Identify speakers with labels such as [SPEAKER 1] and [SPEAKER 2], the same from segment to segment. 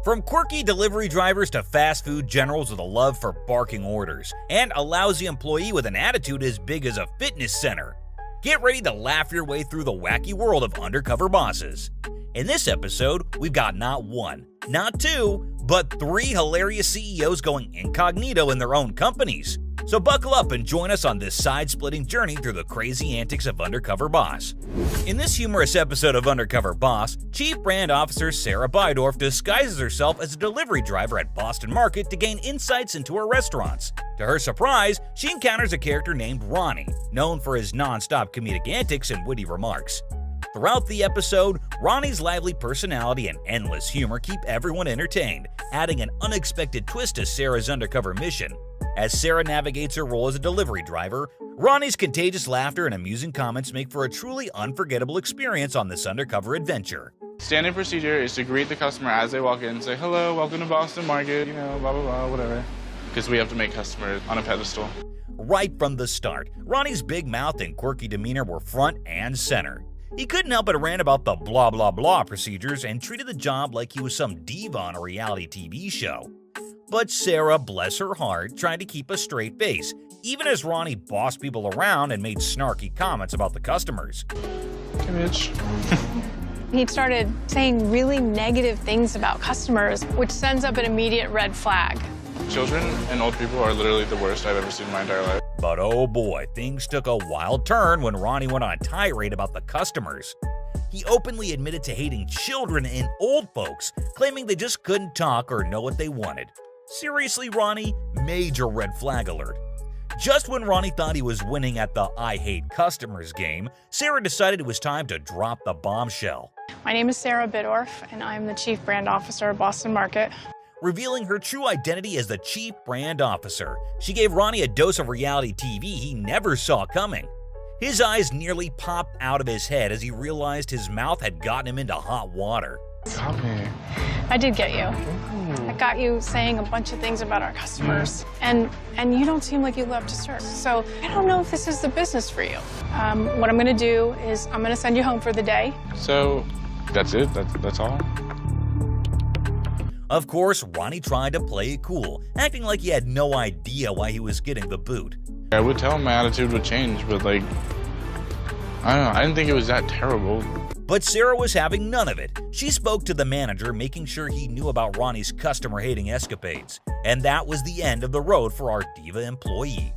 [SPEAKER 1] From quirky delivery drivers to fast food generals with a love for barking orders, and a lousy employee with an attitude as big as a fitness center. Get ready to laugh your way through the wacky world of undercover bosses. In this episode, we've got not one, not two, but three hilarious CEOs going incognito in their own companies. So buckle up and join us on this side-splitting journey through the crazy antics of Undercover Boss. In this humorous episode of Undercover Boss, Chief Brand Officer Sarah Bydorf disguises herself as a delivery driver at Boston Market to gain insights into her restaurants. To her surprise, she encounters a character named Ronnie, known for his non-stop comedic antics and witty remarks. Throughout the episode, Ronnie's lively personality and endless humor keep everyone entertained, adding an unexpected twist to Sarah's undercover mission. As Sarah navigates her role as a delivery driver, Ronnie's contagious laughter and amusing comments make for a truly unforgettable experience on this undercover adventure.
[SPEAKER 2] Standard procedure is to greet the customer as they walk in, say, hello, welcome to Boston Market, blah, blah, blah, whatever. Because we have to make customers on a pedestal.
[SPEAKER 1] Right from the start, Ronnie's big mouth and quirky demeanor were front and center. He couldn't help but rant about the blah blah blah procedures and treated the job like he was some diva on a reality TV show. But Sarah, bless her heart, tried to keep a straight face, even as Ronnie bossed people around and made snarky comments about the customers.
[SPEAKER 2] Image.
[SPEAKER 3] He started saying really negative things about customers, which sends up an immediate red flag.
[SPEAKER 2] Children and old people are literally the worst I've ever seen in my entire life.
[SPEAKER 1] But oh boy, things took a wild turn when Ronnie went on a tirade about the customers. He openly admitted to hating children and old folks, claiming they just couldn't talk or know what they wanted. Seriously, Ronnie? Major red flag alert. Just when Ronnie thought he was winning at the I hate customers game, Sarah decided it was time to drop the bombshell.
[SPEAKER 3] My name is Sarah Bydorf, and I'm the Chief Brand Officer of Boston Market.
[SPEAKER 1] Revealing her true identity as the Chief Brand Officer, she gave Ronnie a dose of reality TV he never saw coming. His eyes nearly popped out of his head as he realized his mouth had gotten him into hot water.
[SPEAKER 2] Got me.
[SPEAKER 3] I did get you. I got you saying a bunch of things about our customers, and you don't seem like you love to serve. So I don't know if this is the business for you. What I'm going to do is I'm going to send you home for the day.
[SPEAKER 2] So that's it? That's all?
[SPEAKER 1] Of course, Ronnie tried to play it cool, acting like he had no idea why he was getting the boot.
[SPEAKER 2] I would tell him my attitude would change, but I don't know, I didn't think it was that terrible.
[SPEAKER 1] But Sarah was having none of it. She spoke to the manager, making sure he knew about Ronnie's customer-hating escapades. And that was the end of the road for our diva employee.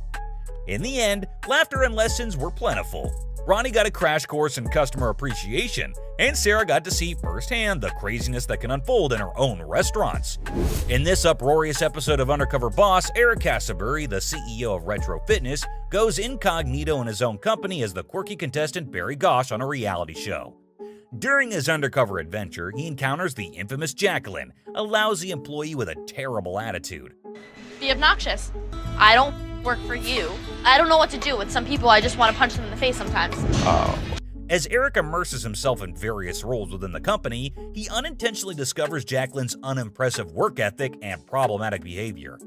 [SPEAKER 1] In the end, laughter and lessons were plentiful. Ronnie got a crash course in customer appreciation, and Sarah got to see firsthand the craziness that can unfold in her own restaurants. In this uproarious episode of Undercover Boss, Eric Casabury, the CEO of Retro Fitness, goes incognito in his own company as the quirky contestant Barry Gosh on a reality show. During his undercover adventure, he encounters the infamous Jacqueline, a lousy employee with a terrible attitude.
[SPEAKER 4] Be obnoxious. I don't work for you. I don't know what to do with some people. I just want to punch them in the face sometimes.
[SPEAKER 1] As Eric immerses himself in various roles within the company, he unintentionally discovers Jacqueline's unimpressive work ethic and problematic behavior.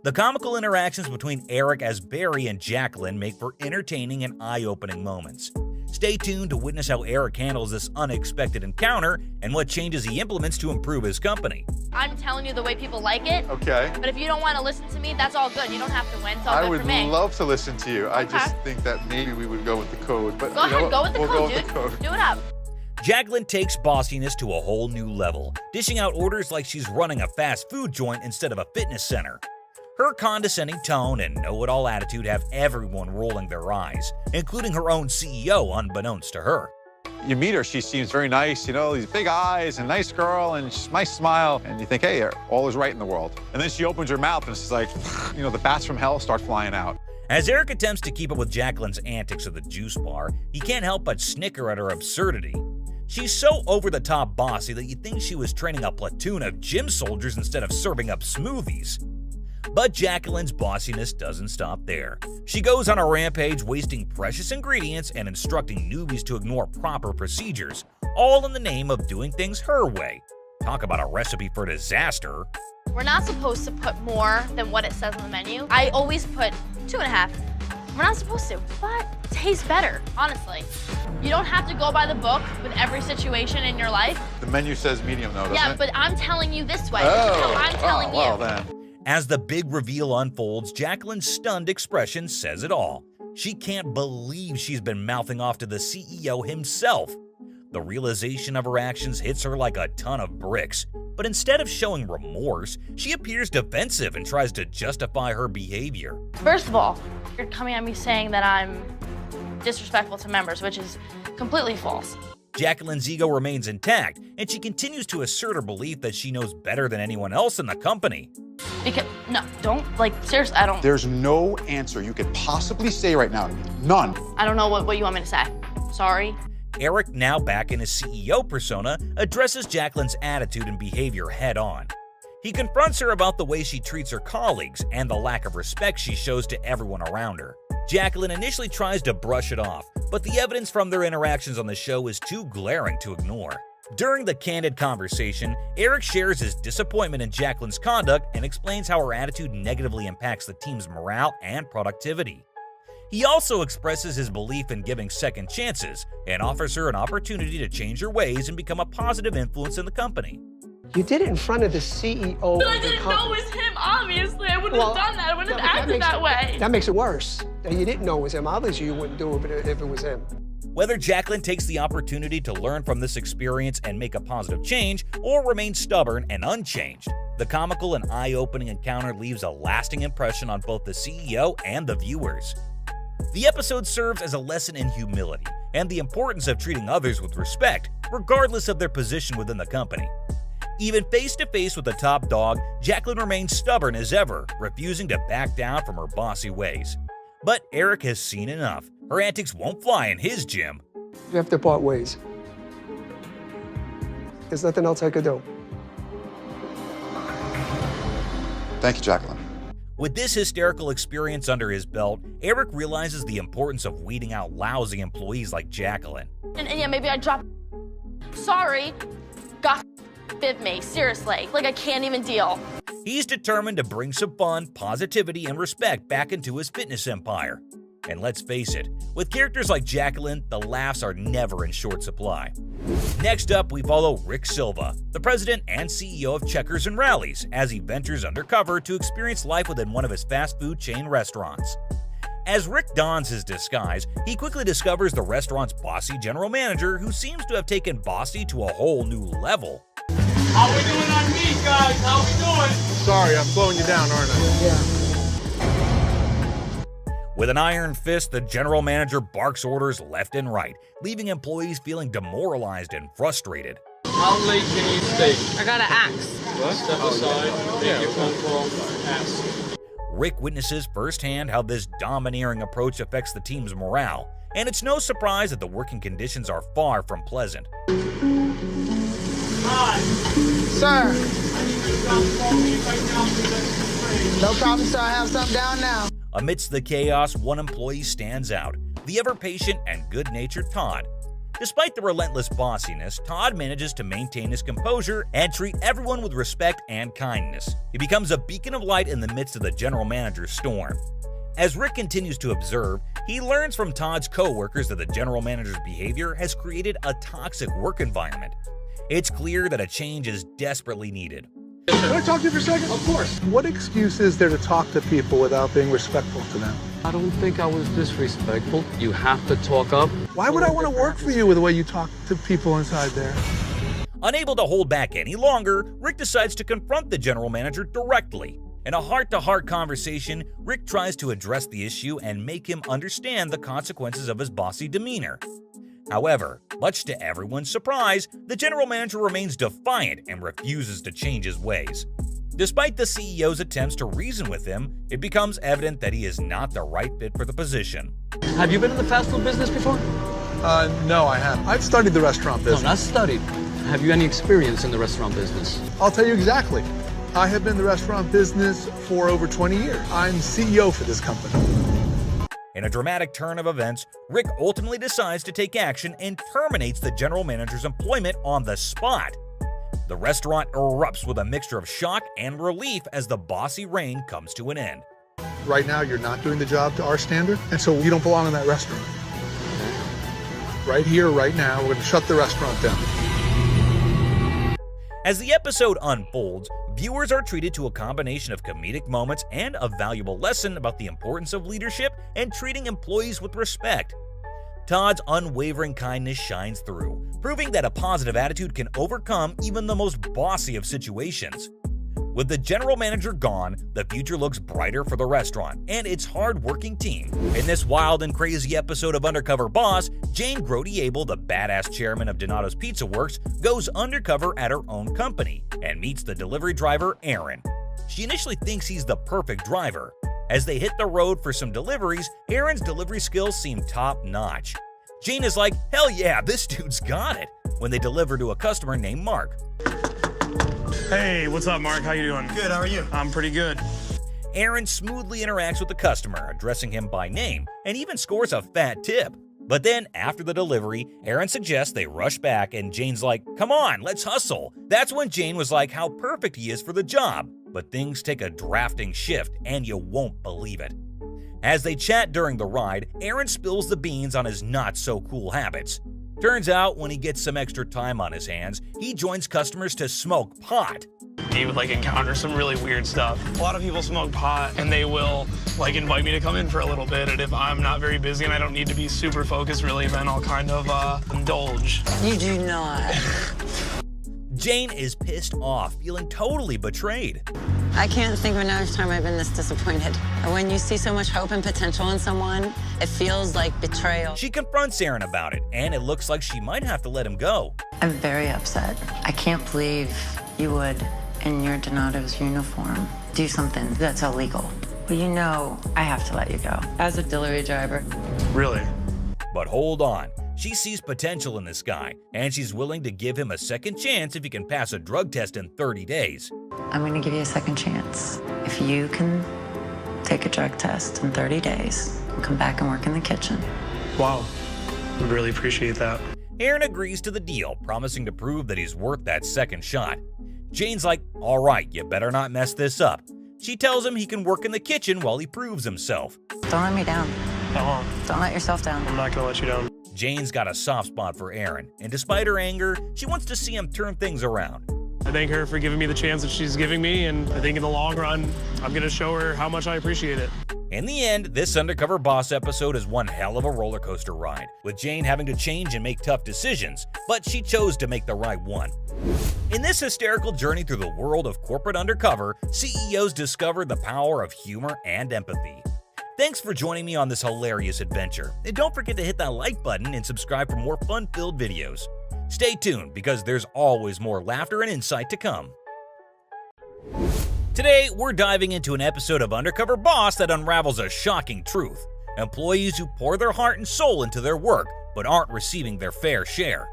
[SPEAKER 1] The comical interactions between Eric as Barry and Jacqueline make for entertaining and eye-opening moments. Stay tuned to witness how Eric handles this unexpected encounter and what changes he implements to improve his company.
[SPEAKER 4] I'm telling you the way people like it.
[SPEAKER 5] Okay.
[SPEAKER 4] But if you don't want to listen to me, that's all good. You don't have to win. It's all good for me.
[SPEAKER 5] I would love to listen to you. I
[SPEAKER 4] Okay.
[SPEAKER 5] just think that maybe we would go with the code. But
[SPEAKER 4] Go ahead, go with the
[SPEAKER 5] we'll
[SPEAKER 4] code,
[SPEAKER 5] go
[SPEAKER 4] dude.
[SPEAKER 5] with the code.
[SPEAKER 4] Do it up.
[SPEAKER 1] Jacqueline takes bossiness to a whole new level, dishing out orders like she's running a fast food joint instead of a fitness center. Her condescending tone and know-it-all attitude have everyone rolling their eyes, including her own CEO, unbeknownst to her.
[SPEAKER 5] You meet her, she seems very nice, these big eyes, and nice girl, and nice smile, and you think, hey, all is right in the world. And then she opens her mouth, and she's like, the bats from hell start flying out.
[SPEAKER 1] As Eric attempts to keep up with Jacqueline's antics at the juice bar, he can't help but snicker at her absurdity. She's so over-the-top bossy that you'd think she was training a platoon of gym soldiers instead of serving up smoothies. But Jacqueline's bossiness doesn't stop there. She goes on a rampage, wasting precious ingredients and instructing newbies to ignore proper procedures, all in the name of doing things her way. Talk about a recipe for disaster.
[SPEAKER 4] We're not supposed to put more than what it says on the menu. I always put 2.5. We're not supposed to, but it tastes better, honestly. You don't have to go by the book with every situation in your life.
[SPEAKER 5] The menu says medium, though, doesn't
[SPEAKER 4] Yeah,
[SPEAKER 5] it?
[SPEAKER 4] but I'm telling you this way. This is how I'm telling you.
[SPEAKER 5] Well, then.
[SPEAKER 1] As the big reveal unfolds, Jacqueline's stunned expression says it all. She can't believe she's been mouthing off to the CEO himself. The realization of her actions hits her like a ton of bricks, but instead of showing remorse, she appears defensive and tries to justify her behavior.
[SPEAKER 4] First of all, you're coming at me saying that I'm disrespectful to members, which is completely false.
[SPEAKER 1] Jacqueline's ego remains intact, and she continues to assert her belief that she knows better than anyone else in the company.
[SPEAKER 4] Because, no, don't, like, seriously, I don't.
[SPEAKER 6] There's no answer you could possibly say right now to me. None.
[SPEAKER 4] I don't know what you want me to say. Sorry.
[SPEAKER 1] Eric, now back in his CEO persona, addresses Jacqueline's attitude and behavior head-on. He confronts her about the way she treats her colleagues and the lack of respect she shows to everyone around her. Jacqueline initially tries to brush it off, but the evidence from their interactions on the show is too glaring to ignore. During the candid conversation, Eric shares his disappointment in Jacqueline's conduct and explains how her attitude negatively impacts the team's morale and productivity. He also expresses his belief in giving second chances and offers her an opportunity to change her ways and become a positive influence in the company.
[SPEAKER 7] You did it in front of the CEO
[SPEAKER 4] But I
[SPEAKER 7] of the
[SPEAKER 4] didn't
[SPEAKER 7] company.
[SPEAKER 4] know it was him, obviously. I wouldn't have done that. I wouldn't have acted that way.
[SPEAKER 7] That makes it worse. That you didn't know it was him. Obviously, you wouldn't do it if it was him.
[SPEAKER 1] Whether Jacqueline takes the opportunity to learn from this experience and make a positive change, or remains stubborn and unchanged, the comical and eye-opening encounter leaves a lasting impression on both the CEO and the viewers. The episode serves as a lesson in humility and the importance of treating others with respect, regardless of their position within the company. Even face-to-face with the top dog, Jacqueline remains stubborn as ever, refusing to back down from her bossy ways. But Eric has seen enough. Her antics won't fly in his gym.
[SPEAKER 7] You have to part ways. There's nothing else I could do.
[SPEAKER 6] Thank you, Jacqueline.
[SPEAKER 1] With this hysterical experience under his belt, Eric realizes the importance of weeding out lousy employees like Jacqueline.
[SPEAKER 4] And yeah, maybe I dropped. Sorry. God bit me, seriously. Like, I can't even deal.
[SPEAKER 1] He's determined to bring some fun, positivity, and respect back into his fitness empire. And let's face it, with characters like Jacqueline, the laughs are never in short supply. Next up, we follow Rick Silva, the president and CEO of Checkers and Rallies, as he ventures undercover to experience life within one of his fast food chain restaurants. As Rick dons his disguise, he quickly discovers the restaurant's bossy general manager, who seems to have taken bossy to a whole new level.
[SPEAKER 8] How we doing on meat, guys? How we doing?
[SPEAKER 9] Sorry, I'm slowing you down, aren't I?
[SPEAKER 7] Yeah.
[SPEAKER 1] With an iron fist, the general manager barks orders left and right, leaving employees feeling demoralized and frustrated.
[SPEAKER 8] How late can you stay?
[SPEAKER 10] I gotta ask.
[SPEAKER 8] Step aside, make your phone call, ask.
[SPEAKER 1] Rick witnesses firsthand how this domineering approach affects the team's morale, and it's no surprise that the working conditions are far from pleasant.
[SPEAKER 8] Hi.
[SPEAKER 10] Sir,
[SPEAKER 8] I need you to stop calling me right now because I'm
[SPEAKER 10] no problem, sir. I have something down now.
[SPEAKER 1] Amidst the chaos, one employee stands out, the ever-patient and good-natured Todd. Despite the relentless bossiness, Todd manages to maintain his composure and treat everyone with respect and kindness. He becomes a beacon of light in the midst of the general manager's storm. As Rick continues to observe, he learns from Todd's co-workers that the general manager's behavior has created a toxic work environment. It's clear that a change is desperately needed.
[SPEAKER 9] Can I talk to you for a second? Of course. What excuse is there to talk to people without being respectful to them?
[SPEAKER 11] I don't think I was disrespectful. You have to talk up.
[SPEAKER 9] Why would I want to work for you with the way you talk to people inside there?
[SPEAKER 1] Unable to hold back any longer, Rick decides to confront the general manager directly. In a heart-to-heart conversation, Rick tries to address the issue and make him understand the consequences of his bossy demeanor. However, much to everyone's surprise, the general manager remains defiant and refuses to change his ways. Despite the CEO's attempts to reason with him, it becomes evident that he is not the right fit for the position.
[SPEAKER 11] Have you been in the fast food business before?
[SPEAKER 9] No, I haven't. I've studied the restaurant business.
[SPEAKER 11] No, not studied. Have you any experience in the restaurant business?
[SPEAKER 9] I'll tell you exactly. I have been in the restaurant business for over 20 years. I'm CEO for this company.
[SPEAKER 1] In a dramatic turn of events, Rick ultimately decides to take action and terminates the general manager's employment on the spot. The restaurant erupts with a mixture of shock and relief as the bossy reign comes to an end.
[SPEAKER 9] Right now, you're not doing the job to our standard, and so you don't belong in that restaurant. Right here, right now, we're going to shut the restaurant down.
[SPEAKER 1] As the episode unfolds, viewers are treated to a combination of comedic moments and a valuable lesson about the importance of leadership and treating employees with respect. Todd's unwavering kindness shines through, proving that a positive attitude can overcome even the most bossy of situations. With the general manager gone, the future looks brighter for the restaurant and its hard-working team. In this wild and crazy episode of Undercover Boss, Jane Grody-Abel, the badass chairman of Donato's Pizza Works, goes undercover at her own company and meets the delivery driver, Aaron. She initially thinks he's the perfect driver. As they hit the road for some deliveries, Aaron's delivery skills seem top-notch. Jane is like, hell yeah, this dude's got it, when they deliver to a customer named Mark.
[SPEAKER 8] Hey, what's up, Mark? How you doing?
[SPEAKER 10] Good, how are you?
[SPEAKER 8] I'm pretty good.
[SPEAKER 1] Aaron smoothly interacts with the customer, addressing him by name, and even scores a fat tip. But then, after the delivery, Aaron suggests they rush back, and Jane's like, come on, let's hustle. That's when Jane was like how perfect he is for the job. But things take a drafting shift, and you won't believe it. As they chat during the ride, Aaron spills the beans on his not-so-cool habits. Turns out, when he gets some extra time on his hands, he joins customers to smoke pot.
[SPEAKER 8] You would encounter some really weird stuff. A lot of people smoke pot and they will invite me to come in for a little bit, and if I'm not very busy and I don't need to be super focused really, then I'll kind of indulge.
[SPEAKER 10] You do not.
[SPEAKER 1] Jane is pissed off, feeling totally betrayed.
[SPEAKER 10] I can't think of another time I've been this disappointed. When you see so much hope and potential in someone, it feels like betrayal.
[SPEAKER 1] She confronts Aaron about it, and it looks like she might have to let him go.
[SPEAKER 10] I'm very upset. I can't believe you would, in your Donato's uniform, do something that's illegal. Well, you know I have to let you go. As a delivery driver.
[SPEAKER 8] Really?
[SPEAKER 1] But hold on. She sees potential in this guy, and she's willing to give him a second chance if he can pass a drug test in 30 days.
[SPEAKER 10] I'm going to give you a second chance. If you can take a drug test in 30 days and come back and work in the kitchen.
[SPEAKER 8] Wow. I really appreciate that.
[SPEAKER 1] Aaron agrees to the deal, promising to prove that he's worth that second shot. Jane's like, all right, you better not mess this up. She tells him he can work in the kitchen while he proves himself.
[SPEAKER 10] Don't let me down. Don't let yourself down.
[SPEAKER 8] I'm not going to let you down.
[SPEAKER 1] Jane's got a soft spot for Aaron, and despite her anger, she wants to see him turn things around.
[SPEAKER 8] I thank her for giving me the chance that she's giving me, and I think in the long run, I'm going to show her how much I appreciate it.
[SPEAKER 1] In the end, this Undercover Boss episode is one hell of a roller coaster ride, with Jane having to change and make tough decisions, but she chose to make the right one. In this hysterical journey through the world of corporate undercover, CEOs discover the power of humor and empathy. Thanks for joining me on this hilarious adventure, and don't forget to hit that like button and subscribe for more fun-filled videos. Stay tuned, because there's always more laughter and insight to come. Today, we're diving into an episode of Undercover Boss that unravels a shocking truth: employees who pour their heart and soul into their work, but aren't receiving their fair share.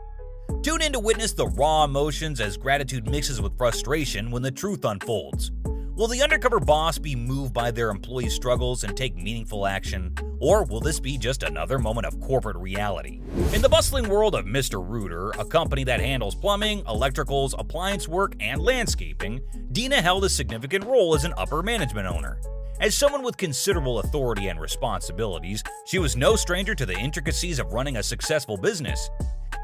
[SPEAKER 1] Tune in to witness the raw emotions as gratitude mixes with frustration when the truth unfolds. Will the undercover boss be moved by their employees' struggles and take meaningful action? Or will this be just another moment of corporate reality? In the bustling world of Mr. Rooter, a company that handles plumbing, electricals, appliance work, and landscaping, Dina held a significant role as an upper management owner. As someone with considerable authority and responsibilities, she was no stranger to the intricacies of running a successful business.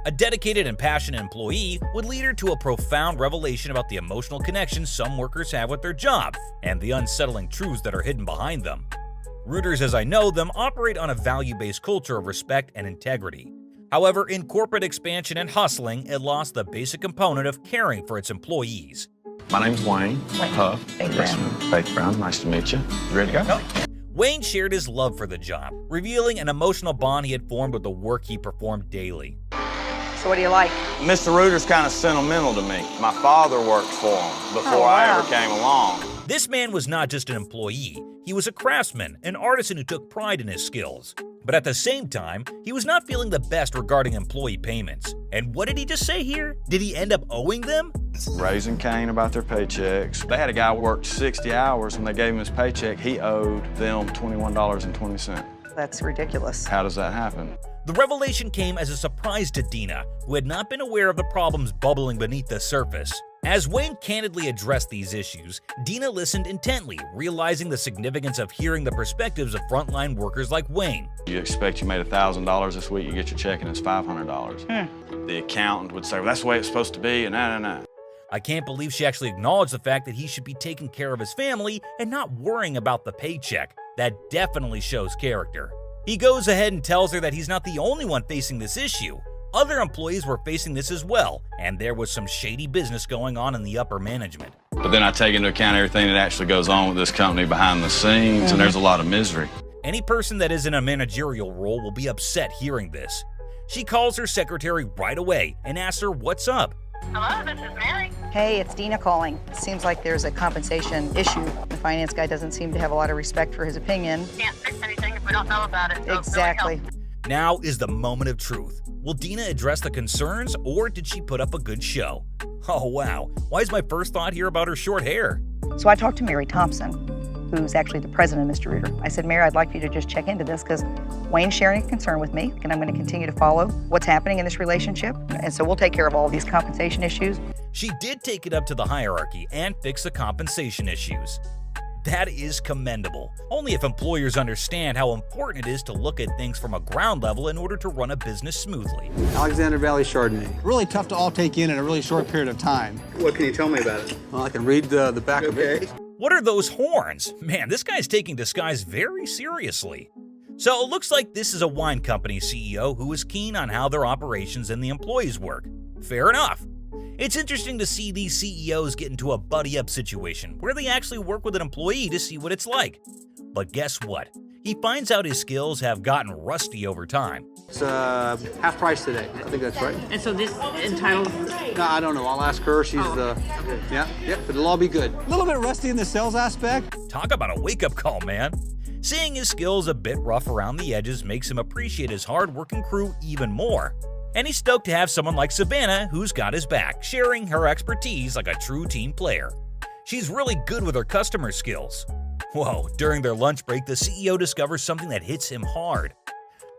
[SPEAKER 1] A dedicated and passionate employee would lead her to a profound revelation about the emotional connections some workers have with their job and the unsettling truths that are hidden behind them. Rooters, as I know them, operate on a value-based culture of respect and integrity. However, in corporate expansion and hustling, it lost the basic component of caring for its employees.
[SPEAKER 12] My name's Wayne. Huff. Faith Brown. Nice to meet you. You ready to go?
[SPEAKER 1] Wayne shared his love for the job, revealing an emotional bond he had formed with the work he performed daily.
[SPEAKER 10] So what do you like?
[SPEAKER 12] Mr. Rooter's kind of sentimental to me. My father worked for him before I ever came along.
[SPEAKER 1] This man was not just an employee, he was a craftsman, an artisan who took pride in his skills. But at the same time, he was not feeling the best regarding employee payments. And what did he just say here? Did he end up owing them?
[SPEAKER 12] Raising Cain about their paychecks. They had a guy who worked 60 hours. When they gave him his paycheck, he owed them $21.20.
[SPEAKER 10] That's ridiculous.
[SPEAKER 12] How does that happen?
[SPEAKER 1] The revelation came as a surprise to Dina, who had not been aware of the problems bubbling beneath the surface. As Wayne candidly addressed these issues, Dina listened intently, realizing the significance of hearing the perspectives of frontline workers like Wayne.
[SPEAKER 12] You expect you made $1,000 this week, you get your check and it's $500. The accountant would say, well, that's the way it's supposed to be, and nah.
[SPEAKER 1] I can't believe she actually acknowledged the fact that he should be taking care of his family and not worrying about the paycheck. That definitely shows character. He goes ahead and tells her that he's not the only one facing this issue. Other employees were facing this as well, and there was some shady business going on in the upper management.
[SPEAKER 12] But then I take into account everything that actually goes on with this company behind the scenes, and there's a lot of misery.
[SPEAKER 1] Any person that is in a managerial role will be upset hearing this. She calls her secretary right away and asks her what's up.
[SPEAKER 13] Hello, this is Mary. Hey, it's Dina calling. Seems like there's a compensation issue. The finance guy doesn't seem to have a lot of respect for his opinion. Can't fix anything if we don't know about it. So exactly.
[SPEAKER 1] Now is the moment of truth. Will Dina address the concerns, or did she put up a good show? Oh wow, why is my first thought here about her short hair?
[SPEAKER 13] So I talked to Mary Thompson, who's actually the president of Mr. Reader. I said, Mary, I'd like you to just check into this because Wayne's sharing a concern with me, and I'm going to continue to follow what's happening in this relationship. And so we'll take care of all of these compensation issues.
[SPEAKER 1] She did take it up to the hierarchy and fix the compensation issues. That is commendable. Only if employers understand how important it is to look at things from a ground level in order to run a business smoothly.
[SPEAKER 14] Alexander Valley Chardonnay. Really tough to all take in a really short period of time.
[SPEAKER 15] What can you tell me about it?
[SPEAKER 14] Well, I can read the back of it.
[SPEAKER 1] What are those horns? Man, this guy's taking disguise very seriously. So it looks like this is a wine company CEO who is keen on how their operations and the employees work. Fair enough. It's interesting to see these CEOs get into a buddy-up situation where they actually work with an employee to see what it's like. But guess what? He finds out his skills have gotten rusty over time.
[SPEAKER 14] It's half price today. I think that's right.
[SPEAKER 16] And so this entitles...
[SPEAKER 14] No, I don't know. I'll ask her. She's the... Yeah, but it'll all be good. A little bit rusty in the sales aspect.
[SPEAKER 1] Talk about a wake-up call, man. Seeing his skills a bit rough around the edges makes him appreciate his hard-working crew even more. And he's stoked to have someone like Savannah who's got his back, sharing her expertise like a true team player. She's really good with her customer skills. Whoa, during their lunch break, the CEO discovers something that hits him hard.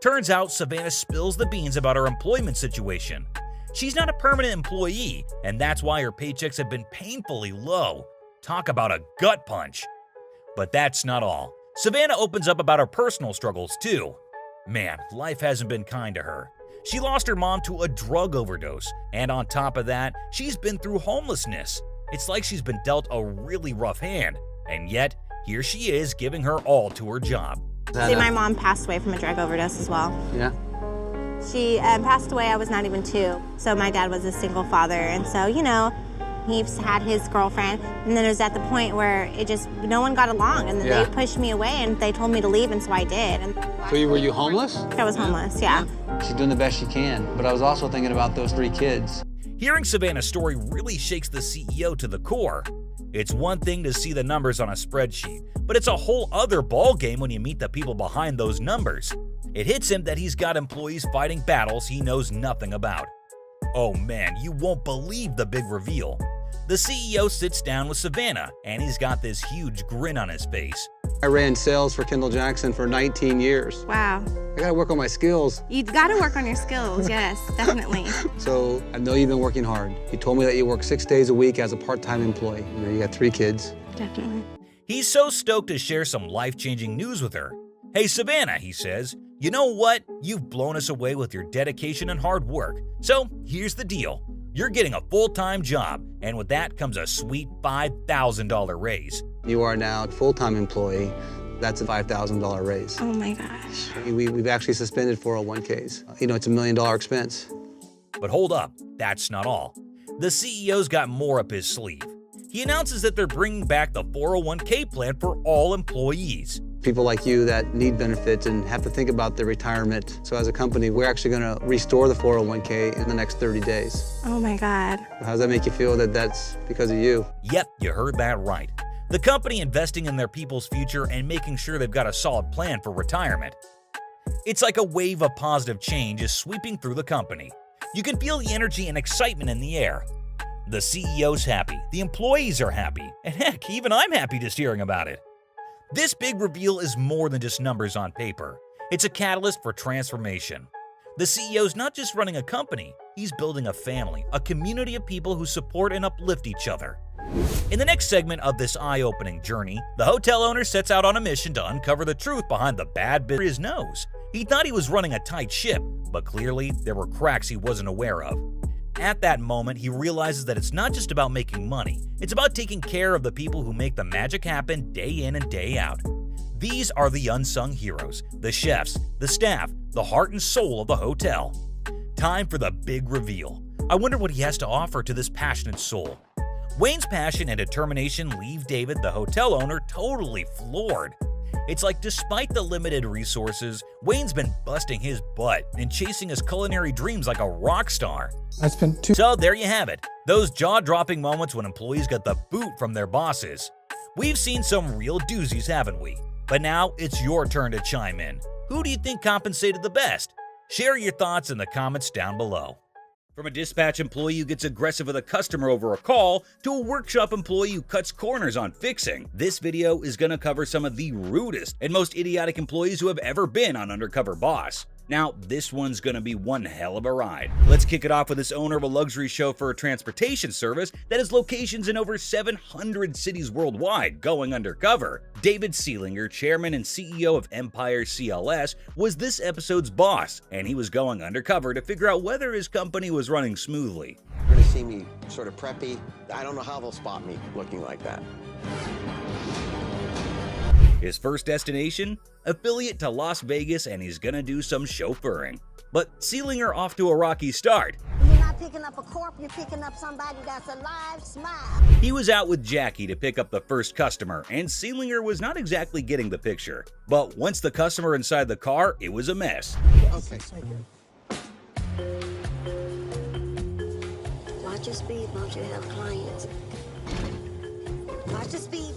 [SPEAKER 1] Turns out Savannah spills the beans about her employment situation. She's not a permanent employee, and that's why her paychecks have been painfully low. Talk about a gut punch. But that's not all. Savannah opens up about her personal struggles too. Man, life hasn't been kind to her. She lost her mom to a drug overdose, and on top of that, she's been through homelessness. It's like she's been dealt a really rough hand, and yet, here she is giving her all to her job.
[SPEAKER 17] See, my mom passed away from a drug overdose as well.
[SPEAKER 14] Yeah.
[SPEAKER 17] She passed away, I was not even 2. So my dad was a single father, and so, you know, he's had his girlfriend, and then it was at the point where it just, no one got along, and then they pushed me away, and they told me to leave, and so I did. And
[SPEAKER 14] so were you homeless?
[SPEAKER 17] I was homeless, yeah.
[SPEAKER 14] She's doing the best she can, but I was also thinking about those 3 kids.
[SPEAKER 1] Hearing Savannah's story really shakes the CEO to the core. It's one thing to see the numbers on a spreadsheet, but it's a whole other ballgame when you meet the people behind those numbers. It hits him that he's got employees fighting battles he knows nothing about. Oh man, you won't believe the big reveal. The CEO sits down with Savannah, and he's got this huge grin on his face.
[SPEAKER 14] I ran sales for Kendall Jackson for 19 years.
[SPEAKER 17] Wow.
[SPEAKER 14] I gotta work on my skills.
[SPEAKER 17] You gotta work on your skills, yes, definitely.
[SPEAKER 14] So I know you've been working hard. You told me that you work 6 days a week as a part-time employee. You know, you got 3 kids.
[SPEAKER 17] Definitely.
[SPEAKER 1] He's so stoked to share some life-changing news with her. Hey Savannah, he says, you know what? You've blown us away with your dedication and hard work. So here's the deal. You're getting a full-time job, and with that comes a sweet $5,000 raise.
[SPEAKER 14] You are now a full-time employee. That's a $5,000 raise.
[SPEAKER 17] Oh my gosh.
[SPEAKER 14] We've actually suspended 401ks. You know, it's $1 million expense.
[SPEAKER 1] But hold up, that's not all. The CEO's got more up his sleeve. He announces that they're bringing back the 401k plan for all employees.
[SPEAKER 14] People like you that need benefits and have to think about their retirement. So as a company, we're actually going to restore the 401k in the next 30 days.
[SPEAKER 17] Oh my God.
[SPEAKER 14] How does that make you feel that that's because of you?
[SPEAKER 1] Yep, you heard that right. The company investing in their people's future and making sure they've got a solid plan for retirement. It's like a wave of positive change is sweeping through the company. You can feel the energy and excitement in the air. The CEO's happy, the employees are happy, and heck, even I'm happy just hearing about it. This big reveal is more than just numbers on paper. It's a catalyst for transformation. The CEO's not just running a company, he's building a family, a community of people who support and uplift each other. In the next segment of this eye-opening journey, the hotel owner sets out on a mission to uncover the truth behind the bad bit his nose. He thought he was running a tight ship, but clearly there were cracks he wasn't aware of. At that moment, he realizes that it's not just about making money, it's about taking care of the people who make the magic happen day in and day out. These are the unsung heroes, the chefs, the staff, the heart and soul of the hotel. Time for the big reveal. I wonder what he has to offer to this passionate soul. Wayne's passion and determination leave David, the hotel owner, totally floored. It's like despite the limited resources, Wayne's been busting his butt and chasing his culinary dreams like a rock star. So there you have it, those jaw-dropping moments when employees get the boot from their bosses. We've seen some real doozies, haven't we? But now it's your turn to chime in. Who do you think compensated the best? Share your thoughts in the comments down below. From a dispatch employee who gets aggressive with a customer over a call to a workshop employee who cuts corners on fixing, this video is going to cover some of the rudest and most idiotic employees who have ever been on Undercover Boss. Now, this one's gonna be one hell of a ride. Let's kick it off with this owner of a luxury chauffeur transportation service that has locations in over 700 cities worldwide going undercover. David Seelinger, chairman and CEO of Empire CLS, was this episode's boss, and he was going undercover to figure out whether his company was running smoothly.
[SPEAKER 15] They're gonna see me sort of preppy. I don't know how they'll spot me looking like that.
[SPEAKER 1] His first destination? Affiliate to Las Vegas, and he's gonna do some chauffeuring. But Seelinger off to a rocky start.
[SPEAKER 16] You're not picking up a corp, you're picking up somebody that's alive. Smile.
[SPEAKER 1] He was out with Jackie to pick up the first customer, and Seelinger was not exactly getting the picture. But once the customer inside the car, it was a mess.
[SPEAKER 16] Okay. Watch your speed, won't you have clients? Watch your speed.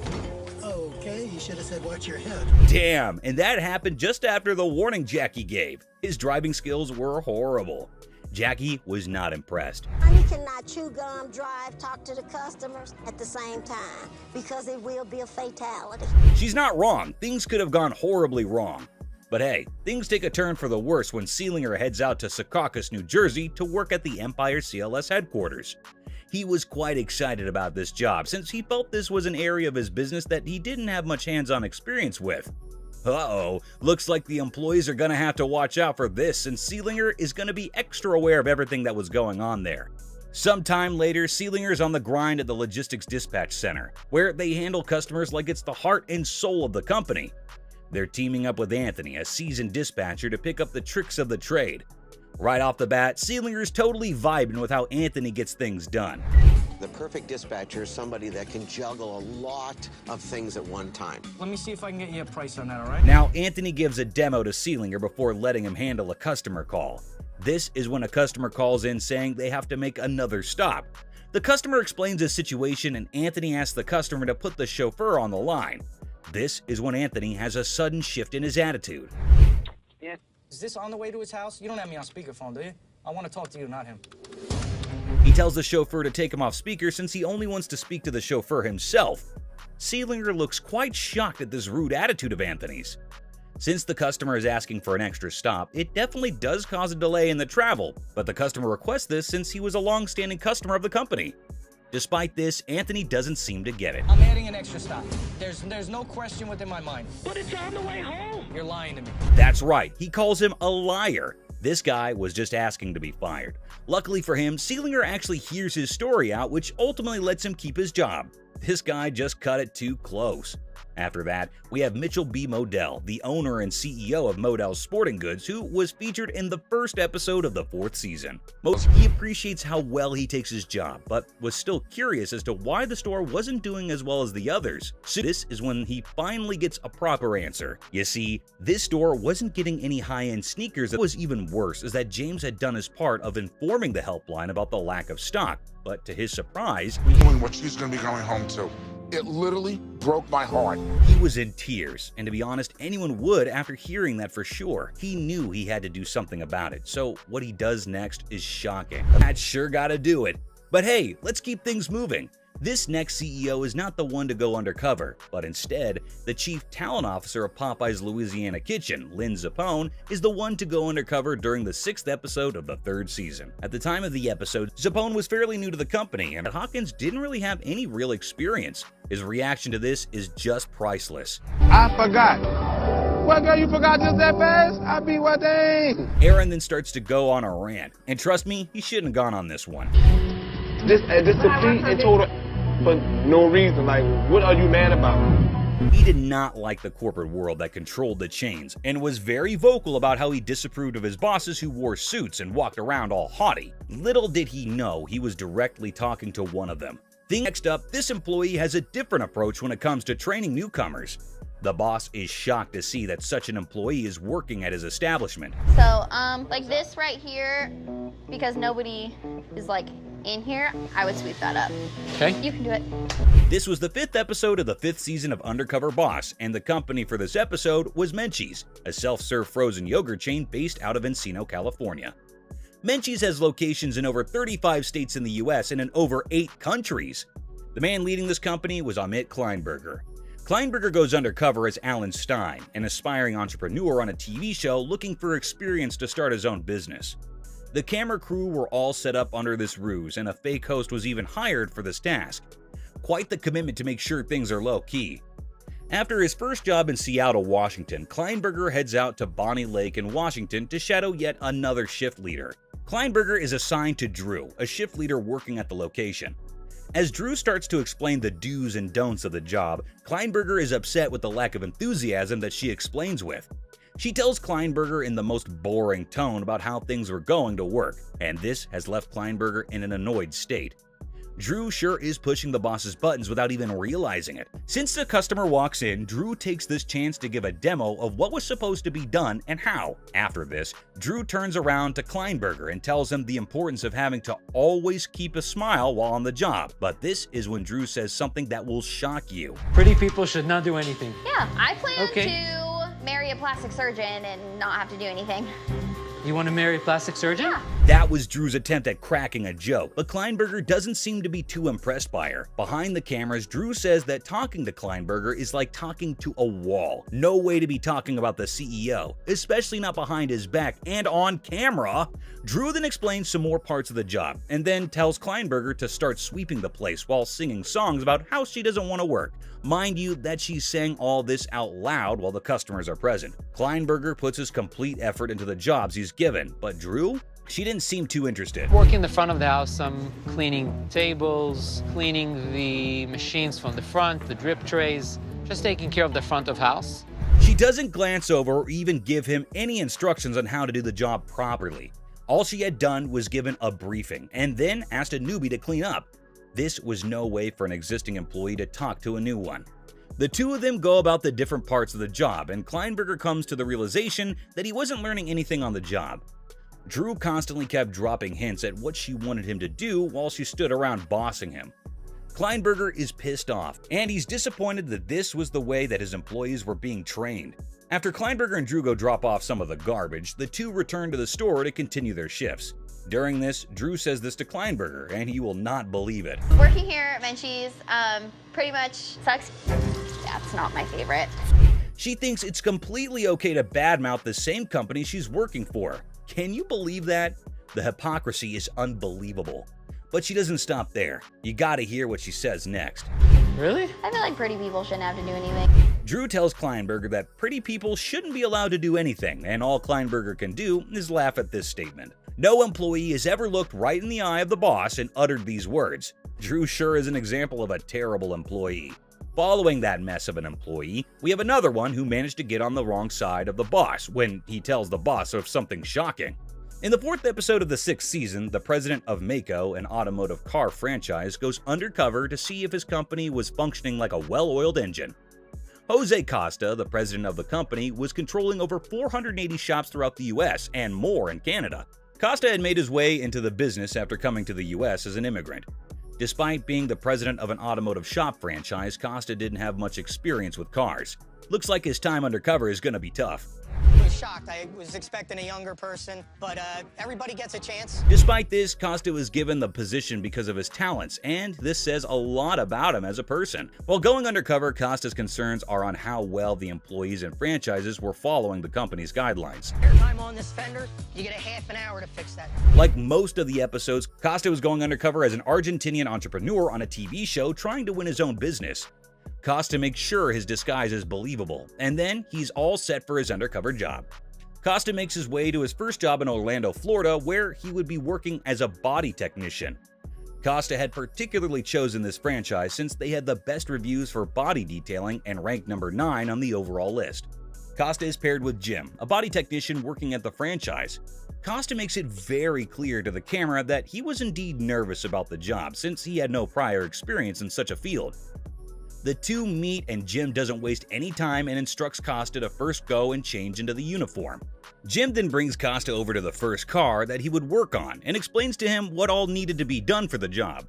[SPEAKER 18] Okay, you should have said watch your head.
[SPEAKER 1] Damn, and that happened just after the warning Jackie gave. His driving skills were horrible. Jackie was not impressed.
[SPEAKER 16] Honey cannot chew gum, drive, talk to the customers at the same time because it will be a fatality.
[SPEAKER 1] She's not wrong. Things could have gone horribly wrong. But hey, things take a turn for the worse when Seelinger heads out to Secaucus, New Jersey to work at the Empire CLS headquarters. He was quite excited about this job since he felt this was an area of his business that he didn't have much hands-on experience with. Uh-oh, looks like the employees are gonna have to watch out for this since Seelinger is gonna be extra aware of everything that was going on there. Sometime later, Seelinger's on the grind at the logistics dispatch center, where they handle customers like it's the heart and soul of the company. They're teaming up with Anthony, a seasoned dispatcher, to pick up the tricks of the trade. Right off the bat, Seelinger's totally vibing with how Anthony gets things done.
[SPEAKER 15] The perfect dispatcher is somebody that can juggle a lot of things at one time.
[SPEAKER 19] Let me see if I can get you a price on that, all right?
[SPEAKER 1] Now, Anthony gives a demo to Seelinger before letting him handle a customer call. This is when a customer calls in saying they have to make another stop. The customer explains his situation and Anthony asks the customer to put the chauffeur on the line. This is when Anthony has a sudden shift in his attitude.
[SPEAKER 19] Yeah. Is this on the way to his house? You don't have me on speakerphone, do you? I want to talk to you, not him.
[SPEAKER 1] He tells the chauffeur to take him off speaker since he only wants to speak to the chauffeur himself. Seelinger looks quite shocked at this rude attitude of Anthony's. Since the customer is asking for an extra stop, it definitely does cause a delay in the travel, but the customer requests this since he was a long-standing customer of the company. Despite this, Anthony doesn't seem to get it.
[SPEAKER 19] I'm adding an extra stop. There's no question within my mind. But it's on the way home. You're lying to me.
[SPEAKER 1] That's right, he calls him a liar. This guy was just asking to be fired. Luckily for him, Seelinger actually hears his story out, which ultimately lets him keep his job. This guy just cut it too close. After that, we have Mitchell B. Modell, the owner and CEO of Modell's Sporting Goods, who was featured in the first episode of the 4th season. He appreciates how well he takes his job, but was still curious as to why the store wasn't doing as well as the others. So this is when he finally gets a proper answer. You see, this store wasn't getting any high-end sneakers. What was even worse is that James had done his part of informing the helpline about the lack of stock, but to his surprise,
[SPEAKER 20] knowing what she's going to be going home to. It literally broke my heart.
[SPEAKER 1] He was in tears, and to be honest, anyone would after hearing that for sure. He knew he had to do something about it, so what he does next is shocking. That sure gotta do it. But hey, let's keep things moving. This next CEO is not the one to go undercover, but instead, the chief talent officer of Popeye's Louisiana Kitchen, Lynn Zappone, is the one to go undercover during the 6th episode of the 3rd season. At the time of the episode, Zappone was fairly new to the company, and Hawkins didn't really have any real experience. His reaction to this is just priceless.
[SPEAKER 21] I forgot. What, girl, you forgot just that fast? I be what thing?
[SPEAKER 1] Aaron then starts to go on a rant, and trust me, he shouldn't have gone on this one.
[SPEAKER 21] This complete and total for no reason. Like, what are you mad about?
[SPEAKER 1] He did not like the corporate world that controlled the chains, and was very vocal about how he disapproved of his bosses who wore suits and walked around all haughty. Little did he know he was directly talking to one of them. Next up, this employee has a different approach when it comes to training newcomers. The boss is shocked to see that such an employee is working at his establishment.
[SPEAKER 4] So, like this right here, because nobody is like in here, I would sweep that up.
[SPEAKER 1] Okay.
[SPEAKER 4] You can do it.
[SPEAKER 1] This was the 5th episode of the 5th season of Undercover Boss, and the company for this episode was Menchie's, a self-serve frozen yogurt chain based out of Encino, California. Menchie's has locations in over 35 states in the US and in over 8 countries. The man leading this company was Amit Kleinberger. Kleinberger goes undercover as Alan Stein, an aspiring entrepreneur on a TV show looking for experience to start his own business. The camera crew were all set up under this ruse, and a fake host was even hired for this task. Quite the commitment to make sure things are low-key. After his first job in Seattle, Washington, Kleinberger heads out to Bonnie Lake in Washington to shadow yet another shift leader. Kleinberger is assigned to Drew, a shift leader working at the location. As Drew starts to explain the do's and don'ts of the job, Kleinberger is upset with the lack of enthusiasm that she explains with. She tells Kleinberger in the most boring tone about how things were going to work, and this has left Kleinberger in an annoyed state. Drew sure is pushing the boss's buttons without even realizing it. Since the customer walks in, Drew takes this chance to give a demo of what was supposed to be done and how. After this, Drew turns around to Kleinberger and tells him the importance of having to always keep a smile while on the job. But this is when Drew says something that will shock you.
[SPEAKER 11] Pretty people should not do anything.
[SPEAKER 4] Yeah, I plan to marry a plastic surgeon and not have to do anything.
[SPEAKER 11] You want to marry a plastic surgeon?
[SPEAKER 4] Yeah.
[SPEAKER 1] That was Drew's attempt at cracking a joke, but Kleinberger doesn't seem to be too impressed by her. Behind the cameras, Drew says that talking to Kleinberger is like talking to a wall. No way to be talking about the CEO, especially not behind his back and on camera. Drew then explains some more parts of the job, and then tells Kleinberger to start sweeping the place while singing songs about how she doesn't want to work. Mind you that she's saying all this out loud while the customers are present. Kleinberger puts his complete effort into the jobs he's given, but Drew? She didn't seem too interested.
[SPEAKER 11] Working the front of the house, I'm cleaning tables, cleaning the machines from the front, the drip trays, just taking care of the front of house.
[SPEAKER 1] She doesn't glance over or even give him any instructions on how to do the job properly. All she had done was given a briefing, and then asked a newbie to clean up. This was no way for an existing employee to talk to a new one. The two of them go about the different parts of the job, and Kleinberger comes to the realization that he wasn't learning anything on the job. Drew constantly kept dropping hints at what she wanted him to do while she stood around bossing him. Kleinberger is pissed off, and he's disappointed that this was the way that his employees were being trained. After Kleinberger and Drew go drop off some of the garbage, the two return to the store to continue their shifts. During this, Drew says this to Kleinberger, and he will not believe it.
[SPEAKER 4] Working here at Menchie's pretty much sucks. That's not my favorite.
[SPEAKER 1] She thinks it's completely okay to badmouth the same company she's working for. Can you believe that? The hypocrisy is unbelievable. But she doesn't stop there. You gotta hear what she says next.
[SPEAKER 11] Really?
[SPEAKER 4] I feel like pretty people shouldn't have to do anything.
[SPEAKER 1] Drew tells Kleinberger that pretty people shouldn't be allowed to do anything, and all Kleinberger can do is laugh at this statement. No employee has ever looked right in the eye of the boss and uttered these words. Drew sure is an example of a terrible employee. Following that mess of an employee, we have another one who managed to get on the wrong side of the boss when he tells the boss of something shocking. In the 4th episode of the 6th season, the president of Mako, an automotive car franchise, goes undercover to see if his company was functioning like a well-oiled engine. Jose Costa, the president of the company, was controlling over 480 shops throughout the US and more in Canada. Costa had made his way into the business after coming to the US as an immigrant. Despite being the president of an automotive shop franchise, Costa didn't have much experience with cars. Looks like his time undercover is gonna be tough.
[SPEAKER 19] was shocked. I was expecting a younger person, but everybody gets a chance.
[SPEAKER 1] Despite this, Costa was given the position because of his talents, and this says a lot about him as a person. While going undercover, Costa's concerns are on how well the employees and franchises were following the company's guidelines.
[SPEAKER 19] Time on this fender, you get a half an hour to fix that.
[SPEAKER 1] Like most of the episodes, Costa was going undercover as an Argentinian entrepreneur on a TV show trying to win his own business. Costa makes sure his disguise is believable, and then he's all set for his undercover job. Costa makes his way to his first job in Orlando, Florida, where he would be working as a body technician. Costa had particularly chosen this franchise since they had the best reviews for body detailing and ranked number 9 on the overall list. Costa is paired with Jim, a body technician working at the franchise. Costa makes it very clear to the camera that he was indeed nervous about the job since he had no prior experience in such a field. The two meet and Jim doesn't waste any time and instructs Costa to first go and change into the uniform. Jim then brings Costa over to the first car that he would work on and explains to him what all needed to be done for the job.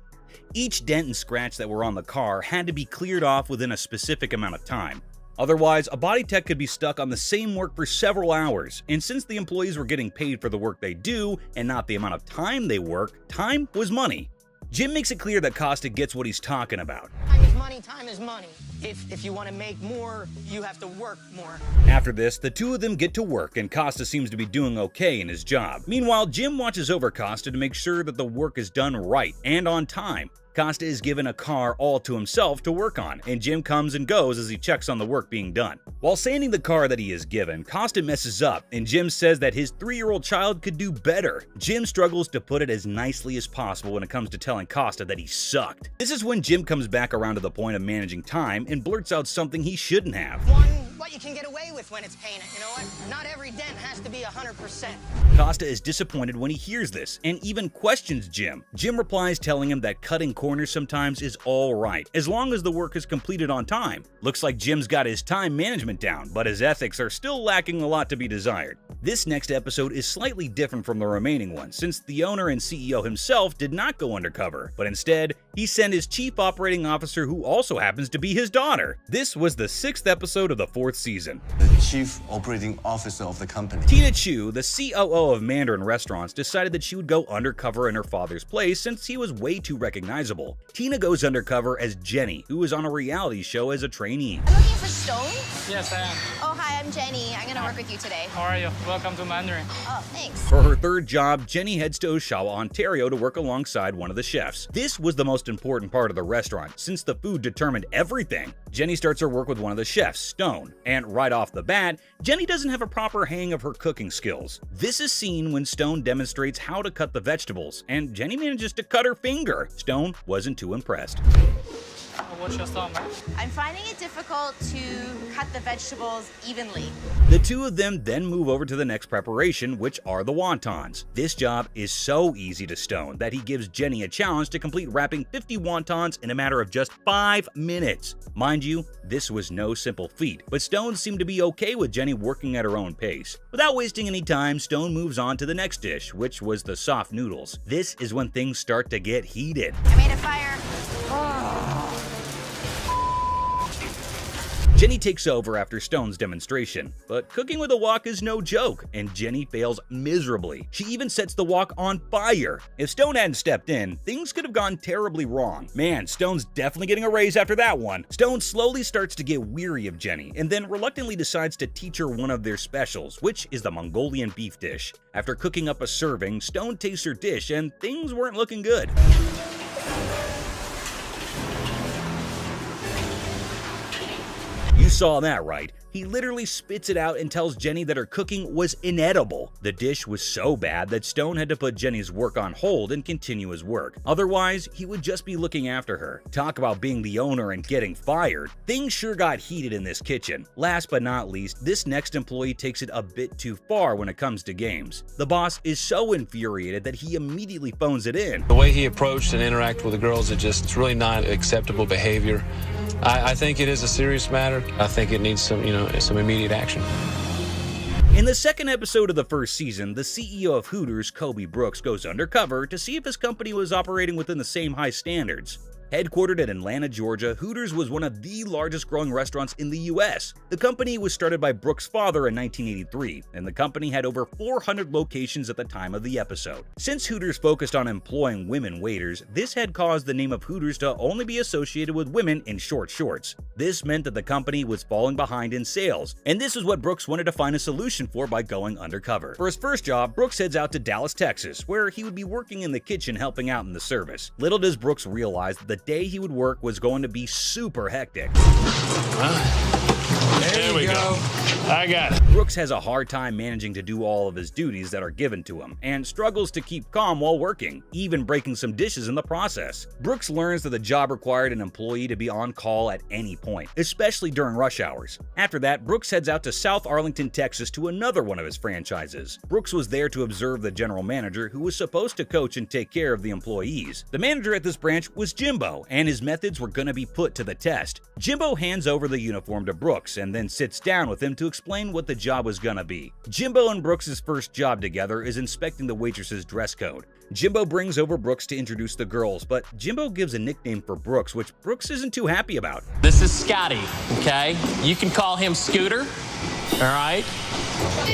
[SPEAKER 1] Each dent and scratch that were on the car had to be cleared off within a specific amount of time. Otherwise, a body tech could be stuck on the same work for several hours, and since the employees were getting paid for the work they do and not the amount of time they work, time was money. Jim makes it clear that Costa gets what he's talking about.
[SPEAKER 19] Time is money, time is money. If you want to make more, you have to work more.
[SPEAKER 1] After this, the two of them get to work and Costa seems to be doing okay in his job. Meanwhile, Jim watches over Costa to make sure that the work is done right and on time. Costa is given a car all to himself to work on, and Jim comes and goes as he checks on the work being done. While sanding the car that he is given, Costa messes up, and Jim says that his 3-year-old child could do better. Jim struggles to put it as nicely as possible when it comes to telling Costa that he sucked. This is when Jim comes back around to the point of managing time and blurts out something he shouldn't have.
[SPEAKER 19] What you can get away with when it's painted, you know what? Not every dent has to be 100%.
[SPEAKER 1] Costa is disappointed when he hears this and even questions Jim. Jim replies telling him that cutting corners sometimes is alright, as long as the work is completed on time. Looks like Jim's got his time management down, but his ethics are still lacking a lot to be desired. This next episode is slightly different from the remaining ones, since the owner and CEO himself did not go undercover, but instead, he sent his chief operating officer who also happens to be his daughter. This was the 6th episode of the 4th season.
[SPEAKER 3] The chief operating officer of the company.
[SPEAKER 1] Tina Chu, the COO of Mandarin Restaurants, decided that she would go undercover in her father's place since he was way too recognizable. Tina goes undercover as Jenny, who is on a reality show as a trainee.
[SPEAKER 4] I'm looking for Stone.
[SPEAKER 8] Yes, I am.
[SPEAKER 4] Oh, hi, I'm Jenny. I'm gonna work with you today.
[SPEAKER 8] How are you? Welcome to Mandarin.
[SPEAKER 4] Oh, thanks.
[SPEAKER 1] For her 3rd job, Jenny heads to Oshawa, Ontario to work alongside one of the chefs. This was the most important part of the restaurant, since the food determined everything. Jenny starts her work with one of the chefs, Stone, and right off the bat, Jenny doesn't have a proper hang of her cooking skills. This is seen when Stone demonstrates how to cut the vegetables, and Jenny manages to cut her finger. Stone wasn't too impressed.
[SPEAKER 8] What's your thumb?
[SPEAKER 4] I'm finding it difficult to cut the vegetables evenly.
[SPEAKER 1] The two of them then move over to the next preparation, which are the wontons. This job is so easy to Stone that he gives Jenny a challenge to complete wrapping 50 wontons in a matter of just 5 minutes. Mind you, this was no simple feat, but Stone seemed to be okay with Jenny working at her own pace. Without wasting any time, Stone moves on to the next dish, which was the soft noodles. This is when things start to get heated.
[SPEAKER 4] I made a fire.
[SPEAKER 1] Jenny takes over after Stone's demonstration, but cooking with a wok is no joke, and Jenny fails miserably. She even sets the wok on fire. If Stone hadn't stepped in, things could have gone terribly wrong. Man, Stone's definitely getting a raise after that one. Stone slowly starts to get weary of Jenny, and then reluctantly decides to teach her one of their specials, which is the Mongolian beef dish. After cooking up a serving, Stone tastes her dish, and things weren't looking good. You saw that right. He literally spits it out and tells Jenny that her cooking was inedible. The dish was so bad that Stone had to put Jenny's work on hold and continue his work. Otherwise, he would just be looking after her. Talk about being the owner and getting fired. Things sure got heated in this kitchen. Last but not least, this next employee takes it a bit too far when it comes to games. The boss is so infuriated that he immediately phones it in.
[SPEAKER 22] The way he approached and interacted with the girls, it's really not acceptable behavior. I think it is a serious matter. I think it needs some immediate action.
[SPEAKER 1] In the 2nd episode of the 1st season, the CEO of Hooters, Kobe Brooks, goes undercover to see if his company was operating within the same high standards. Headquartered in Atlanta, Georgia, Hooters was one of the largest growing restaurants in the U.S. The company was started by Brooks' father in 1983, and the company had over 400 locations at the time of the episode. Since Hooters focused on employing women waiters, this had caused the name of Hooters to only be associated with women in short shorts. This meant that the company was falling behind in sales, and this is what Brooks wanted to find a solution for by going undercover. For his first job, Brooks heads out to Dallas, Texas, where he would be working in the kitchen helping out in the service. Little does Brooks realize that the day he would work was going to be super hectic.
[SPEAKER 22] There we go. I got it.
[SPEAKER 1] Brooks has a hard time managing to do all of his duties that are given to him, and struggles to keep calm while working, even breaking some dishes in the process. Brooks learns that the job required an employee to be on call at any point, especially during rush hours. After that, Brooks heads out to South Arlington, Texas to another one of his franchises. Brooks was there to observe the general manager, who was supposed to coach and take care of the employees. The manager at this branch was Jimbo, and his methods were going to be put to the test. Jimbo hands over the uniform to Brooks and then sits down with him to explain what the job was gonna be. Jimbo and Brooks' first job together is inspecting the waitress's dress code. Jimbo brings over Brooks to introduce the girls, but Jimbo gives a nickname for Brooks, which Brooks isn't too happy about.
[SPEAKER 2] This is Scotty, okay? You can call him Scooter, all right?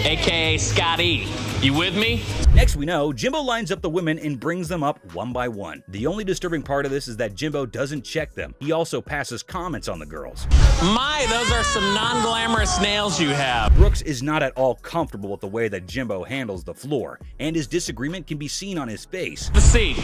[SPEAKER 2] AKA Scotty. You with me?
[SPEAKER 1] Next we know, Jimbo lines up the women and brings them up one by one. The only disturbing part of this is that Jimbo doesn't check them. He also passes comments on the girls.
[SPEAKER 2] My, those are some non-glamorous nails you have.
[SPEAKER 1] Brooks is not at all comfortable with the way that Jimbo handles the floor, and his disagreement can be seen on his face.
[SPEAKER 2] The seat.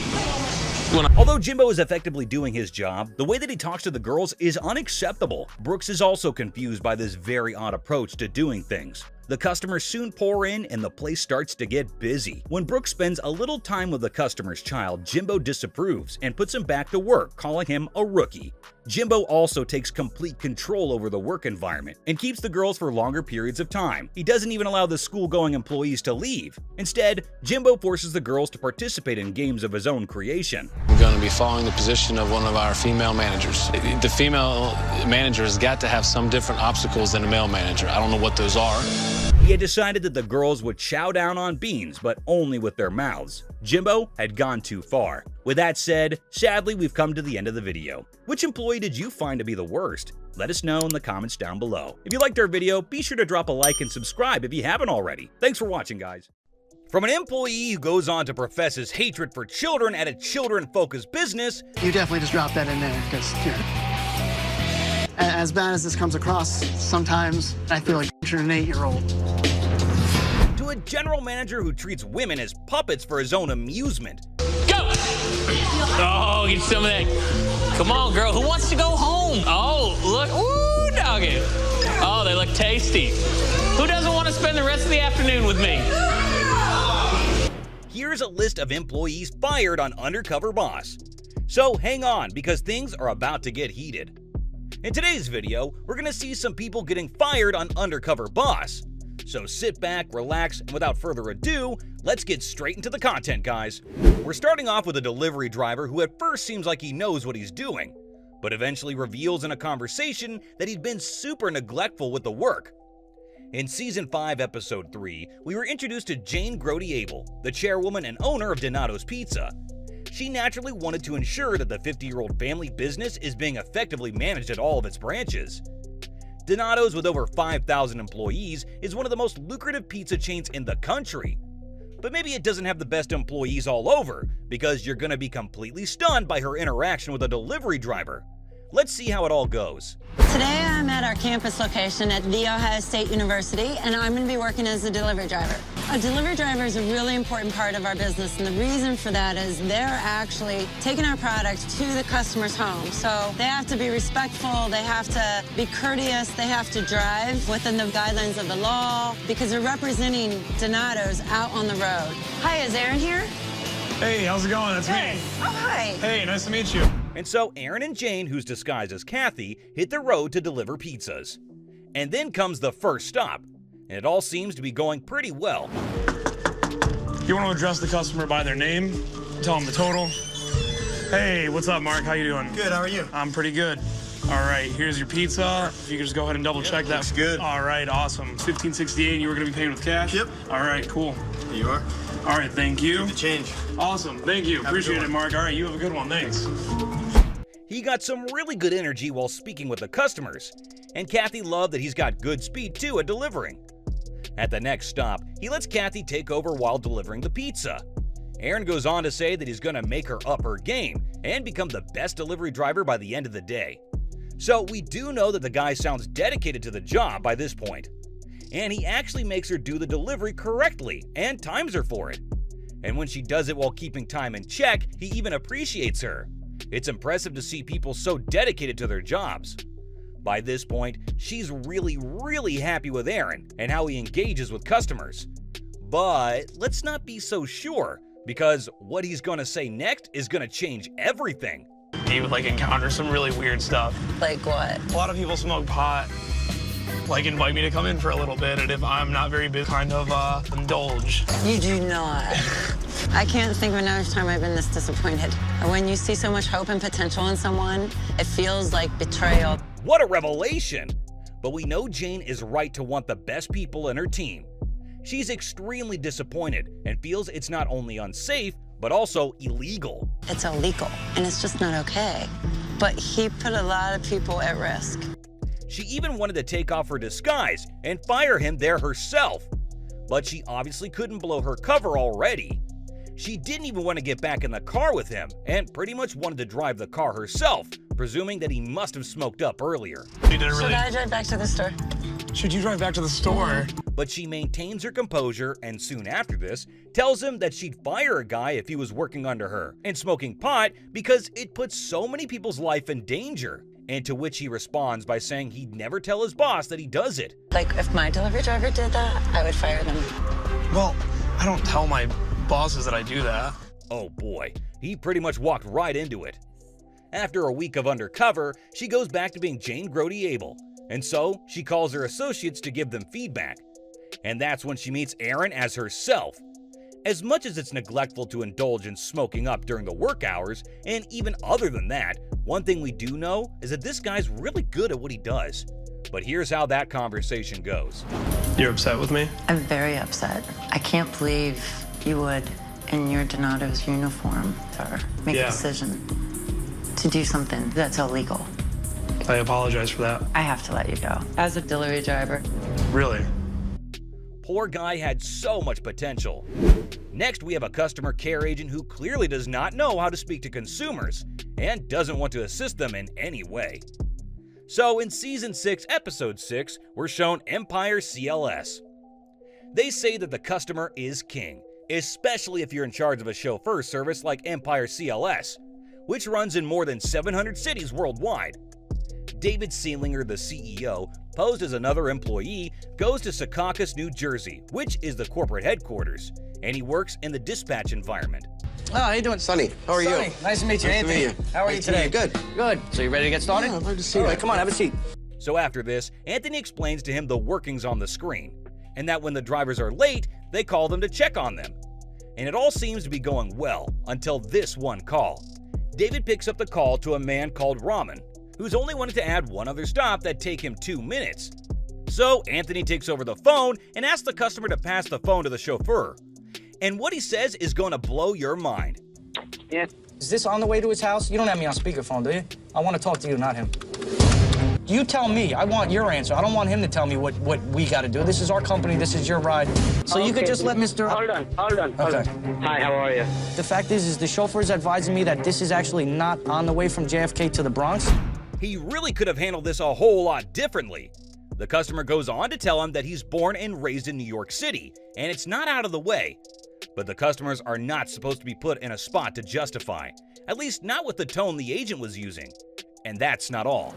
[SPEAKER 1] Although Jimbo is effectively doing his job, the way that he talks to the girls is unacceptable. Brooks is also confused by this very odd approach to doing things. The customers soon pour in and the place starts to get busy. When Brooks spends a little time with the customer's child, Jimbo disapproves and puts him back to work, calling him a rookie. Jimbo also takes complete control over the work environment and keeps the girls for longer periods of time. He doesn't even allow the school-going employees to leave. Instead, Jimbo forces the girls to participate in games of his own creation.
[SPEAKER 22] I'm going to be following the position of one of our female managers. The female manager has got to have some different obstacles than a male manager. I don't know what those are.
[SPEAKER 1] He had decided that the girls would chow down on beans, but only with their mouths. Jimbo had gone too far. With that said, sadly we've come to the end of the video. Which employee did you find to be the worst? Let us know in the comments down below. If you liked our video, be sure to drop a like and subscribe if you haven't already. Thanks for watching, guys. From an employee who goes on to profess his hatred for children at a children-focused business,
[SPEAKER 5] you definitely just dropped that in there because, as bad as this comes across, sometimes I feel like you're an 8-year-old.
[SPEAKER 1] To a general manager who treats women as puppets for his own amusement.
[SPEAKER 2] Go! Oh, get some of that. Come on, girl. Who wants to go home? Oh, look. Ooh, doggy. Oh, they look tasty. Who doesn't want to spend the rest of the afternoon with me?
[SPEAKER 1] Here's a list of employees fired on Undercover Boss. So hang on, because things are about to get heated. In today's video, we're going to see some people getting fired on Undercover Boss. So sit back, relax, and without further ado, let's get straight into the content, guys. We're starting off with a delivery driver who at first seems like he knows what he's doing, but eventually reveals in a conversation that he'd been super neglectful with the work. In Season 5, Episode 3, we were introduced to Jane Grody-Abel, the chairwoman and owner of Donato's Pizza. She naturally wanted to ensure that the 50-year-old family business is being effectively managed at all of its branches. Donato's, with over 5,000 employees, is one of the most lucrative pizza chains in the country. But maybe it doesn't have the best employees all over, because you're going to be completely stunned by her interaction with a delivery driver. Let's see how it all goes.
[SPEAKER 23] Today I'm at our campus location at The Ohio State University, and I'm going to be working as a delivery driver. A delivery driver is a really important part of our business, and the reason for that is they're actually taking our product to the customer's home. So they have to be respectful, they have to be courteous, they have to drive within the guidelines of the law, because they're representing Donato's out on the road. Hi, is Aaron here?
[SPEAKER 8] Hey, how's it going? That's me.
[SPEAKER 23] Oh, hi.
[SPEAKER 8] Hey, nice to meet you.
[SPEAKER 1] And so Aaron and Jane, who's disguised as Kathy, hit the road to deliver pizzas. And then comes the first stop, and it all seems to be going pretty well.
[SPEAKER 8] You want to address the customer by their name, tell them the total. Hey, what's up, Mark? How you doing?
[SPEAKER 18] Good, how are you?
[SPEAKER 8] I'm pretty good. All right, here's your pizza. If you could just go ahead and double check that.
[SPEAKER 18] Looks good.
[SPEAKER 8] All right, awesome. $15.68, you were going to be paying with cash?
[SPEAKER 18] Yep.
[SPEAKER 8] All right, cool.
[SPEAKER 18] Here you are.
[SPEAKER 8] All right, thank you.
[SPEAKER 18] Keep the change.
[SPEAKER 8] Awesome, thank you. Appreciate it, Mark. All right, you have a good one. Thanks.
[SPEAKER 1] He got some really good energy while speaking with the customers, and Kathy loved that he's got good speed too at delivering. At the next stop, he lets Kathy take over while delivering the pizza. Aaron goes on to say that he's going to make her up her game and become the best delivery driver by the end of the day. So we do know that the guy sounds dedicated to the job by this point. And he actually makes her do the delivery correctly and times her for it. And when she does it while keeping time in check, he even appreciates her. It's impressive to see people so dedicated to their jobs. By this point, she's really happy with Aaron and how he engages with customers. But let's not be so sure, because what he's going to say next is going to change everything.
[SPEAKER 8] You would encounter some really weird stuff.
[SPEAKER 23] Like what?
[SPEAKER 8] A lot of people smoke pot, invite me to come in for a little bit, and if I'm not very busy, kind of indulge.
[SPEAKER 23] You do not. I can't think of another time I've been this disappointed. When you see so much hope and potential in someone, it feels like betrayal.
[SPEAKER 1] What a revelation! But we know Jane is right to want the best people in her team. She's extremely disappointed and feels it's not only unsafe, but also illegal.
[SPEAKER 23] It's illegal, and it's just not okay. But he put a lot of people at risk.
[SPEAKER 1] She even wanted to take off her disguise and fire him there herself. But she obviously couldn't blow her cover already. She didn't even want to get back in the car with him and pretty much wanted to drive the car herself, presuming that he must have smoked up earlier.
[SPEAKER 23] Should I drive back to the store?
[SPEAKER 8] Should you drive back to the store?
[SPEAKER 1] But she maintains her composure and soon after this tells him that she'd fire a guy if he was working under her and smoking pot because it puts so many people's life in danger. And to which he responds by saying he'd never tell his boss that he does it.
[SPEAKER 23] If my delivery driver did that, I would fire them.
[SPEAKER 8] Well, I don't tell my bosses that I do that.
[SPEAKER 1] Oh boy, he pretty much walked right into it. After a week of Undercover, she goes back to being Jane Grody Abel, and so she calls her associates to give them feedback. And that's when she meets Aaron as herself. As much as it's neglectful to indulge in smoking up during the work hours, and even other than that, one thing we do know is that this guy's really good at what he does. But here's how that conversation goes.
[SPEAKER 8] You're upset with me?
[SPEAKER 10] I'm very upset. I can't believe you would, in your Donato's uniform, make a decision to do something that's illegal.
[SPEAKER 8] I apologize for that.
[SPEAKER 10] I have to let you go. As a delivery driver.
[SPEAKER 8] Really?
[SPEAKER 1] Poor guy had so much potential. Next, we have a customer care agent who clearly does not know how to speak to consumers and doesn't want to assist them in any way. So in Season 6, Episode 6, we're shown Empire CLS. They say that the customer is king, especially if you're in charge of a chauffeur service like Empire CLS, which runs in more than 700 cities worldwide. David Seelinger, the CEO, posed as another employee, goes to Secaucus, New Jersey, which is the corporate headquarters, and he works in the dispatch environment.
[SPEAKER 15] Oh, how you doing? Sonny, how are
[SPEAKER 19] Sonny,
[SPEAKER 15] you?
[SPEAKER 19] nice to meet you,
[SPEAKER 15] Nice
[SPEAKER 19] Anthony.
[SPEAKER 15] to meet you.
[SPEAKER 19] How are you
[SPEAKER 15] Nice to meet
[SPEAKER 19] today?
[SPEAKER 15] you. Good.
[SPEAKER 19] Good. So you ready to get started?
[SPEAKER 15] Yeah, I'd love to see
[SPEAKER 19] All
[SPEAKER 15] that.
[SPEAKER 19] right, come on, have a seat.
[SPEAKER 1] So after this, Anthony explains to him the workings on the screen, and that when the drivers are late, they call them to check on them. And it all seems to be going well, until this one call. David picks up the call to a man called Raman, who's only wanted to add one other stop that'd take him 2 minutes. So Anthony takes over the phone and asks the customer to pass the phone to the chauffeur. And what he says is going to blow your mind.
[SPEAKER 19] Yeah. Is this on the way to his house? You don't have me on speakerphone, do you? I want to talk to you, not him. You tell me. I want your answer. I don't want him to tell me what we got to do. This is our company. This is your ride. So you could just let Mr.
[SPEAKER 6] Hold on.
[SPEAKER 19] Okay.
[SPEAKER 6] Hi, how are you?
[SPEAKER 19] The fact is the chauffeur's advising me that this is actually not on the way from JFK to the Bronx.
[SPEAKER 1] He really could have handled this a whole lot differently. The customer goes on to tell him that he's born and raised in New York City, and it's not out of the way. But the customers are not supposed to be put in a spot to justify, at least not with the tone the agent was using. And that's not all.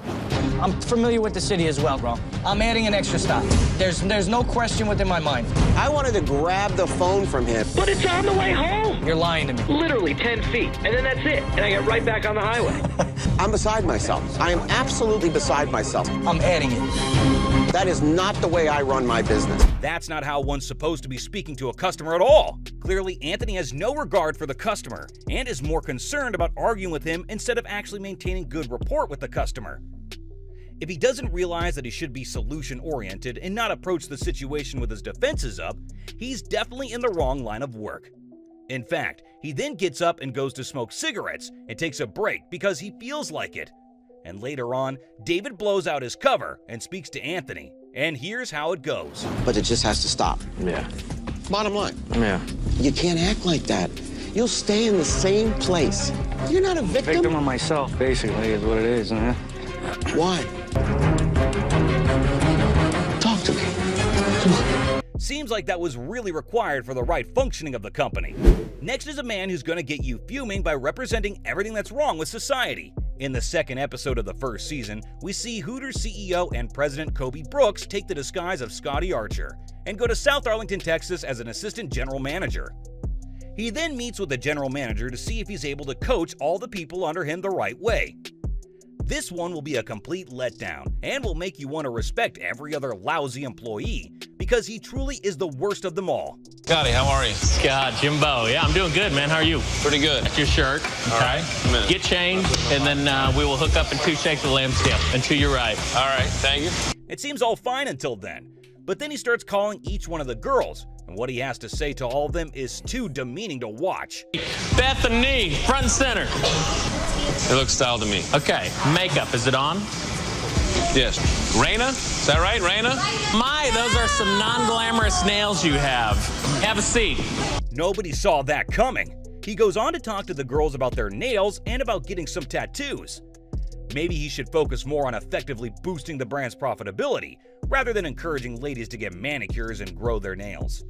[SPEAKER 19] I'm familiar with the city as well, bro. I'm adding an extra stop. There's no question within my mind.
[SPEAKER 15] I wanted to grab the phone from him.
[SPEAKER 6] But it's on the way home.
[SPEAKER 19] You're lying to me.
[SPEAKER 6] Literally 10 feet, and then that's it. And I get right back on the highway.
[SPEAKER 15] I'm beside myself. I am absolutely beside myself.
[SPEAKER 19] I'm adding it.
[SPEAKER 15] That is not the way I run my business.
[SPEAKER 1] That's not how one's supposed to be speaking to a customer at all. Clearly, Anthony has no regard for the customer and is more concerned about arguing with him instead of actually maintaining good rapport with the customer. If he doesn't realize that he should be solution-oriented and not approach the situation with his defenses up, he's definitely in the wrong line of work. In fact, he then gets up and goes to smoke cigarettes and takes a break because he feels like it. And later on, David blows out his cover and speaks to Anthony. And here's how it goes.
[SPEAKER 15] But it just has to stop.
[SPEAKER 22] Yeah.
[SPEAKER 15] Bottom line.
[SPEAKER 22] Yeah.
[SPEAKER 15] You can't act like that. You'll stay in the same place. You're not a victim.
[SPEAKER 19] Victim of myself, basically, is what it is, man.
[SPEAKER 15] Why? Talk to me. Come on.
[SPEAKER 1] Seems like that was really required for the right functioning of the company. Next is a man who's going to get you fuming by representing everything that's wrong with society. In the second episode of the first season, we see Hooters CEO and President Kobe Brooks take the disguise of Scotty Archer and go to South Arlington, Texas as an assistant general manager. He then meets with the general manager to see if he's able to coach all the people under him the right way. This one will be a complete letdown and will make you want to respect every other lousy employee because he truly is the worst of them all.
[SPEAKER 22] Scotty, how are you?
[SPEAKER 2] Scott, Jimbo. Yeah, I'm doing good, man. How are you?
[SPEAKER 22] Pretty good.
[SPEAKER 2] That's your shirt.
[SPEAKER 22] All right. A minute.
[SPEAKER 2] Get changed, and then we will hook up in 2 shakes of lamb steak. And to your right.
[SPEAKER 22] All right, thank you.
[SPEAKER 1] It seems all fine until then, but then he starts calling each one of the girls, and what he has to say to all of them is too demeaning to watch.
[SPEAKER 2] Bethany, front and center.
[SPEAKER 22] It looks style to me.
[SPEAKER 2] Okay, makeup, is it on?
[SPEAKER 22] Yes. Raina? Is that right, Raina?
[SPEAKER 2] My, those are some non-glamorous nails you have. Have a seat.
[SPEAKER 1] Nobody saw that coming. He goes on to talk to the girls about their nails and about getting some tattoos. Maybe he should focus more on effectively boosting the brand's profitability, rather than encouraging ladies to get manicures and grow their nails.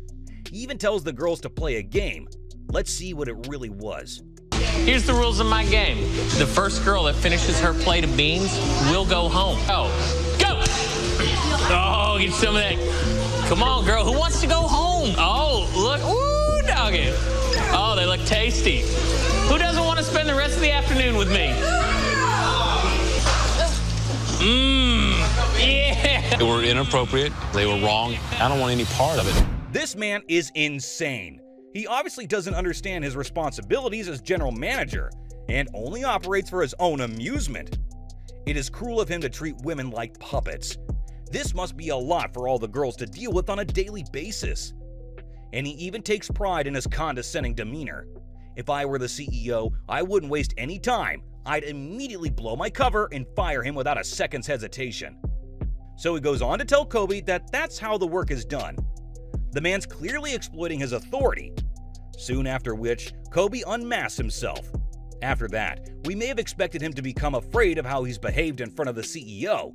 [SPEAKER 1] He even tells the girls to play a game. Let's see what it really was.
[SPEAKER 2] Here's the rules of my game. The first girl that finishes her plate of beans will go home. Oh, go! Oh, get some of that. Come on, girl. Who wants to go home? Oh, look. Ooh, doggy. Oh, they look tasty. Who doesn't want to spend the rest of the afternoon with me? Yeah.
[SPEAKER 22] They were inappropriate. They were wrong. I don't want any part of it.
[SPEAKER 1] This man is insane. He obviously doesn't understand his responsibilities as general manager and only operates for his own amusement. It is cruel of him to treat women like puppets. This must be a lot for all the girls to deal with on a daily basis. And he even takes pride in his condescending demeanor. If I were the CEO, I wouldn't waste any time. I'd immediately blow my cover and fire him without a second's hesitation. So he goes on to tell Kobe that that's how the work is done. The man's clearly exploiting his authority. Soon after which, Kobe unmasks himself. After that, we may have expected him to become afraid of how he's behaved in front of the CEO.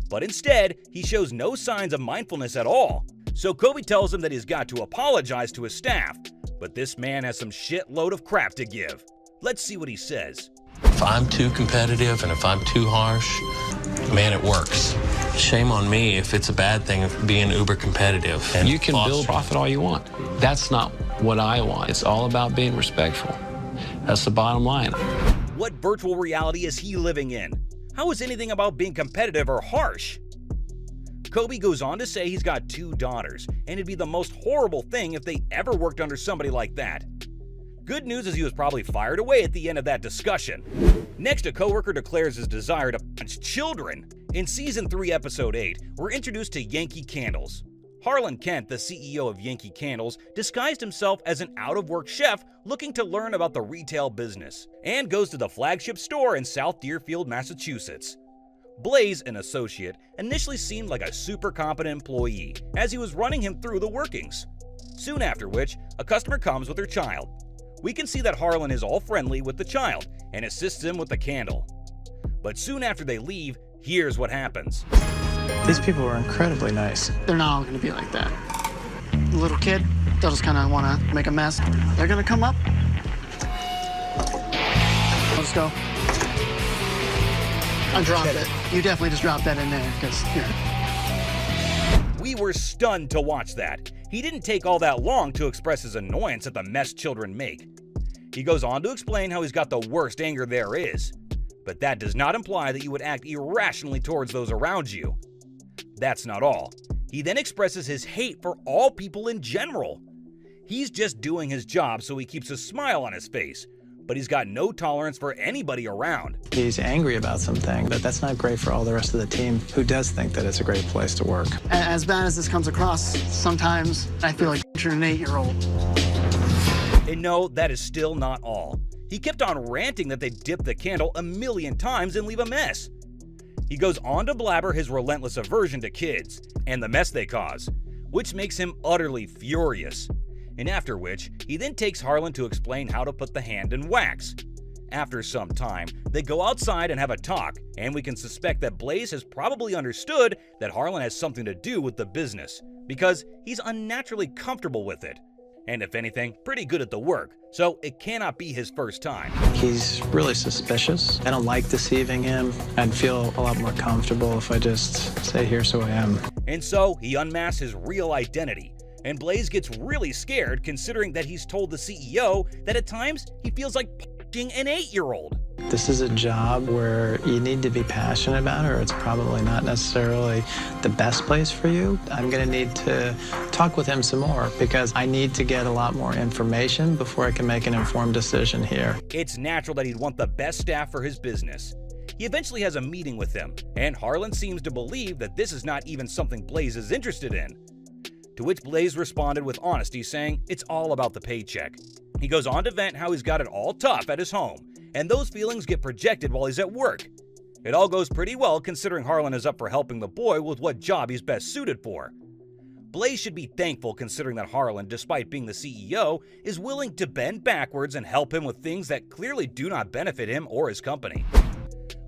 [SPEAKER 1] But instead, he shows no signs of mindfulness at all. So Kobe tells him that he's got to apologize to his staff. But this man has some shitload of crap to give. Let's see what he says.
[SPEAKER 2] If I'm too competitive and if I'm too harsh, man, it works. Shame on me if it's a bad thing of being uber competitive. And
[SPEAKER 22] You can build profit all you want. That's not what I want. It's all about being respectful. That's the bottom line.
[SPEAKER 1] What virtual reality is he living in? How is anything about being competitive or harsh? Kobe goes on to say he's got 2 daughters, and it'd be the most horrible thing if they ever worked under somebody like that. Good news is he was probably fired away at the end of that discussion. Next, a coworker declares his desire to punch children. In Season 3, Episode 8, we're introduced to Yankee Candles. Harlan Kent, the CEO of Yankee Candles, disguised himself as an out-of-work chef looking to learn about the retail business, and goes to the flagship store in South Deerfield, Massachusetts. Blaze, an associate, initially seemed like a super competent employee as he was running him through the workings. Soon after which, a customer comes with her child. We can see that Harlan is all friendly with the child and assists him with the candle. But soon after they leave, here's what happens.
[SPEAKER 5] These people are incredibly nice.
[SPEAKER 19] They're not all gonna be like that. The little kid, they'll just kind of want to make a mess. They're gonna come up. Let's go. I dropped it. You definitely just dropped that in there, because here.
[SPEAKER 1] We were stunned to watch that. He didn't take all that long to express his annoyance at the mess children make. He goes on to explain how he's got the worst anger there is. But that does not imply that you would act irrationally towards those around you. That's not all. He then expresses his hate for all people in general. He's just doing his job so he keeps a smile on his face, but he's got no tolerance for anybody around.
[SPEAKER 5] He's angry about something, but that's not great for all the rest of the team who does think that it's a great place to work.
[SPEAKER 19] As bad as this comes across, sometimes I feel like you're an 8-year-old.
[SPEAKER 1] And no, that is still not all. He kept on ranting that they dip the candle a million times and leave a mess. He goes on to blabber his relentless aversion to kids and the mess they cause, which makes him utterly furious. And after which, he then takes Harlan to explain how to put the hand in wax. After some time, they go outside and have a talk, and we can suspect that Blaze has probably understood that Harlan has something to do with the business, because he's unnaturally comfortable with it. And if anything, pretty good at the work, so it cannot be his first time.
[SPEAKER 5] He's really suspicious. I don't like deceiving him. I'd feel a lot more comfortable if I just say, here's who I am.
[SPEAKER 1] And so he unmasks his real identity. And Blaze gets really scared considering that he's told the CEO that at times he feels like punching an 8-year-old.
[SPEAKER 5] This is a job where you need to be passionate about it, or it's probably not necessarily the best place for you. I'm going to need to talk with him some more because I need to get a lot more information before I can make an informed decision here.
[SPEAKER 1] It's natural that he'd want the best staff for his business. He eventually has a meeting with them, and Harlan seems to believe that this is not even something Blaze is interested in. To which Blaze responded with honesty, saying it's all about the paycheck. He goes on to vent how he's got it all tough at his home, and those feelings get projected while he's at work. It all goes pretty well considering Harlan is up for helping the boy with what job he's best suited for. Blaze should be thankful considering that Harlan, despite being the CEO, is willing to bend backwards and help him with things that clearly do not benefit him or his company.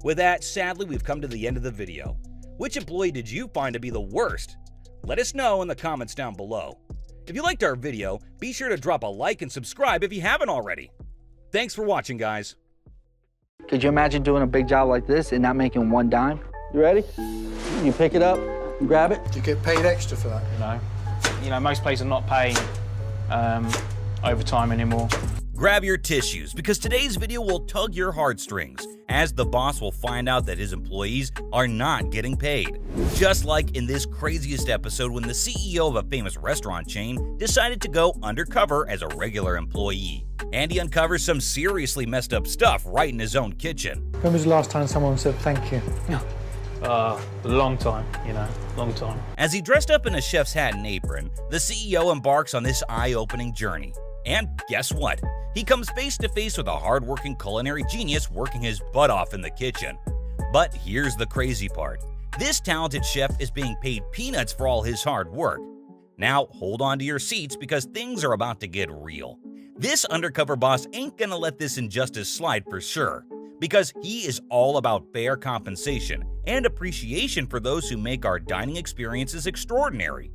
[SPEAKER 1] With that, sadly, we've come to the end of the video. Which employee did you find to be the worst? Let us know in the comments down below. If you liked our video, be sure to drop a like and subscribe if you haven't already. Thanks for watching, guys.
[SPEAKER 7] Could you imagine doing a big job like this and not making one dime? You ready? You pick it up, you grab it.
[SPEAKER 18] Do you get paid extra for that?
[SPEAKER 19] Most places are not paying overtime anymore.
[SPEAKER 1] Grab your tissues because today's video will tug your heartstrings as the boss will find out that his employees are not getting paid. Just like in this craziest episode when the CEO of a famous restaurant chain decided to go undercover as a regular employee. And he uncovers some seriously messed up stuff right in his own kitchen.
[SPEAKER 9] When was the last time someone said thank you?
[SPEAKER 19] Long time, long time.
[SPEAKER 1] As he dressed up in a chef's hat and apron, the CEO embarks on this eye-opening journey. And guess what? He comes face to face with a hard-working culinary genius working his butt off in the kitchen. But here's the crazy part. This talented chef is being paid peanuts for all his hard work. Now, hold on to your seats because things are about to get real. This undercover boss ain't gonna let this injustice slide for sure, because he is all about fair compensation and appreciation for those who make our dining experiences extraordinary.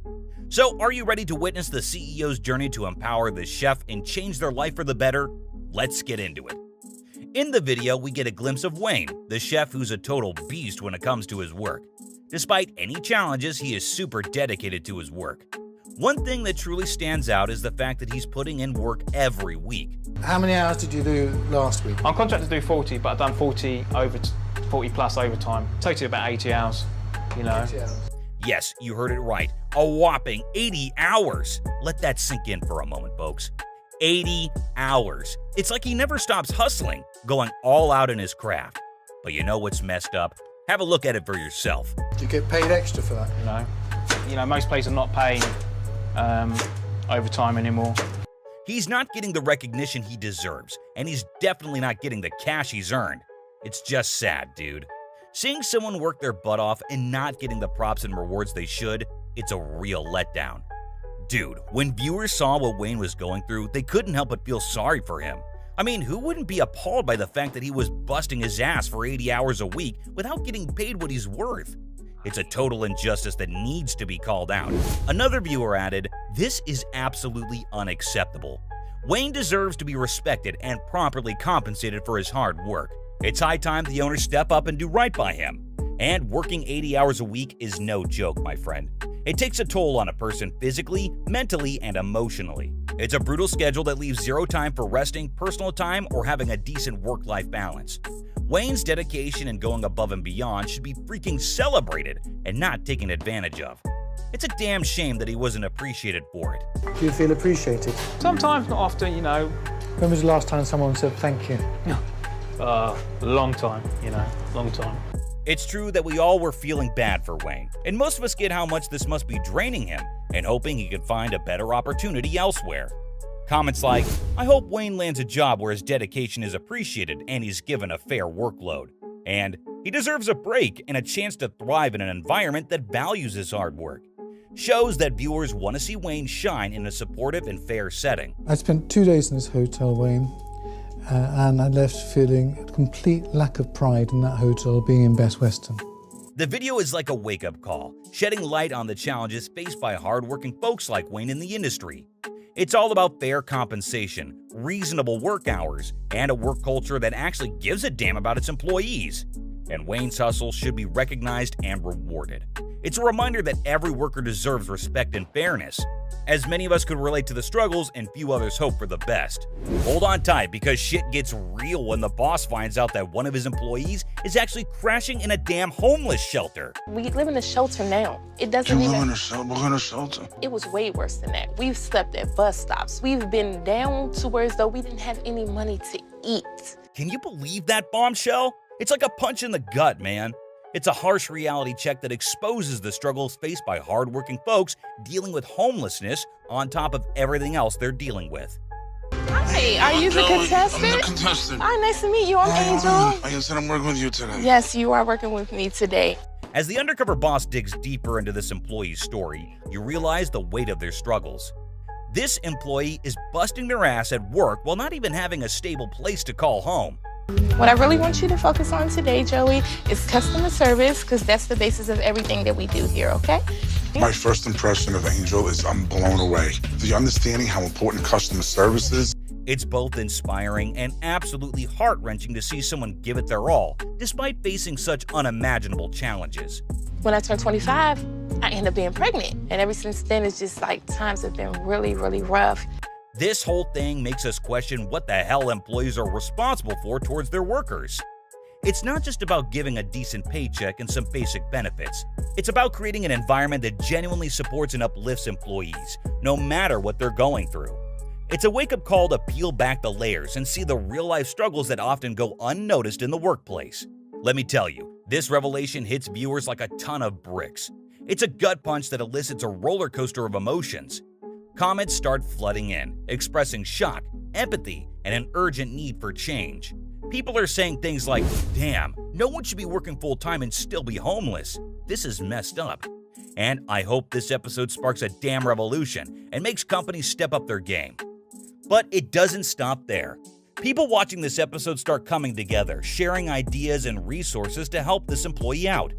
[SPEAKER 1] So, are you ready to witness the CEO's journey to empower this chef and change their life for the better? Let's get into it. In the video, we get a glimpse of Wayne, the chef who's a total beast when it comes to his work. Despite any challenges, he is super dedicated to his work. One thing that truly stands out is the fact that he's putting in work every week.
[SPEAKER 18] How many hours did you do last week?
[SPEAKER 19] I'm contracted to do 40, but I've done 40 plus overtime. Totally about 80 hours, 80
[SPEAKER 18] hours.
[SPEAKER 1] Yes, you heard it right. A whopping 80 hours. Let that sink in for a moment, folks. 80 hours. It's like he never stops hustling, going all out in his craft. But you know what's messed up? Have a look at it for yourself.
[SPEAKER 18] Do you get paid extra for that?
[SPEAKER 19] No. Most places are not paying overtime anymore.
[SPEAKER 1] He's not getting the recognition he deserves, and he's definitely not getting the cash he's earned. It's just sad, dude. Seeing someone work their butt off and not getting the props and rewards they should, it's a real letdown. Dude, when viewers saw what Wayne was going through, they couldn't help but feel sorry for him. I mean, who wouldn't be appalled by the fact that he was busting his ass for 80 hours a week without getting paid what he's worth? It's a total injustice that needs to be called out. Another viewer added, "This is absolutely unacceptable. Wayne deserves to be respected and properly compensated for his hard work. It's high time the owners step up and do right by him. And working 80 hours a week is no joke, my friend. It takes a toll on a person physically, mentally, and emotionally. It's a brutal schedule that leaves zero time for resting, personal time, or having a decent work-life balance. Wayne's dedication and going above and beyond should be freaking celebrated and not taken advantage of. It's a damn shame that he wasn't appreciated for it."
[SPEAKER 9] Do you feel appreciated?
[SPEAKER 19] Sometimes, not often,
[SPEAKER 9] When was the last time someone said thank you?
[SPEAKER 19] Long time, long time.
[SPEAKER 1] It's true that we all were feeling bad for Wayne, and most of us get how much this must be draining him and hoping he could find a better opportunity elsewhere. Comments like, "I hope Wayne lands a job where his dedication is appreciated and he's given a fair workload," and "He deserves a break and a chance to thrive in an environment that values his hard work," shows that viewers want to see Wayne shine in a supportive and fair setting.
[SPEAKER 9] I spent 2 days in this hotel, Wayne, and I left feeling a complete lack of pride in that hotel being in Best Western.
[SPEAKER 1] The video is like a wake-up call, shedding light on the challenges faced by hardworking folks like Wayne in the industry. It's all about fair compensation, reasonable work hours, and a work culture that actually gives a damn about its employees. And Wayne's hustle should be recognized and rewarded. It's a reminder that every worker deserves respect and fairness, as many of us could relate to the struggles and few others hope for the best. Hold on tight, because shit gets real when the boss finds out that one of his employees is actually crashing in a damn homeless shelter.
[SPEAKER 12] We live in a shelter now. It doesn't
[SPEAKER 20] You
[SPEAKER 12] even...
[SPEAKER 20] live in a shelter? What kind of shelter?
[SPEAKER 12] It was way worse than that. We've slept at bus stops. We've been down to where as though we didn't have any money to eat.
[SPEAKER 1] Can you believe that bombshell? It's like a punch in the gut, man. It's a harsh reality check that exposes the struggles faced by hardworking folks dealing with homelessness on top of everything else they're dealing with.
[SPEAKER 12] Hi, are you the contestant?
[SPEAKER 20] I'm the contestant.
[SPEAKER 12] Hi, nice to meet you. I'm Angel.
[SPEAKER 20] I said I'm working with you today.
[SPEAKER 12] Yes, you are working with me today.
[SPEAKER 1] As the undercover boss digs deeper into this employee's story, you realize the weight of their struggles. This employee is busting their ass at work while not even having a stable place to call home.
[SPEAKER 12] What I really want you to focus on today, Joey, is customer service, because that's the basis of everything that we do here, okay?
[SPEAKER 20] My first impression of Angel is I'm blown away. The understanding how important customer service is.
[SPEAKER 1] It's both inspiring and absolutely heart-wrenching to see someone give it their all, despite facing such unimaginable challenges.
[SPEAKER 12] When I turned 25, I ended up being pregnant. And ever since then, it's just like times have been really, really rough.
[SPEAKER 1] This whole thing makes us question what the hell employees are responsible for towards their workers. It's not just about giving a decent paycheck and some basic benefits. It's about creating an environment that genuinely supports and uplifts employees, no matter what they're going through. It's a wake-up call to peel back the layers and see the real-life struggles that often go unnoticed in the workplace. Let me tell you, this revelation hits viewers like a ton of bricks. It's a gut punch that elicits a roller coaster of emotions. Comments start flooding in, expressing shock, empathy, and an urgent need for change. People are saying things like, "Damn, no one should be working full-time and still be homeless. This is messed up." And I hope this episode sparks a damn revolution and makes companies step up their game. But it doesn't stop there. People watching this episode start coming together, sharing ideas and resources to help this employee out.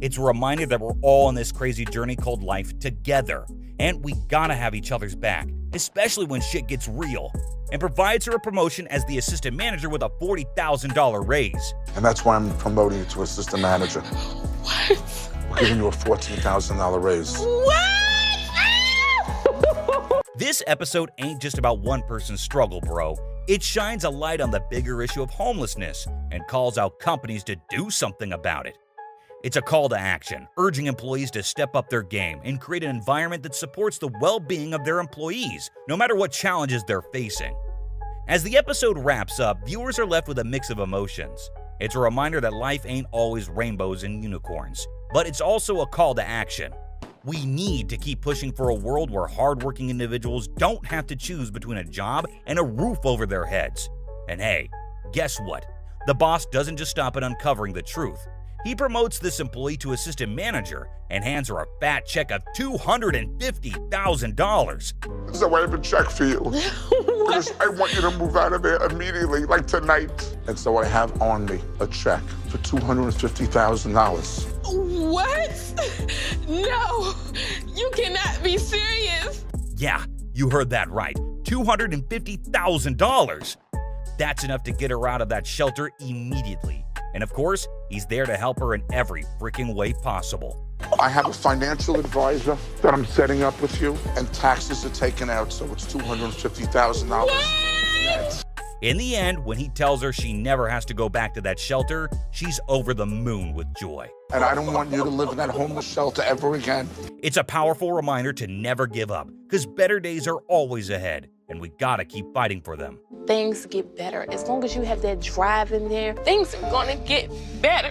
[SPEAKER 1] It's a reminder that we're all on this crazy journey called life together, and we gotta have each other's back, especially when shit gets real, and provides her a promotion as the assistant manager with a $40,000 raise.
[SPEAKER 20] And that's why I'm promoting you to assistant manager.
[SPEAKER 12] What?
[SPEAKER 20] We're giving you a $14,000 raise.
[SPEAKER 1] This episode ain't just about one person's struggle, bro. It shines a light on the bigger issue of homelessness and calls out companies to do something about it. It's a call to action, urging employees to step up their game and create an environment that supports the well-being of their employees, no matter what challenges they're facing. As the episode wraps up, viewers are left with a mix of emotions. It's a reminder that life ain't always rainbows and unicorns, but it's also a call to action. We need to keep pushing for a world where hardworking individuals don't have to choose between a job and a roof over their heads. And hey, guess what? The boss doesn't just stop at uncovering the truth. He promotes this employee to assistant manager and hands her a fat check of $250,000.
[SPEAKER 20] This is a waiver check for you. Because I want you to move out of there immediately, like tonight. And so I have on me a check for $250,000.
[SPEAKER 12] What? No, you cannot be serious.
[SPEAKER 1] Yeah, you heard that right. $250,000. That's enough to get her out of that shelter immediately. And of course, he's there to help her in every freaking way possible.
[SPEAKER 20] I have a financial advisor that I'm setting up with you, and taxes are taken out, so it's $250,000.
[SPEAKER 1] In the end, when he tells her she never has to go back to that shelter, she's over the moon with joy.
[SPEAKER 20] And I don't want you to live in that homeless shelter ever again.
[SPEAKER 1] It's a powerful reminder to never give up, because better days are always ahead, and we gotta keep fighting for them.
[SPEAKER 12] Things get better. As long as you have that drive in there, things are gonna get better.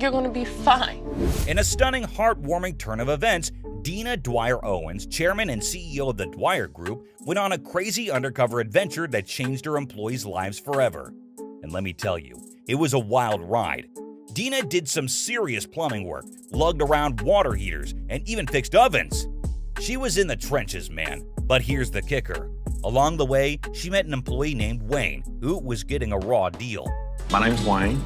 [SPEAKER 12] You're gonna be fine.
[SPEAKER 1] In a stunning, heartwarming turn of events, Dina Dwyer Owens, chairman and CEO of the Dwyer Group, went on a crazy undercover adventure that changed her employees' lives forever. And let me tell you, it was a wild ride. Dina did some serious plumbing work, lugged around water heaters, and even fixed ovens. She was in the trenches, man. But here's the kicker. Along the way, she met an employee named Wayne, who was getting a raw deal.
[SPEAKER 13] My name's Wayne.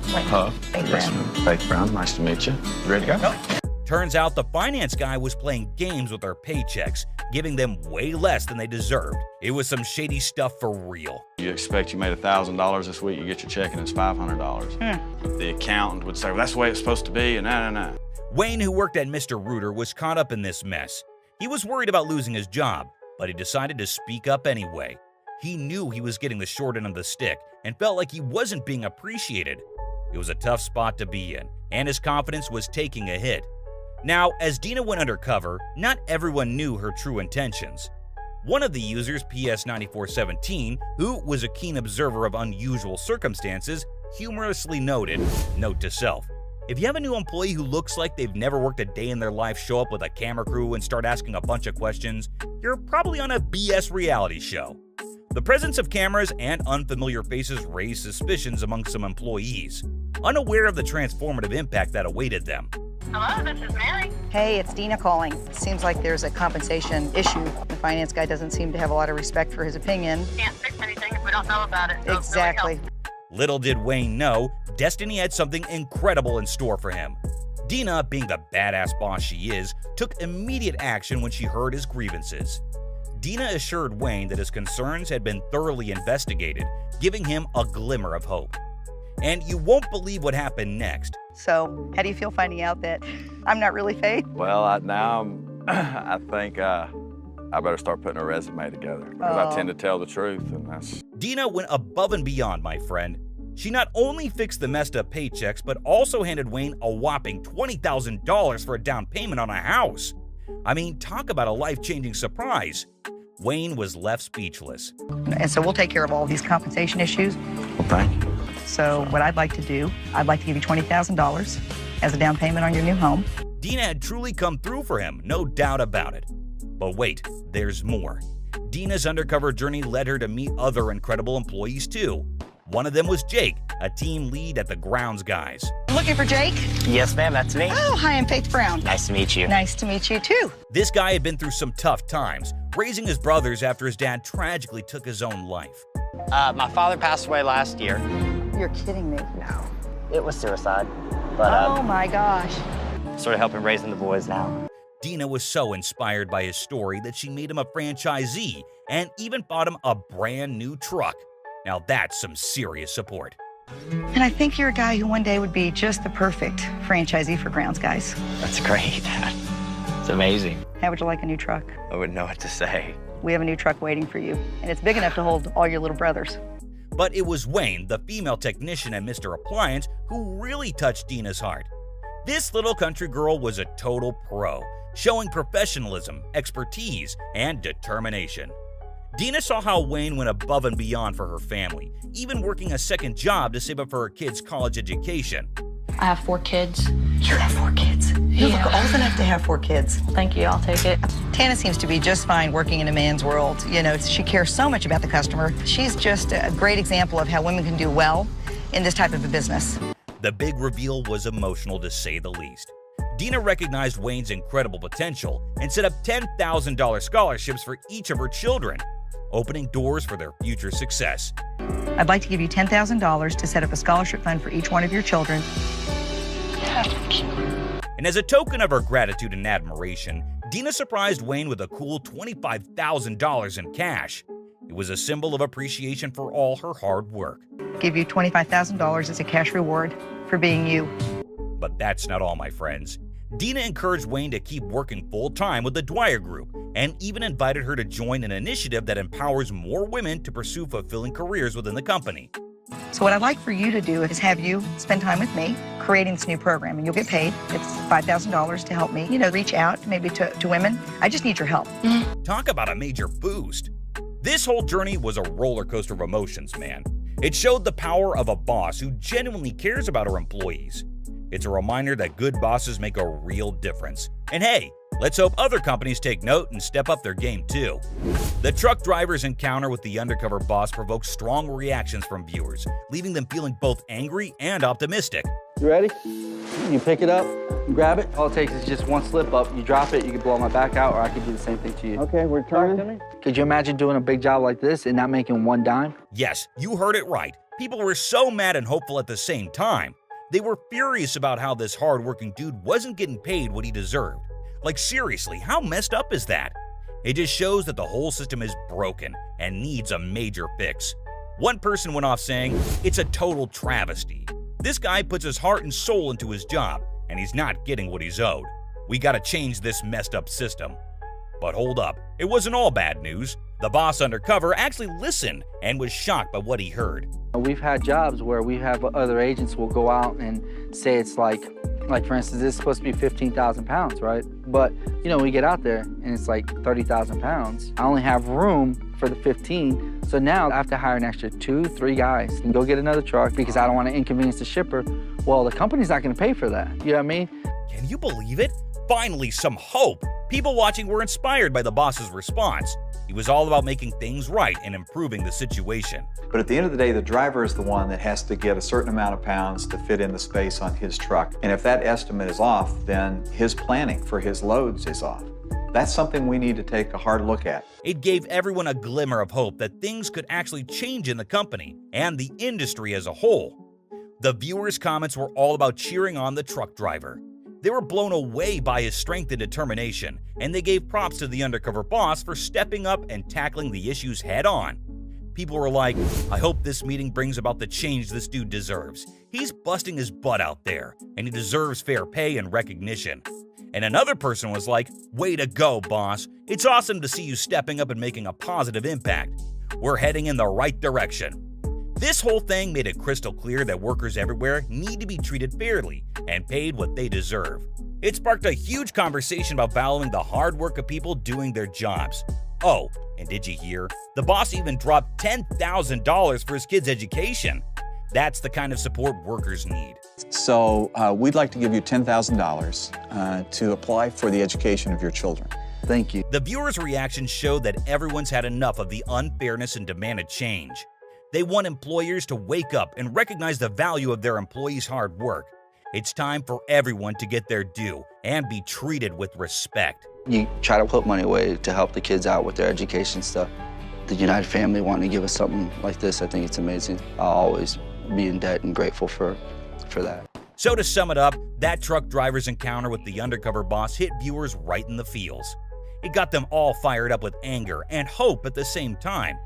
[SPEAKER 13] Faith Brown. Nice to meet you. You ready to go?
[SPEAKER 1] Turns out the finance guy was playing games with their paychecks, giving them way less than they deserved. It was some shady stuff for real.
[SPEAKER 13] You expect you made $1,000 this week, you get your check and it's $500. The accountant would say, well, that's the way it's supposed to be, and no.
[SPEAKER 1] Wayne, who worked at Mr. Rooter, was caught up in this mess. He was worried about losing his job, but he decided to speak up anyway. He knew he was getting the short end of the stick and felt like he wasn't being appreciated. It was a tough spot to be in, and his confidence was taking a hit. Now, as Dina went undercover, not everyone knew her true intentions. One of the users, PS9417, who was a keen observer of unusual circumstances, humorously noted, note to self, if you have a new employee who looks like they've never worked a day in their life show up with a camera crew and start asking a bunch of questions, you're probably on a BS reality show. The presence of cameras and unfamiliar faces raised suspicions among some employees, unaware of the transformative impact that awaited them.
[SPEAKER 14] Hello, this is Mary.
[SPEAKER 17] Hey, it's Dina calling. Seems like there's a compensation issue. The finance guy doesn't seem to have a lot of respect for his opinion.
[SPEAKER 14] Can't fix anything if we don't know about it. So
[SPEAKER 17] Exactly.
[SPEAKER 1] Little did Wayne know, Destiny had something incredible in store for him. Dina, being the badass boss she is, took immediate action when she heard his grievances. Dina assured Wayne that his concerns had been thoroughly investigated, giving him a glimmer of hope. And you won't believe what happened next.
[SPEAKER 17] So, how do you feel finding out that I'm not really Faith?
[SPEAKER 13] Well, I think I better start putting a resume together because I tend to tell the truth, and that's...
[SPEAKER 1] Dina went above and beyond, my friend. She not only fixed the messed up paychecks, but also handed Wayne a whopping $20,000 for a down payment on a house. I mean, talk about a life-changing surprise. Wayne was left speechless.
[SPEAKER 17] And so we'll take care of all of these compensation issues.
[SPEAKER 13] Well, thank you.
[SPEAKER 17] So what I'd like to do, I'd like to give you $20,000 as a down payment on your new home.
[SPEAKER 1] Dina had truly come through for him, no doubt about it. But wait, there's more. Dina's undercover journey led her to meet other incredible employees too. One of them was Jake, a team lead at the Grounds Guys.
[SPEAKER 17] Looking for Jake?
[SPEAKER 24] Yes, ma'am, that's me.
[SPEAKER 17] Oh, hi, I'm Faith Brown.
[SPEAKER 24] Nice to meet you.
[SPEAKER 17] Nice to meet you too.
[SPEAKER 1] This guy had been through some tough times, raising his brothers after his dad tragically took his own life.
[SPEAKER 24] My father passed away last year.
[SPEAKER 17] You're kidding me.
[SPEAKER 24] No, it was suicide. But
[SPEAKER 17] oh my gosh.
[SPEAKER 24] sort of helping raising the boys now.
[SPEAKER 1] Dina was so inspired by his story that she made him a franchisee and even bought him a brand new truck. Now that's some serious support.
[SPEAKER 17] And I think you're a guy who one day would be just the perfect franchisee for Grounds Guys.
[SPEAKER 24] That's great. It's amazing.
[SPEAKER 17] How would you like a new truck?
[SPEAKER 24] I wouldn't know what to say.
[SPEAKER 17] We have a new truck waiting for you, and it's big enough to hold all your little brothers.
[SPEAKER 1] But it was Wayne, the female technician at Mr. Appliance, who really touched Dina's heart. This little country girl was a total pro, showing professionalism, expertise, and determination. Dina saw how Wayne went above and beyond for her family, even working a second job to save up for her kids' college education.
[SPEAKER 25] I have 4 kids.
[SPEAKER 17] You have 4 kids? You look old enough to have 4 kids.
[SPEAKER 25] Thank you, I'll take it.
[SPEAKER 17] Tana seems to be just fine working in a man's world. You know, she cares so much about the customer. She's just a great example of how women can do well in this type of a business.
[SPEAKER 1] The big reveal was emotional to say the least. Dina recognized Wayne's incredible potential and set up $10,000 scholarships for each of her children, opening doors for their future success.
[SPEAKER 17] I'd like to give you $10,000 to set up a scholarship fund for each one of your children.
[SPEAKER 1] And as a token of her gratitude and admiration, Dina surprised Wayne with a cool $25,000 in cash. It was a symbol of appreciation for all her hard work.
[SPEAKER 17] Give you $25,000 as a cash reward for being you.
[SPEAKER 1] But that's not all, my friends. Dina encouraged Wayne to keep working full-time with the Dwyer Group and even invited her to join an initiative that empowers more women to pursue fulfilling careers within the company.
[SPEAKER 17] So what I'd like for you to do is have you spend time with me creating this new program, and you'll get paid. It's $5,000 to help me, reach out maybe to women. I just need your help.
[SPEAKER 1] Talk about a major boost. This whole journey was a roller coaster of emotions, man. It showed the power of a boss who genuinely cares about her employees. It's a reminder that good bosses make a real difference. And hey, Let's hope other companies take note and step up their game too. The truck driver's encounter with the undercover boss provoked strong reactions from viewers, leaving them feeling both angry and optimistic.
[SPEAKER 7] You ready? You pick it up, you grab it. All it takes is just one slip up. You drop it, you can blow my back out, or I could do the same thing to you. Okay, we're turning. Could you imagine doing a big job like this and not making one dime?
[SPEAKER 1] Yes, you heard it right. People were so mad and hopeful at the same time. They were furious about how this hard-working dude wasn't getting paid what he deserved. Like seriously, how messed up is that? It just shows that the whole system is broken and needs a major fix. One person went off saying, "It's a total travesty. This guy puts his heart and soul into his job, and he's not getting what he's owed. We gotta change this messed up system." But hold up, it wasn't all bad news. The boss undercover actually listened and was shocked by what he heard.
[SPEAKER 7] We've had jobs where we have other agents will go out and say it's like for instance, this is supposed to be 15,000 pounds, right? But, you know, we get out there and it's like 30,000 pounds. I only have room for the 15, so now I have to hire an extra 2-3 guys and go get another truck because I don't want to inconvenience the shipper. Well, the company's not going to pay for that, you know what I mean?
[SPEAKER 1] Can you believe it? Finally, some hope! People watching were inspired by the boss's response. He was all about making things right and improving the situation.
[SPEAKER 3] But at the end of the day, the driver is the one that has to get a certain amount of pounds to fit in the space on his truck. And if that estimate is off, then his planning for his loads is off. That's something we need to take a hard look at.
[SPEAKER 1] It gave everyone a glimmer of hope that things could actually change in the company and the industry as a whole. The viewers' comments were all about cheering on the truck driver. They were blown away by his strength and determination, and they gave props to the undercover boss for stepping up and tackling the issues head-on. People were like, "I hope this meeting brings about the change this dude deserves. He's busting his butt out there, and he deserves fair pay and recognition." And another person was like, "Way to go, boss. It's awesome to see you stepping up and making a positive impact. We're heading in the right direction." This whole thing made it crystal clear that workers everywhere need to be treated fairly and paid what they deserve. It sparked a huge conversation about valuing the hard work of people doing their jobs. Oh, and did you hear? The boss even dropped $10,000 for his kids' education. That's the kind of support workers need.
[SPEAKER 3] So we'd like to give you $10,000 to apply for the education of your children.
[SPEAKER 7] Thank you.
[SPEAKER 1] The viewers' reactions showed that everyone's had enough of the unfairness and demanded change. They want employers to wake up and recognize the value of their employees' hard work. It's time for everyone to get their due and be treated with respect.
[SPEAKER 7] You try to put money away to help the kids out with their education stuff. The United family wanting to give us something like this, I think it's amazing. I'll always be in debt and grateful for that.
[SPEAKER 1] So to sum it up, that truck driver's encounter with the undercover boss hit viewers right in the feels. It got them all fired up with anger and hope at the same time.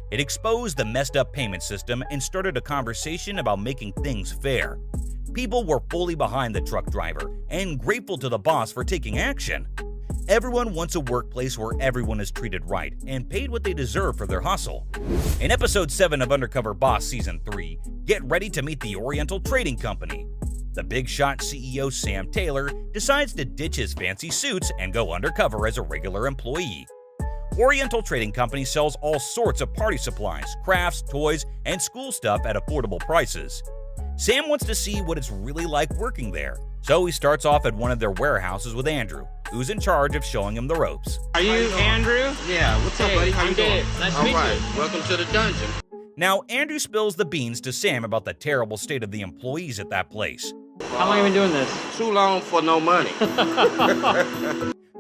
[SPEAKER 1] It exposed the messed up payment system and started a conversation about making things fair. People were fully behind the truck driver and grateful to the boss for taking action. Everyone wants a workplace where everyone is treated right and paid what they deserve for their hustle. In episode 7 of Undercover Boss Season 3, get ready to meet the Oriental Trading Company. The big shot CEO Sam Taylor decides to ditch his fancy suits and go undercover as a regular employee. Oriental Trading Company sells all sorts of party supplies, crafts, toys, and school stuff at affordable prices. Sam wants to see what it's really like working there, so he starts off at one of their warehouses with Andrew, who's in charge of showing him the ropes.
[SPEAKER 4] Are you Andrew?
[SPEAKER 11] Yeah, what's up, buddy? How you doing?
[SPEAKER 4] Nice to meet you.
[SPEAKER 11] Welcome to the dungeon.
[SPEAKER 1] Now, Andrew spills the beans to Sam about the terrible state of the employees at that place.
[SPEAKER 4] How long have you been doing this?
[SPEAKER 11] Too long for no money.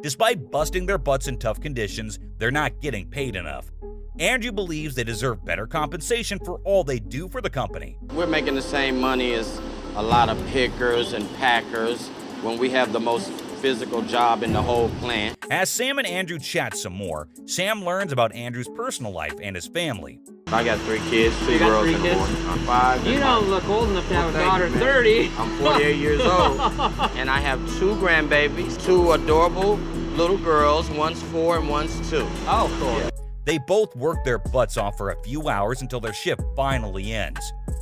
[SPEAKER 1] Despite busting their butts in tough conditions, they're not getting paid enough. Andrew believes they deserve better compensation for all they do for the company.
[SPEAKER 11] We're making the same money as a lot of pickers and packers when we have the most physical job in the whole plant.
[SPEAKER 1] As Sam and Andrew chat some more, Sam learns about Andrew's personal life and his family.
[SPEAKER 11] I got 3 kids, 2 girls and a boy. I'm 5.
[SPEAKER 4] You don't look old enough to have a daughter, 30.
[SPEAKER 11] I'm 48 years old, and I have 2 grandbabies, 2 adorable little girls. One's 4 and one's 2.
[SPEAKER 4] Oh, cool.
[SPEAKER 11] Yeah.
[SPEAKER 1] They both work their butts off for a few hours until their shift finally ends.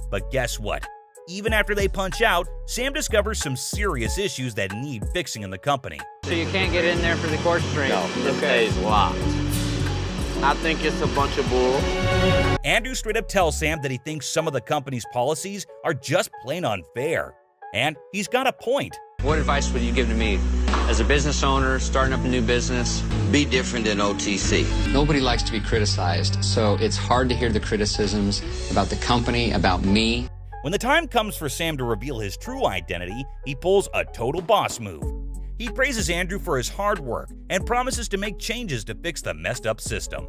[SPEAKER 1] But guess what? Even after they punch out, Sam discovers some serious issues that need fixing in the company.
[SPEAKER 4] So you can't get in there for the course string?
[SPEAKER 11] No, this stays locked. I think it's a bunch of bull.
[SPEAKER 1] Andrew straight up tells Sam that he thinks some of the company's policies are just plain unfair. And he's got a point.
[SPEAKER 22] What advice would you give to me
[SPEAKER 8] As a business owner, starting up a new business,
[SPEAKER 15] be different than OTC.
[SPEAKER 8] Nobody likes to be criticized, so it's hard to hear the criticisms about the company, about me.
[SPEAKER 1] When the time comes for Sam to reveal his true identity, he pulls a total boss move. He praises Andrew for his hard work and promises to make changes to fix the messed up system.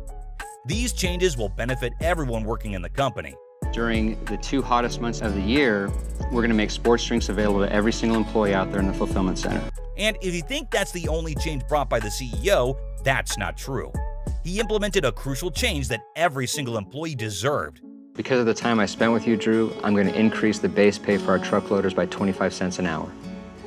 [SPEAKER 1] These changes will benefit everyone working in the company.
[SPEAKER 4] During the 2 hottest months of the year, we're going to make sports drinks available to every single employee out there in the fulfillment center.
[SPEAKER 1] And if you think that's the only change brought by the CEO, that's not true. He implemented a crucial change that every single employee deserved.
[SPEAKER 4] Because of the time I spent with you, Drew, I'm going to increase the base pay for our truck loaders by 25 cents an hour.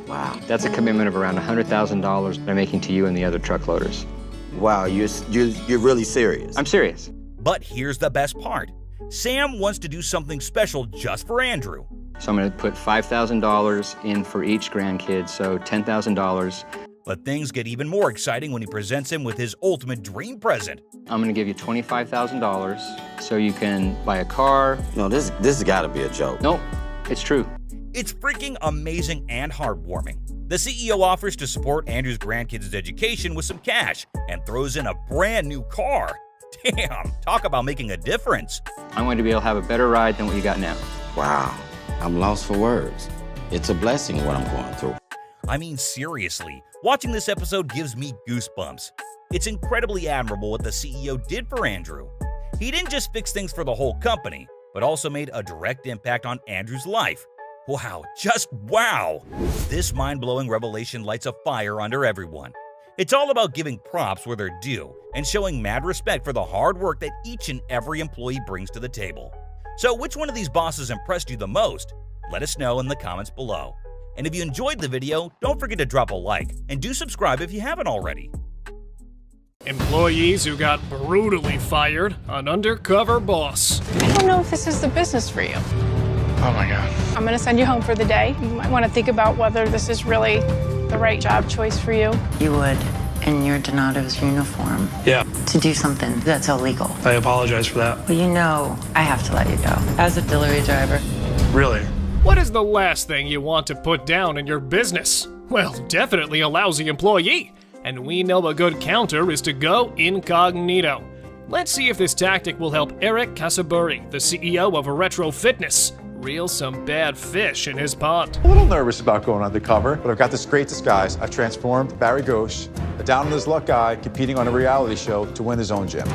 [SPEAKER 15] Wow.
[SPEAKER 4] That's a commitment of around $100,000 I'm making to you and the other truck loaders.
[SPEAKER 15] Wow, you're really serious.
[SPEAKER 4] I'm serious.
[SPEAKER 1] But here's the best part. Sam wants to do something special just for Andrew.
[SPEAKER 4] So I'm going to put $5,000 in for each grandkid, so $10,000.
[SPEAKER 1] But things get even more exciting when he presents him with his ultimate dream present.
[SPEAKER 4] I'm going to give you $25,000 so you can buy a car.
[SPEAKER 15] No, this has got to be a joke.
[SPEAKER 4] Nope, it's true.
[SPEAKER 1] It's freaking amazing and heartwarming. The CEO offers to support Andrew's grandkids' education with some cash and throws in a brand new car. Damn, talk about making a difference.
[SPEAKER 4] I'm going to be able to have a better ride than what you got now.
[SPEAKER 15] Wow, I'm lost for words. It's a blessing what I'm going through.
[SPEAKER 1] I mean, seriously, watching this episode gives me goosebumps. It's incredibly admirable what the CEO did for Andrew. He didn't just fix things for the whole company, but also made a direct impact on Andrew's life. Wow, just wow! This mind-blowing revelation lights a fire under everyone. It's all about giving props where they're due and showing mad respect for the hard work that each and every employee brings to the table. So which one of these bosses impressed you the most? Let us know in the comments below. And if you enjoyed the video, don't forget to drop a like and do subscribe if you haven't already.
[SPEAKER 10] Employees who got brutally fired, an undercover boss.
[SPEAKER 16] I don't know if this is the business for you.
[SPEAKER 10] Oh my God.
[SPEAKER 16] I'm going to send you home for the day. You might want to think about whether this is really the right job choice for you.
[SPEAKER 21] You would, in your Donato's uniform, to do something that's illegal.
[SPEAKER 10] I apologize for that.
[SPEAKER 21] Well, you know I have to let you go. As a delivery driver.
[SPEAKER 10] Really? What is the last thing you want to put down in your business? Well, definitely a lousy employee. And we know a good counter is to go incognito. Let's see if this tactic will help Eric Casaburi, the CEO of Retro Fitness, reel some bad fish in his pond.
[SPEAKER 23] A little nervous about going undercover, but I've got this great disguise. I've transformed Barry Ghosh, a down-on-his-luck guy competing on a reality show to win his own gym.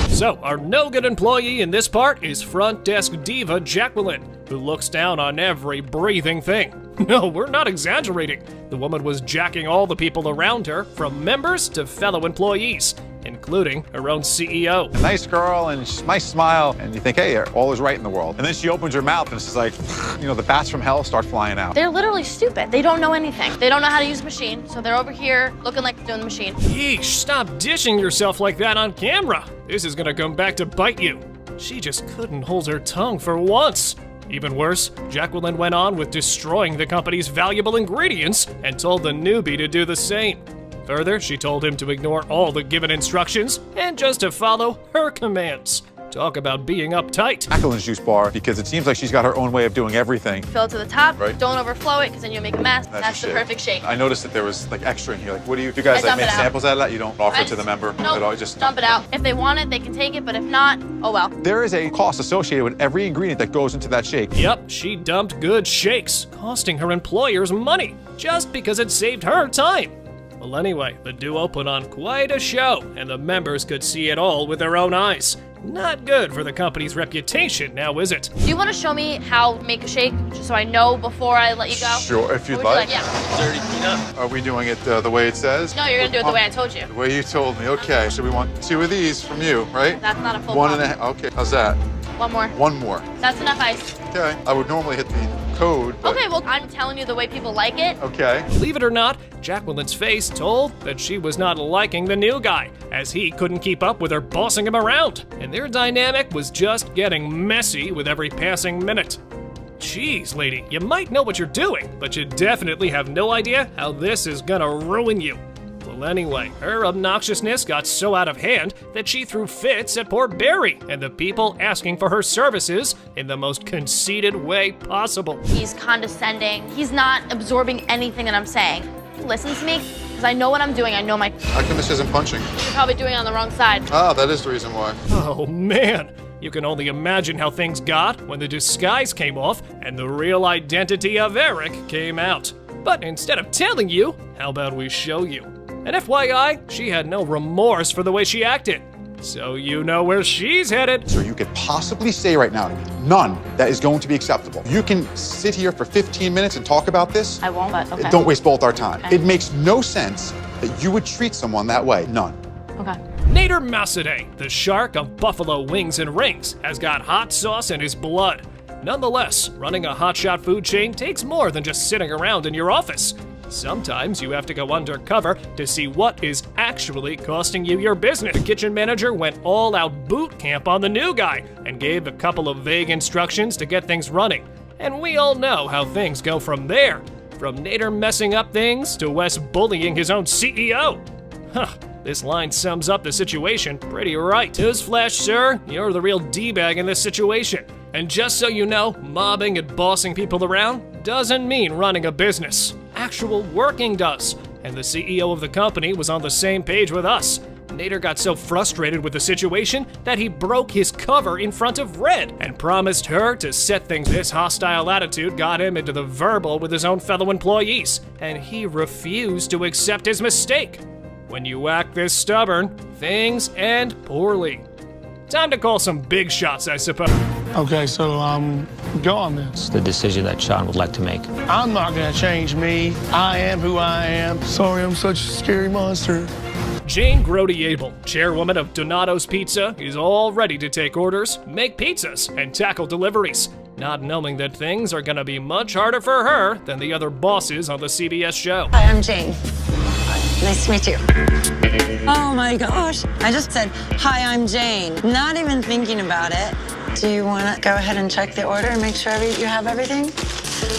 [SPEAKER 10] So, our no-good employee in this part is front desk diva Jacqueline, who looks down on every breathing thing. No, we're not exaggerating. The woman was jacking all the people around her, from members to fellow employees, including her own CEO.
[SPEAKER 23] A nice girl and nice smile, and you think, hey, all is right in the world. And then she opens her mouth and it's just like, you know, the bats from hell start flying out.
[SPEAKER 26] They're literally stupid. They don't know anything. They don't know how to use a machine, so they're over here looking like they're doing the machine.
[SPEAKER 10] Yeesh, stop dishing yourself like that on camera. This is gonna come back to bite you. She just couldn't hold her tongue for once. Even worse, Jacqueline went on with destroying the company's valuable ingredients and told the newbie to do the same. Further, she told him to ignore all the given instructions and just to follow her commands. Talk about being uptight.
[SPEAKER 23] Jacqueline's juice bar, because it seems like she's got her own way of doing everything.
[SPEAKER 26] Fill it to the top,
[SPEAKER 23] Right.
[SPEAKER 26] Don't overflow it because then you'll make a mess. That's the
[SPEAKER 23] your
[SPEAKER 26] perfect shake.
[SPEAKER 23] I noticed that there was like extra in here. Like, what do you guys
[SPEAKER 26] I
[SPEAKER 23] like
[SPEAKER 26] dump
[SPEAKER 23] make
[SPEAKER 26] it out.
[SPEAKER 23] samples out of that? You don't offer
[SPEAKER 26] I
[SPEAKER 23] it to the member
[SPEAKER 26] Nope,
[SPEAKER 23] at all? You just
[SPEAKER 26] dump it out. If they want it, they can take it, but if not, oh well.
[SPEAKER 23] There is a cost associated with every ingredient that goes into that shake.
[SPEAKER 10] Yep, she dumped good shakes, costing her employers money, just because it saved her time. Well, anyway, the duo put on quite a show, and the members could see it all with their own eyes. Not good for the company's reputation, now is it?
[SPEAKER 26] Do you want to show me how to make a shake, just so I know before I let you go?
[SPEAKER 23] Sure, if you'd
[SPEAKER 26] What would
[SPEAKER 23] like.
[SPEAKER 26] you Yeah.
[SPEAKER 23] Dirty peanut. Are we doing it the way it says?
[SPEAKER 26] No, you're gonna do it the way I told you.
[SPEAKER 23] The way you told me. Okay, so we want 2 of these from you, right?
[SPEAKER 26] That's not a full
[SPEAKER 23] One
[SPEAKER 26] pop.
[SPEAKER 23] and a half. Okay, how's that?
[SPEAKER 26] One more.
[SPEAKER 23] 1 more.
[SPEAKER 26] That's enough ice.
[SPEAKER 23] Okay. I would normally hit the code, but
[SPEAKER 26] Okay, well, I'm telling you the way people like it.
[SPEAKER 23] okay.
[SPEAKER 10] Believe it or not, Jacqueline's face told that she was not liking the new guy, as he couldn't keep up with her bossing him around, and their dynamic was just getting messy with every passing minute. Jeez, lady, you might know what you're doing, but you definitely have no idea how this is gonna ruin you. Well, anyway, her obnoxiousness got so out of hand that she threw fits at poor Barry and the people asking for her services in the most conceited way possible.
[SPEAKER 26] He's condescending. He's not absorbing anything that I'm saying. He listens to me because I know what I'm doing. I know my...
[SPEAKER 23] How come this isn't punching?
[SPEAKER 26] You're probably doing it on the wrong side.
[SPEAKER 23] Ah, that is the reason why.
[SPEAKER 10] Oh man, you can only imagine how things got when the disguise came off and the real identity of Eric came out. But instead of telling you, how about we show you? And FYI, she had no remorse for the way she acted. So you know where she's headed.
[SPEAKER 23] So you could possibly say right now to me, none that is going to be acceptable. You can sit here for 15 minutes and talk about this.
[SPEAKER 26] I won't, but okay.
[SPEAKER 23] Don't waste both our time.
[SPEAKER 26] Okay.
[SPEAKER 23] It makes no sense that you would treat someone that way. None.
[SPEAKER 26] Okay.
[SPEAKER 10] Nader Massadeh, the shark of Buffalo Wings and Rings, has got hot sauce in his blood. Nonetheless, running a hotshot food chain takes more than just sitting around in your office. Sometimes you have to go undercover to see what is actually costing you your business. The kitchen manager went all out boot camp on the new guy and gave a couple of vague instructions to get things running. And we all know how things go from there. From Nader messing up things to Wes bullying his own CEO. Huh. This line sums up the situation pretty right. Newsflash, sir, you're the real D-bag in this situation. And just so you know, mobbing and bossing people around doesn't mean running a business. Actual working does. And the CEO of the company was on the same page with us. Nader got so frustrated with the situation that he broke his cover in front of Red and promised her to set things. This hostile attitude got him into the verbal with his own fellow employees, and he refused to accept his mistake. When you act this stubborn, things end poorly. Time to call some big shots, I suppose.
[SPEAKER 2] Okay, so go on this.
[SPEAKER 24] It's the decision that Sean would like to make.
[SPEAKER 2] I'm not gonna change me. I am who I am. Sorry, I'm such a scary monster.
[SPEAKER 10] Jane Grody-Abel, chairwoman of Donato's Pizza, is all ready to take orders, make pizzas, and tackle deliveries, not knowing that things are gonna be much harder for her than the other bosses on the CBS show.
[SPEAKER 21] Hi, I'm Jane. Nice to meet you. Oh my gosh. I just said, hi, I'm Jane. Not even thinking about it. Do you want to go ahead and check the order and make sure you have everything?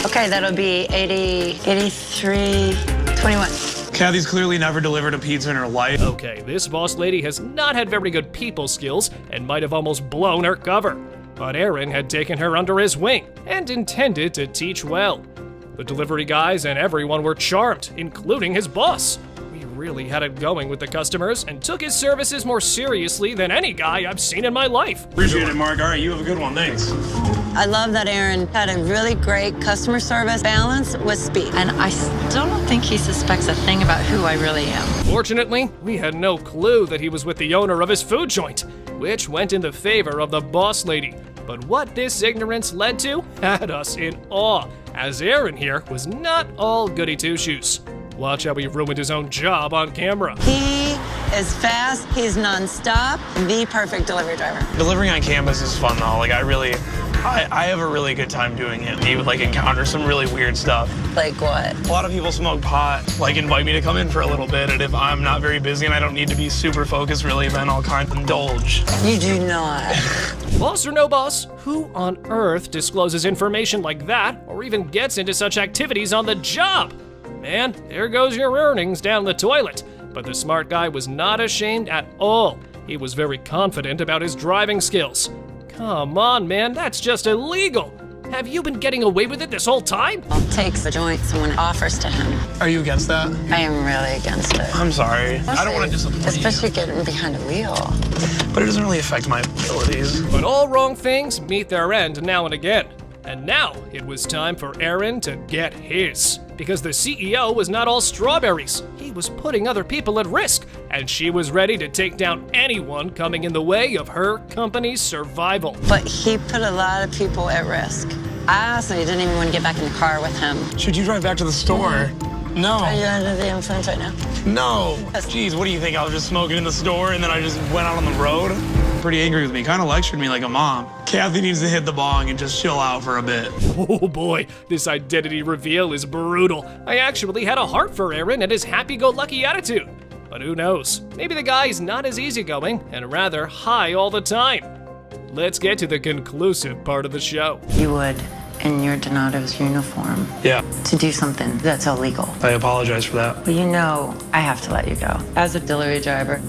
[SPEAKER 21] Okay, that'll be 8321.
[SPEAKER 2] Kathy's clearly never delivered a pizza in her life.
[SPEAKER 10] Okay, this boss lady has not had very good people skills and might have almost blown her cover. But Aaron had taken her under his wing and intended to teach well. The delivery guys and everyone were charmed, including his boss. He really had it going with the customers and took his services more seriously than any guy I've seen in my life.
[SPEAKER 2] Appreciate it, Mark. All right, you have a good one. Thanks.
[SPEAKER 21] I love that Aaron had a really great customer service balance with speed.
[SPEAKER 25] And I still don't think he suspects a thing about who I really am.
[SPEAKER 10] Fortunately, we had no clue that he was with the owner of his food joint, which went in the favor of the boss lady. But what this ignorance led to had us in awe, as Aaron here was not all goody two-shoes. Watch how he ruined his own job on camera.
[SPEAKER 21] He is fast, he's non-stop, the perfect delivery driver.
[SPEAKER 2] Delivering on campus is fun though. Like I have a really good time doing it. You would like encounter some really weird stuff.
[SPEAKER 21] Like what?
[SPEAKER 2] A lot of people smoke pot, like invite me to come in for a little bit, and if I'm not very busy and I don't need to be super focused really, then I'll kind of indulge.
[SPEAKER 21] You do not.
[SPEAKER 10] Boss or no boss, who on earth discloses information like that or even gets into such activities on the job? Man, there goes your earnings down the toilet. But the smart guy was not ashamed at all. He was very confident about his driving skills. Come on, man, that's just illegal. Have you been getting away with it this whole time?
[SPEAKER 21] Takes the joint someone offers to him.
[SPEAKER 2] Are you against that?
[SPEAKER 21] I am really against it.
[SPEAKER 2] I'm sorry. I don't want to disappoint
[SPEAKER 21] Especially getting behind a wheel.
[SPEAKER 2] But it doesn't really affect my abilities.
[SPEAKER 10] But all wrong things meet their end now and again. And now it was time for Aaron to get his. Because the CEO was not all strawberries. He was putting other people at risk, and she was ready to take down anyone coming in the way of her company's survival.
[SPEAKER 21] But he put a lot of people at risk. I honestly didn't even want to get back in the car with him.
[SPEAKER 2] Should you drive back to the store? No.
[SPEAKER 21] Are you under the influence right now?
[SPEAKER 2] No. Jeez, what do you think? I was just smoking in the store and then I just went out on the road? Pretty angry with me, kind of lectured me like a mom. Kathy needs to hit the bong and just chill out for a bit.
[SPEAKER 10] Oh boy, this identity reveal is brutal. I actually had a heart for Aaron and his happy-go-lucky attitude. But who knows? Maybe the guy's not as easygoing and rather high all the time. Let's get to the conclusive part of the show.
[SPEAKER 21] You would
[SPEAKER 25] in your Donato's uniform
[SPEAKER 2] Yeah,
[SPEAKER 25] to do something that's illegal.
[SPEAKER 2] I apologize for that.
[SPEAKER 25] But you know I have to let you go. As a delivery driver.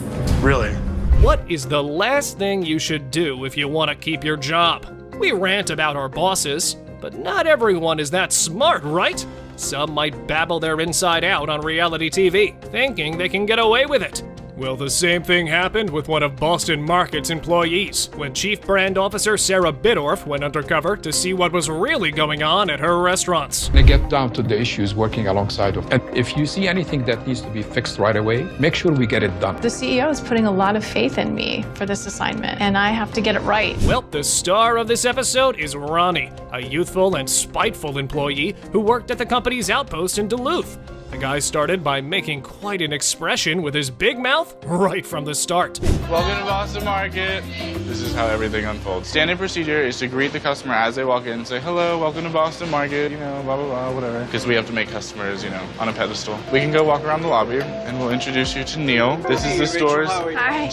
[SPEAKER 2] Really?
[SPEAKER 10] What is the last thing you should do if you want to keep your job? We rant about our bosses, but not everyone is that smart, right? Some might babble their inside out on reality TV, thinking they can get away with it. Well, the same thing happened with one of Boston Market's employees when Chief Brand Officer Sarah Bidorf went undercover to see what was really going on at her restaurants.
[SPEAKER 5] They get down to the issues working alongside of. And if you see anything that needs to be fixed right away, make sure we get it done.
[SPEAKER 16] The CEO is putting a lot of faith in me for this assignment, and I have to get it right.
[SPEAKER 10] Well, the star of this episode is Ronnie, a youthful and spiteful employee who worked at the company's outpost in Duluth. The guy started by making quite an expression with his big mouth right from the start.
[SPEAKER 6] Welcome to Boston Market. This is how everything unfolds. Standard procedure is to greet the customer as they walk in and say, hello, welcome to Boston Market, you know, blah, blah, blah, whatever. Because we have to make customers, you know, on a pedestal. We can go walk around the lobby and we'll introduce you to Neil. This is the store's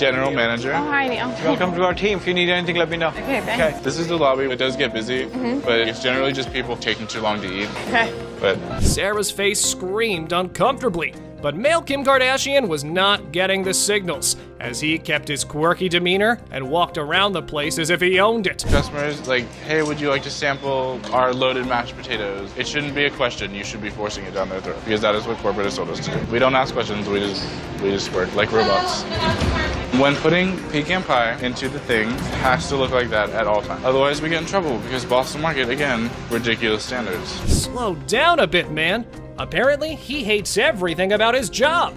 [SPEAKER 6] general manager.
[SPEAKER 16] Oh, hi, Neil.
[SPEAKER 6] Welcome to our team. If you need anything, let me know.
[SPEAKER 16] Okay, thanks.
[SPEAKER 6] This is the lobby. It does get busy, but it's generally just people taking too long to eat.
[SPEAKER 16] Okay.
[SPEAKER 6] But
[SPEAKER 10] Sarah's face screamed uncomfortably, but male Kim Kardashian was not getting the signals, as he kept his quirky demeanor and walked around the place as if he owned it.
[SPEAKER 6] customers like, hey, would you like to sample our loaded mashed potatoes? It shouldn't be a question. You should be forcing it down their throat, because that is what corporate has told us to do. We don't ask questions. We just work like robots. When putting pecan pie into the thing, it has to look like that at all times. Otherwise, we get in trouble because Boston Market, again, ridiculous standards.
[SPEAKER 10] Slow down a bit, man. Apparently, he hates everything about his job.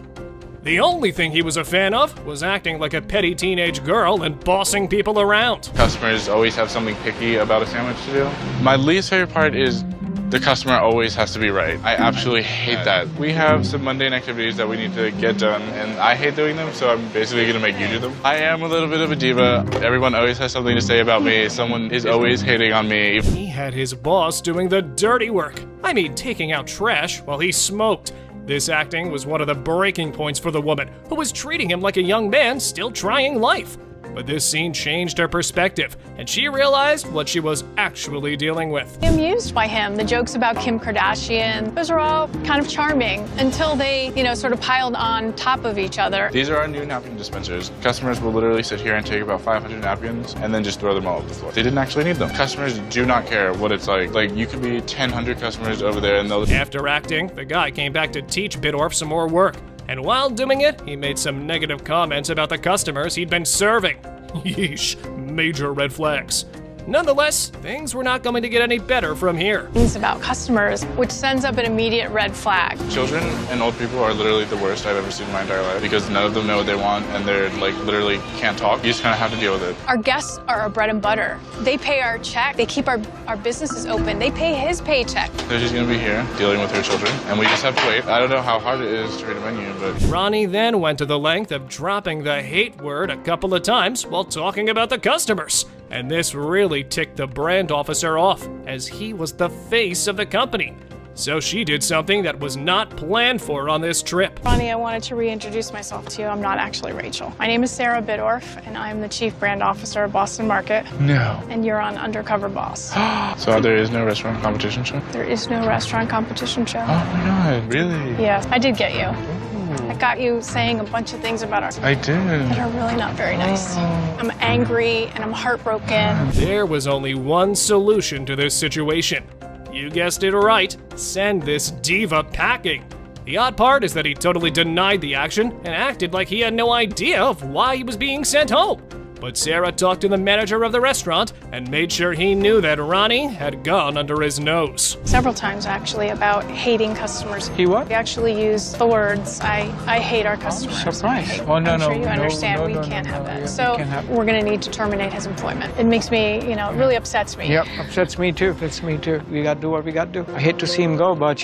[SPEAKER 10] The only thing he was a fan of was acting like a petty teenage girl and bossing people around.
[SPEAKER 6] Customers always have something picky about a sandwich to do. My least favorite part is the customer always has to be right. I absolutely hate that. We have some mundane activities that we need to get done, and I hate doing them, so I'm basically gonna make you do them. I am a little bit of a diva. Everyone always has something to say about me. Someone is always hating on me.
[SPEAKER 10] He had his boss doing the dirty work. I mean, taking out trash while he smoked. This acting was one of the breaking points for the woman, who was treating him like a young man still trying life. But this scene changed her perspective, and she realized what she was actually dealing with.
[SPEAKER 16] I'm amused by him. The jokes about Kim Kardashian, those are all kind of charming until they, sort of piled on top of each other.
[SPEAKER 6] These are our new napkin dispensers. Customers will literally sit here and take about 500 napkins and then just throw them all over the floor. They didn't actually need them. Customers do not care what it's like. Like, you could be 1,000 customers over there and they'll...
[SPEAKER 10] After acting, the guy came back to teach Bidorf some more work. And while doing it, he made some negative comments about the customers he'd been serving. Yeesh, major red flags. Nonetheless, things were not going to get any better from here.
[SPEAKER 16] Things about customers, which sends up an immediate red flag.
[SPEAKER 6] Children and old people are literally the worst I've ever seen in my entire life because none of them know what they want and they're like literally can't talk. You just kind of have to deal with it.
[SPEAKER 16] Our guests are our bread and butter. They pay our check. They keep our businesses open. They pay his paycheck.
[SPEAKER 6] They're just going to be here dealing with her children and we just have to wait. I don't know how hard it is to read a menu, but...
[SPEAKER 10] Ronnie then went to the length of dropping the hate word a couple of times while talking about the customers. And this really ticked the brand officer off, as he was the face of the company. So she did something that was not planned for on this trip.
[SPEAKER 16] Ronnie, I wanted to reintroduce myself to you. I'm not actually Rachel. My name is Sarah Bidorf, and I'm the Chief Brand Officer of Boston Market.
[SPEAKER 6] No.
[SPEAKER 16] And you're on Undercover Boss.
[SPEAKER 6] So there is no restaurant competition show?
[SPEAKER 16] There is no restaurant competition show.
[SPEAKER 6] Oh my God, really?
[SPEAKER 16] Yes, I did get you. I got you saying a bunch of things about us
[SPEAKER 6] I did.
[SPEAKER 16] that are really not very nice. I'm angry and I'm heartbroken.
[SPEAKER 10] There was only one solution to this situation. You guessed it right, send this diva packing. The odd part is that he totally denied the action and acted like he had no idea of why he was being sent home. But Sarah talked to the manager of the restaurant and made sure he knew that Ronnie had gone under his nose.
[SPEAKER 16] Several times, actually, about hating customers.
[SPEAKER 6] He what?
[SPEAKER 16] We actually used the words, I hate our customers.
[SPEAKER 6] Surprise. Oh, no,
[SPEAKER 16] I'm
[SPEAKER 6] no.
[SPEAKER 16] sure you understand we can't have that. So we're going to need to terminate his employment. It makes me, it really upsets me.
[SPEAKER 9] Yep, upsets me too. Upsets me too. We got to do what we got to do. I hate to see him go, but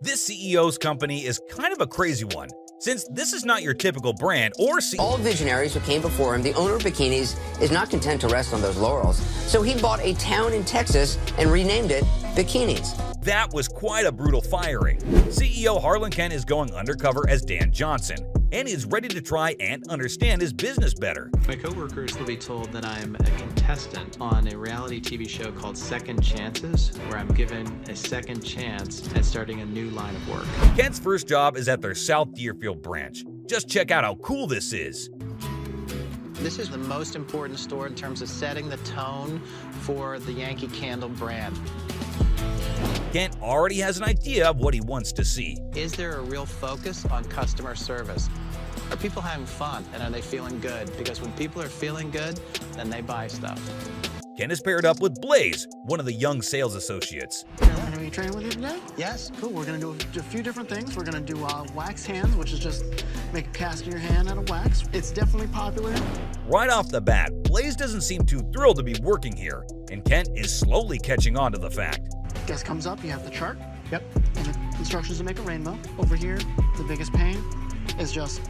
[SPEAKER 1] This CEO's company is kind of a crazy one, since this is not your typical brand or
[SPEAKER 18] All visionaries who came before him, the owner of Bikinis is not content to rest on those laurels. So he bought a town in Texas and renamed it Bikinis.
[SPEAKER 1] That was quite a brutal firing. CEO Harlan Kent is going undercover as Dan Johnson, and is ready to try and understand his business better.
[SPEAKER 12] My coworkers will be told that I'm a contestant on a reality TV show called Second Chances, where I'm given a second chance at starting a new line of work.
[SPEAKER 1] Kent's first job is at their South Deerfield branch. Just check out how cool this is.
[SPEAKER 13] This is the most important store in terms of setting the tone for the Yankee Candle brand.
[SPEAKER 1] Kent already has an idea of what he wants to see.
[SPEAKER 13] Is there a real focus on customer service? Are people having fun, and are they feeling good? Because when people are feeling good, then they buy stuff.
[SPEAKER 1] Kent is paired up with Blaze, one of the young sales associates.
[SPEAKER 14] Are you going to be training with you today? Yes. Cool. We're going to do a few different things. We're going to do wax hands, which is just make a cast of your hand out of wax. It's definitely popular.
[SPEAKER 1] Right off the bat, Blaze doesn't seem too thrilled to be working here, and Kent is slowly catching on to the fact.
[SPEAKER 14] Guest comes up, you have the chart. Yep. And the instructions to make a rainbow. Over here, the biggest pain is just,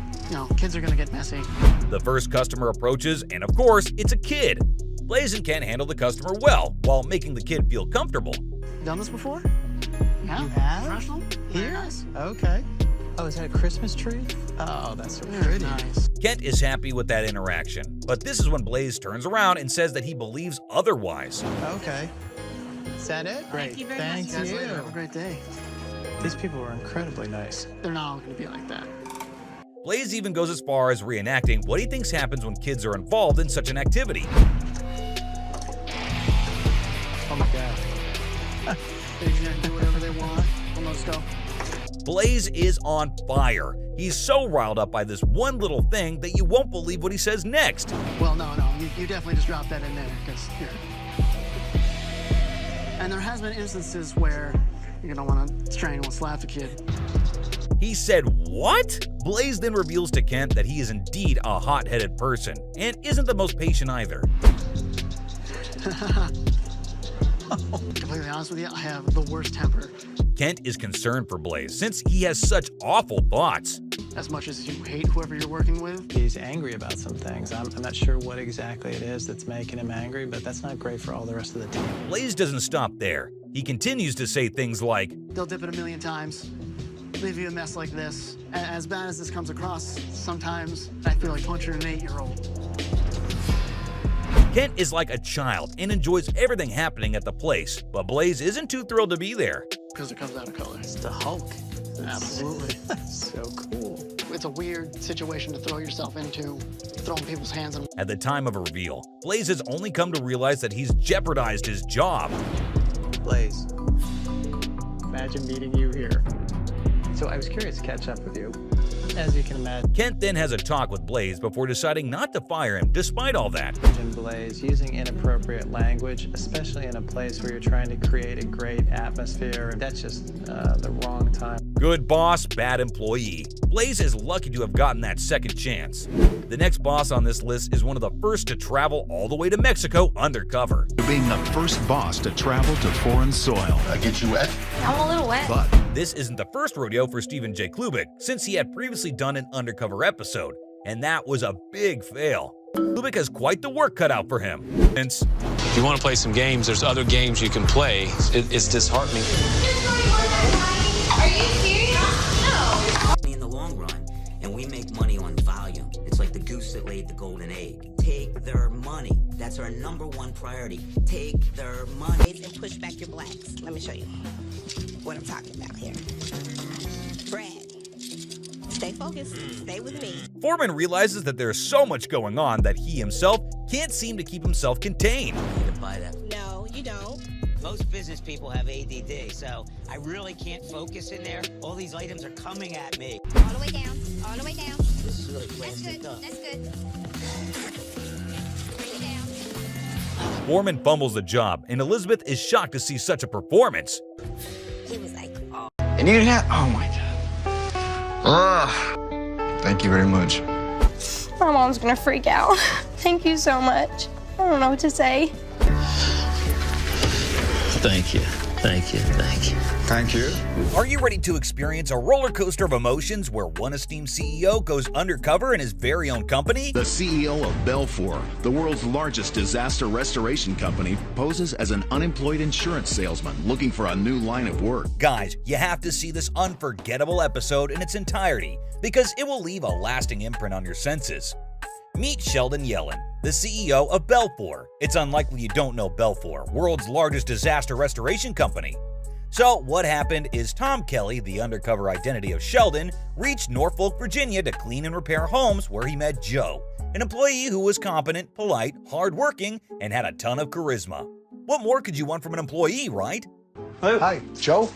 [SPEAKER 14] kids are going to get messy.
[SPEAKER 1] The first customer approaches, and of course, it's a kid. Blaze and Kent handle the customer well, while making the kid feel comfortable.
[SPEAKER 14] Done this before? Yeah.
[SPEAKER 13] You have?
[SPEAKER 14] Professional?
[SPEAKER 13] Here?
[SPEAKER 14] Nice.
[SPEAKER 13] Okay. Oh, is that a Christmas tree? Oh, that's so
[SPEAKER 14] Very
[SPEAKER 13] pretty.
[SPEAKER 14] nice.
[SPEAKER 1] Kent is happy with that interaction, but this is when Blaze turns around and says that he believes otherwise.
[SPEAKER 13] Okay. Is that it? Great.
[SPEAKER 14] Thank you very
[SPEAKER 13] Thank
[SPEAKER 14] much.
[SPEAKER 13] you.
[SPEAKER 14] Have a great day.
[SPEAKER 13] These people were incredibly nice.
[SPEAKER 14] They're not all going to be like that.
[SPEAKER 1] Blaze even goes as far as reenacting what he thinks happens when kids are involved in such an activity.
[SPEAKER 13] Oh my God.
[SPEAKER 14] They're going to do whatever they want. Let's go.
[SPEAKER 1] Blaze is on fire. He's so riled up by this one little thing that you won't believe what he says next.
[SPEAKER 14] Well, no. You definitely just dropped that in there because here. And there has been instances where you're going to want to strangle and slap the kid.
[SPEAKER 1] He said, "What?" Blaze then reveals to Kent that he is indeed a hot-headed person and isn't the most patient either.
[SPEAKER 14] Completely honest with you, I have the worst temper.
[SPEAKER 1] Kent is concerned for Blaze since he has such awful thoughts.
[SPEAKER 14] As much as you hate whoever you're working with.
[SPEAKER 13] He's angry about some things. I'm not sure what exactly it is that's making him angry, but that's not great for all the rest of the team.
[SPEAKER 1] Blaze doesn't stop there. He continues to say things like,
[SPEAKER 14] "They'll dip it 1,000,000 times, leave you a mess like this." As bad as this comes across, sometimes I feel like punching an 8-year-old.
[SPEAKER 1] Kent is like a child and enjoys everything happening at the place, but Blaze isn't too thrilled to be there.
[SPEAKER 14] Because it comes out of color.
[SPEAKER 13] It's the Hulk.
[SPEAKER 14] Absolutely.
[SPEAKER 13] That's so cool.
[SPEAKER 14] It's a weird situation to throw yourself into, throwing people's hands in.
[SPEAKER 1] At the time of a reveal, Blaze has only come to realize that he's jeopardized his job.
[SPEAKER 13] Blaze, imagine meeting you here. So I was curious to catch up with you, as you can imagine.
[SPEAKER 1] Kent then has a talk with Blaze before deciding not to fire him despite all that.
[SPEAKER 13] Blaze, using inappropriate language, especially in a place where you're trying to create a great atmosphere, that's just the wrong time.
[SPEAKER 1] Good boss, bad employee. Blaze is lucky to have gotten that second chance. The next boss on this list is one of the first to travel all the way to Mexico undercover.
[SPEAKER 17] Being the first boss to travel to foreign soil. I get you wet?
[SPEAKER 26] I'm a little wet.
[SPEAKER 17] But
[SPEAKER 1] this isn't the first rodeo for Stephen J. Klubik, since he had previously done an undercover episode, and that was a big fail. Klubik has quite the work cut out for him.
[SPEAKER 22] If you want to play some games, there's other games you can play. It's disheartening.
[SPEAKER 26] Are you serious? No.
[SPEAKER 18] In the long run, and we make money on volume. It's like the goose that laid the golden egg. Take their money. That's our #1 priority. Take their money.
[SPEAKER 19] And push back your blacks. Let me show you what I'm talking about here. Brad, stay focused. Stay with me.
[SPEAKER 1] Foreman realizes that there's so much going on that he himself can't seem to keep himself contained.
[SPEAKER 18] I need to buy that.
[SPEAKER 19] No, you don't.
[SPEAKER 18] Most business people have ADD, so I really can't focus in there. All these items are coming at me.
[SPEAKER 19] All the way down. All the way down.
[SPEAKER 18] This is really
[SPEAKER 19] That's
[SPEAKER 18] plastic
[SPEAKER 19] good.
[SPEAKER 18] up.
[SPEAKER 19] That's good. Bring it down.
[SPEAKER 1] Foreman fumbles the job, and Elizabeth is shocked to see such a performance.
[SPEAKER 19] He was like, oh.
[SPEAKER 20] And you have, oh my God. Thank you very much.
[SPEAKER 27] My mom's gonna freak out. Thank you so much. I don't know what to say.
[SPEAKER 20] Thank you.
[SPEAKER 3] Thank you, thank you.
[SPEAKER 20] Thank you.
[SPEAKER 1] Are you ready to experience a roller coaster of emotions where one esteemed CEO goes undercover in his very own company?
[SPEAKER 17] The CEO of Belfour, the world's largest disaster restoration company, poses as an unemployed insurance salesman looking for a new line of work.
[SPEAKER 1] Guys, you have to see this unforgettable episode in its entirety because it will leave a lasting imprint on your senses. Meet Sheldon Yellen, the CEO of Belfour. It's unlikely you don't know Belfour, world's largest disaster restoration company. So what happened is Tom Kelly, the undercover identity of Sheldon, reached Norfolk, Virginia to clean and repair homes where he met Joe, an employee who was competent, polite, hardworking, and had a ton of charisma. What more could you want from an employee, right?
[SPEAKER 4] Hello.
[SPEAKER 14] Hi, Joe.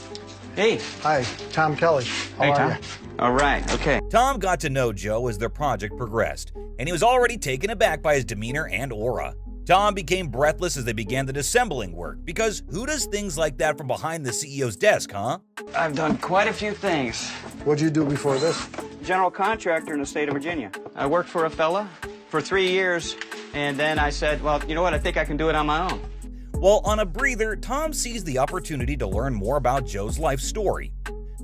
[SPEAKER 4] Hey.
[SPEAKER 14] Hi, Tom Kelly. How
[SPEAKER 4] Hey,
[SPEAKER 14] are
[SPEAKER 4] Tom.
[SPEAKER 14] you?
[SPEAKER 4] All right, okay.
[SPEAKER 1] Tom got to know Joe as their project progressed, and he was already taken aback by his demeanor and aura. Tom became breathless as they began the disassembling work, because who does things like that from behind the CEO's desk, huh?
[SPEAKER 4] I've done quite a few things.
[SPEAKER 14] What'd you do before this?
[SPEAKER 4] General contractor in the state of Virginia. I worked for a fella for 3 years, and then I said, well, you know what, I think I can do it on my own.
[SPEAKER 1] While on a breather, Tom sees the opportunity to learn more about Joe's life story.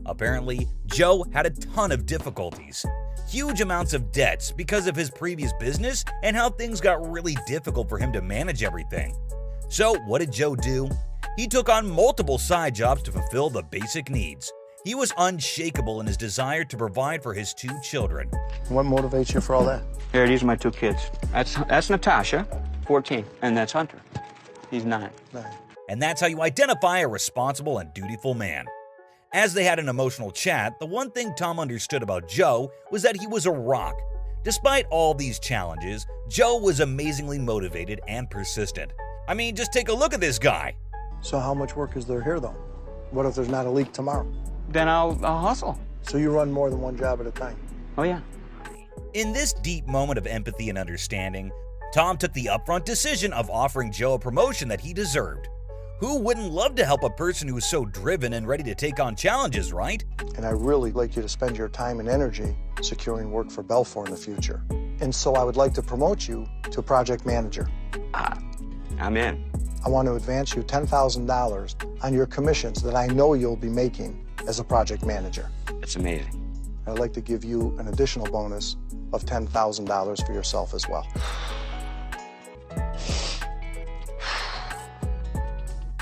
[SPEAKER 1] Apparently, Joe had a ton of difficulties. Huge amounts of debts because of his previous business and how things got really difficult for him to manage everything. So what did Joe do? He took on multiple side jobs to fulfill the basic needs. He was unshakable in his desire to provide for his 2 children.
[SPEAKER 14] What motivates you for all that?
[SPEAKER 4] Here, these are my 2 kids. That's Natasha, 14, and that's Hunter. He's 9.
[SPEAKER 1] And that's how you identify a responsible and dutiful man. As they had an emotional chat, the one thing Tom understood about Joe was that he was a rock. Despite all these challenges, Joe was amazingly motivated and persistent. I mean, just take a look at this guy.
[SPEAKER 14] So how much work is there here, though? What if there's not a leak tomorrow?
[SPEAKER 4] Then I'll hustle.
[SPEAKER 14] So you run more than one job at a time?
[SPEAKER 4] Oh, yeah.
[SPEAKER 1] In this deep moment of empathy and understanding, Tom took the upfront decision of offering Joe a promotion that he deserved. Who wouldn't love to help a person who is so driven and ready to take on challenges, right?
[SPEAKER 14] And I really like you to spend your time and energy securing work for Belfour in the future. And so I would like to promote you to project manager.
[SPEAKER 4] I'm in.
[SPEAKER 14] I want to advance you $10,000 on your commissions that I know you'll be making as a project manager.
[SPEAKER 4] It's amazing.
[SPEAKER 14] I'd like to give you an additional bonus of $10,000 for yourself as well.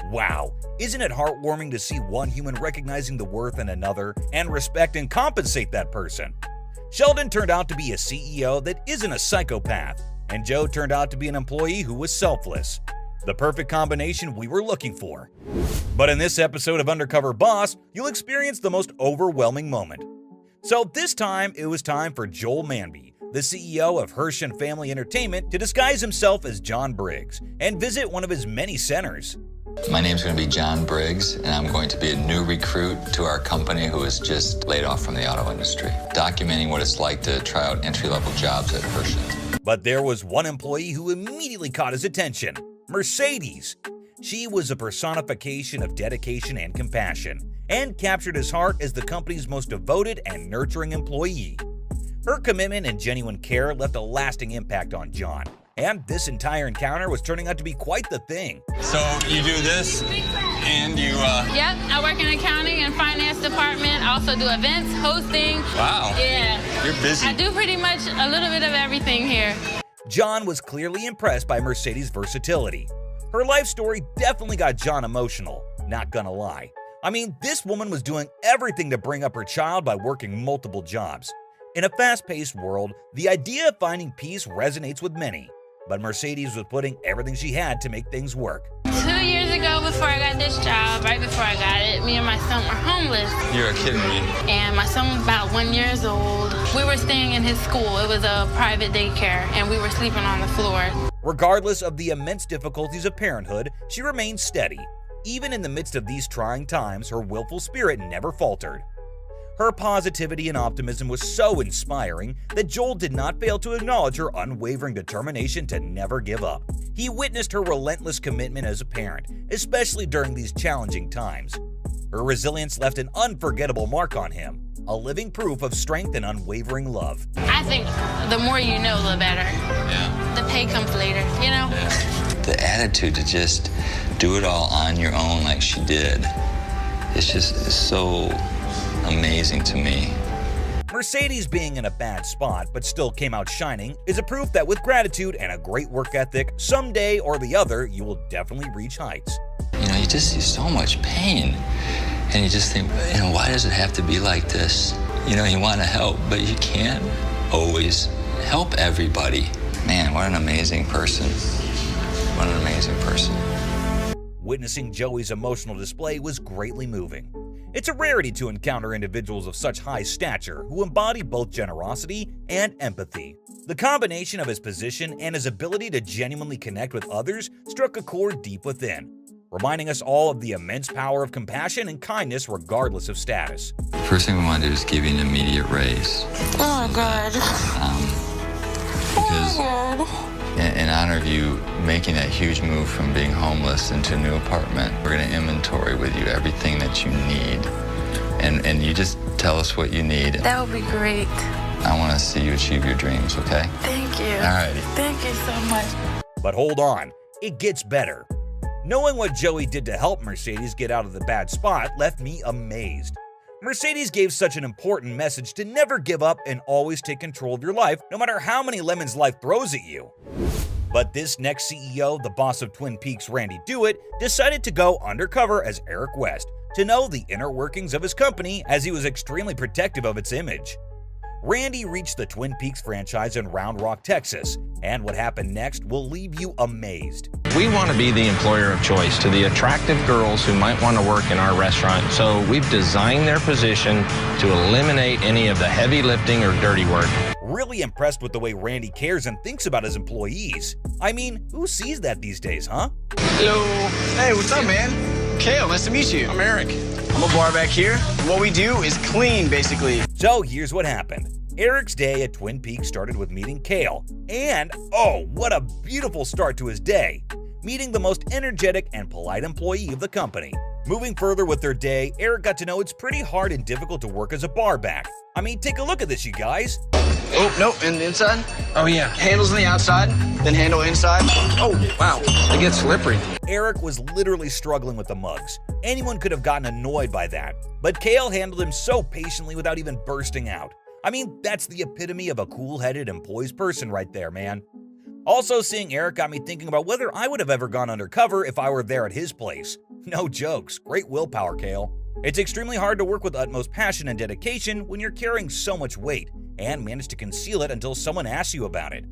[SPEAKER 1] Wow, isn't it heartwarming to see one human recognizing the worth in another and respect and compensate that person? Sheldon turned out to be a CEO that isn't a psychopath, and Joe turned out to be an employee who was selfless. The perfect combination we were looking for. But in this episode of Undercover Boss, you'll experience the most overwhelming moment. So this time, it was time for Joel Manby, the CEO of Hirsch & Family Entertainment, to disguise himself as John Briggs and visit one of his many centers.
[SPEAKER 7] My name's going to be John Briggs, and I'm going to be a new recruit to our company who was just laid off from the auto industry, documenting what it's like to try out entry-level jobs at Hirsch.
[SPEAKER 1] But there was one employee who immediately caught his attention, Mercedes. She was a personification of dedication and compassion, and captured his heart as the company's most devoted and nurturing employee. Her commitment and genuine care left a lasting impact on John, and this entire encounter was turning out to be quite the thing.
[SPEAKER 7] So you do this, and you,
[SPEAKER 8] Yep, I work in accounting and finance department. I also do events, hosting.
[SPEAKER 7] Wow.
[SPEAKER 8] Yeah.
[SPEAKER 7] You're busy.
[SPEAKER 8] I do pretty much a little bit of everything here.
[SPEAKER 1] John was clearly impressed by Mercedes' versatility. Her life story definitely got John emotional, not gonna lie. I mean, this woman was doing everything to bring up her child by working multiple jobs. In a fast-paced world, the idea of finding peace resonates with many, but Mercedes was putting everything she had to make things work.
[SPEAKER 8] 2 years ago, before I got this job, right before I got it, me and my son were homeless.
[SPEAKER 7] You're kidding me.
[SPEAKER 8] And my son was about 1 year old. We were staying in his school. It was a private daycare, and we were sleeping on the floor.
[SPEAKER 1] Regardless of the immense difficulties of parenthood, she remained steady. Even in the midst of these trying times, her willful spirit never faltered. Her positivity and optimism was so inspiring that Joel did not fail to acknowledge her unwavering determination to never give up. He witnessed her relentless commitment as a parent, especially during these challenging times. Her resilience left an unforgettable mark on him, a living proof of strength and unwavering love.
[SPEAKER 8] I think the more you know, the better.
[SPEAKER 7] Yeah.
[SPEAKER 8] The pay comes later, you know?
[SPEAKER 7] Yeah. the attitude to just do it all on your own like she did, it's so amazing to me.
[SPEAKER 1] Mercedes being in a bad spot but still came out shining is a proof that with gratitude and a great work ethic, someday or the other, you will definitely reach heights.
[SPEAKER 7] You know, you just see so much pain, and you just think, you know, why does it have to be like this? You know, you want to help, but you can't always help everybody. Man, what an amazing person. What an amazing person.
[SPEAKER 1] Witnessing Joey's emotional display was greatly moving. It's a rarity to encounter individuals of such high stature who embody both generosity and empathy. The combination of his position and his ability to genuinely connect with others struck a chord deep within, reminding us all of the immense power of compassion and kindness regardless of status.
[SPEAKER 7] The first thing we want to do is give you an immediate raise.
[SPEAKER 26] Oh my God.
[SPEAKER 7] Because in honor of you making that huge move from being homeless into a new apartment, we're going to inventory with you everything that you need. And you just tell us what you need.
[SPEAKER 26] That would be great.
[SPEAKER 7] I want to see you achieve your dreams, okay?
[SPEAKER 26] Thank you.
[SPEAKER 7] All righty.
[SPEAKER 26] Thank you so much.
[SPEAKER 1] But hold on, it gets better. Knowing what Joey did to help Mercedes get out of the bad spot left me amazed. Mercedes gave such an important message to never give up and always take control of your life, no matter how many lemons life throws at you. But this next CEO, the boss of Twin Peaks, Randy Dewitt, decided to go undercover as Eric West to know the inner workings of his company, as he was extremely protective of its image. Randy reached the Twin Peaks franchise in Round Rock, Texas, and what happened next will leave you amazed.
[SPEAKER 3] We want to be the employer of choice to the attractive girls who might want to work in our restaurant, so we've designed their position to eliminate any of the heavy lifting or dirty work.
[SPEAKER 1] Really impressed with the way Randy cares and thinks about his employees. I mean, who sees that these days, huh?
[SPEAKER 11] Hello. Hey, what's up, man? Kale, nice to meet you. I'm Eric. I'm a bar back here. What we do is clean, basically.
[SPEAKER 1] So here's what happened. Eric's day at Twin Peaks started with meeting Kale, and oh, what a beautiful start to his day, meeting the most energetic and polite employee of the company. Moving further with their day, Eric got to know it's pretty hard and difficult to work as a bar back. I mean, take a look at this, you guys.
[SPEAKER 11] Oh, no, and the inside? Oh, yeah. Handles on the outside, then handle inside. Oh, wow, they get slippery.
[SPEAKER 1] Eric was literally struggling with the mugs. Anyone could have gotten annoyed by that, but Kale handled him so patiently without even bursting out. I mean, that's the epitome of a cool-headed and poised person right there, man. Also, seeing Eric got me thinking about whether I would have ever gone undercover if I were there at his place. No jokes, great willpower, Kale. It's extremely hard to work with utmost passion and dedication when you're carrying so much weight and manage to conceal it until someone asks you about it.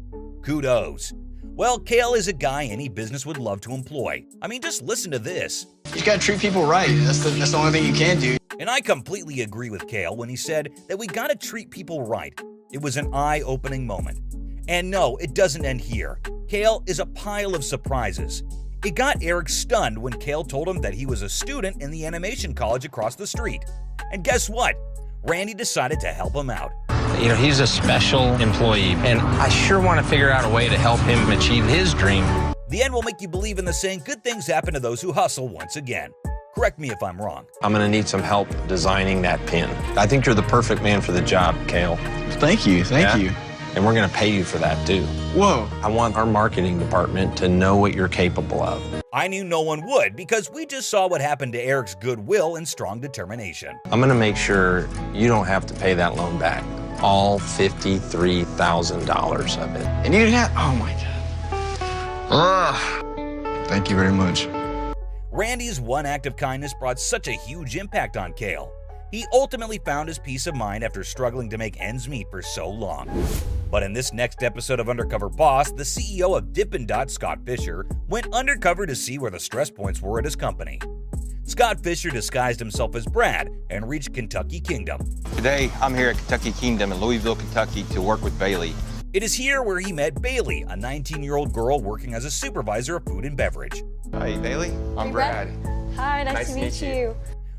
[SPEAKER 1] Kudos. Well, Kale is a guy any business would love to employ. I mean, just listen to this.
[SPEAKER 11] You gotta treat people right. That's the only thing you can do.
[SPEAKER 1] And I completely agree with Kale when he said that we gotta treat people right. It was an eye-opening moment. And no, it doesn't end here. Kale is a pile of surprises. It got Eric stunned when Kale told him that he was a student in the animation college across the street. And guess what? Randy decided to help him out.
[SPEAKER 3] You know, he's a special employee, and I sure want to figure out a way to help him achieve his dream.
[SPEAKER 1] The end will make you believe in the saying, good things happen to those who hustle once again. Correct me if I'm wrong.
[SPEAKER 3] I'm going to need some help designing that pin. I think you're the perfect man for the job, Kale.
[SPEAKER 11] Thank you, thank you.
[SPEAKER 3] And we're going to pay you for that, too.
[SPEAKER 11] Whoa.
[SPEAKER 3] I want our marketing department to know what you're capable of.
[SPEAKER 1] I knew no one would because we just saw what happened to Eric's goodwill and strong determination.
[SPEAKER 3] I'm going to make sure you don't have to pay that loan back. All $53,000 of it.
[SPEAKER 11] And you didn't have, oh my God.
[SPEAKER 20] Thank you very much.
[SPEAKER 1] Randy's one act of kindness brought such a huge impact on Kale. He ultimately found his peace of mind after struggling to make ends meet for so long. But in this next episode of Undercover Boss, the CEO of Dippin' Dot, Scott Fisher, went undercover to see where the stress points were at his company. Scott Fisher disguised himself as Brad and reached Kentucky Kingdom.
[SPEAKER 15] Today, I'm here at Kentucky Kingdom in Louisville, Kentucky to work with Bailey.
[SPEAKER 1] It is here where he met Bailey, a 19-year-old girl working as a supervisor of food and beverage.
[SPEAKER 15] Hi, Bailey. I'm Brad.
[SPEAKER 27] Hi, nice to meet you.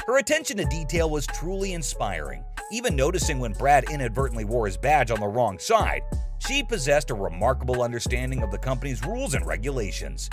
[SPEAKER 1] Her attention to detail was truly inspiring, even noticing when Brad inadvertently wore his badge on the wrong side. She possessed a remarkable understanding of the company's rules and regulations.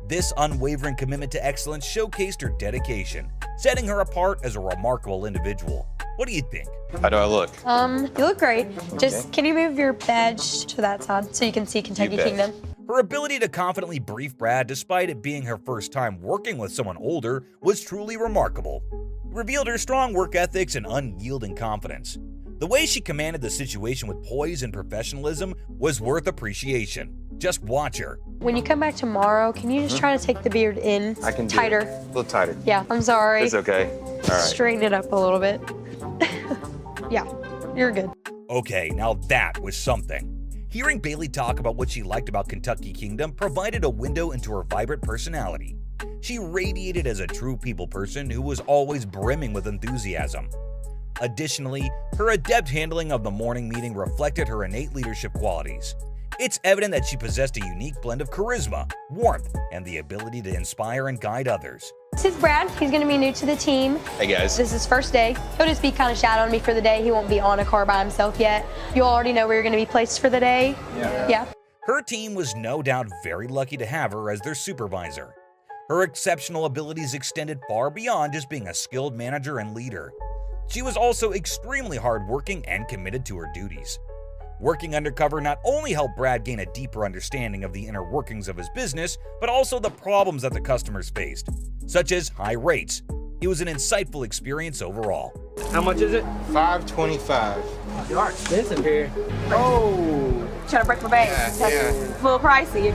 [SPEAKER 1] This unwavering commitment to excellence showcased her dedication, setting her apart as a remarkable individual. What do you think?
[SPEAKER 15] How do I look?
[SPEAKER 27] You look great. Just, can you move your badge to that side so you can see Kentucky Kingdom?
[SPEAKER 1] Her ability to confidently brief Brad despite it being her first time working with someone older was truly remarkable. It revealed her strong work ethics and unyielding confidence. The way she commanded the situation with poise and professionalism was worth appreciation. Just watch her.
[SPEAKER 27] When you come back tomorrow, can you just try to take the beard in
[SPEAKER 15] I can do
[SPEAKER 27] tighter?
[SPEAKER 15] it. A little tighter.
[SPEAKER 27] Yeah, I'm sorry.
[SPEAKER 15] It's okay. All right.
[SPEAKER 27] Straighten it up a little bit. Yeah, you're good.
[SPEAKER 1] Okay, now that was something. Hearing Bailey talk about what she liked about Kentucky Kingdom provided a window into her vibrant personality. She radiated as a true people person who was always brimming with enthusiasm. Additionally, her adept handling of the morning meeting reflected her innate leadership qualities. It's evident that she possessed a unique blend of charisma, warmth, and the ability to inspire and guide others.
[SPEAKER 27] This is Brad. He's going to be new to the team.
[SPEAKER 15] Hey, guys.
[SPEAKER 27] This is his first day. He'll just be kind of shadowing me for the day. He won't be on a car by himself yet. You already know where you're going to be placed for the day. Yeah.
[SPEAKER 1] Her team was no doubt very lucky to have her as their supervisor. Her exceptional abilities extended far beyond just being a skilled manager and leader. She was also extremely hardworking and committed to her duties. Working undercover not only helped Brad gain a deeper understanding of the inner workings of his business, but also the problems that the customers faced, such as high rates. It was an insightful experience overall.
[SPEAKER 9] How much is it?
[SPEAKER 11] $5.25.
[SPEAKER 9] You are expensive here. Oh.
[SPEAKER 27] Trying to break my bank.
[SPEAKER 11] Yeah.
[SPEAKER 27] It's a little pricey.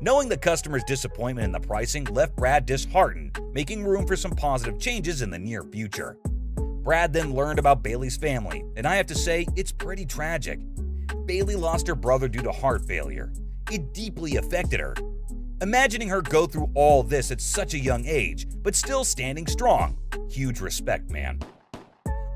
[SPEAKER 1] Knowing the customer's disappointment in the pricing left Brad disheartened, making room for some positive changes in the near future. Brad then learned about Bailey's family, and I have to say, it's pretty tragic. Bailey lost her brother due to heart failure. It deeply affected her. Imagining her go through all this at such a young age, but still standing strong. Huge respect, man.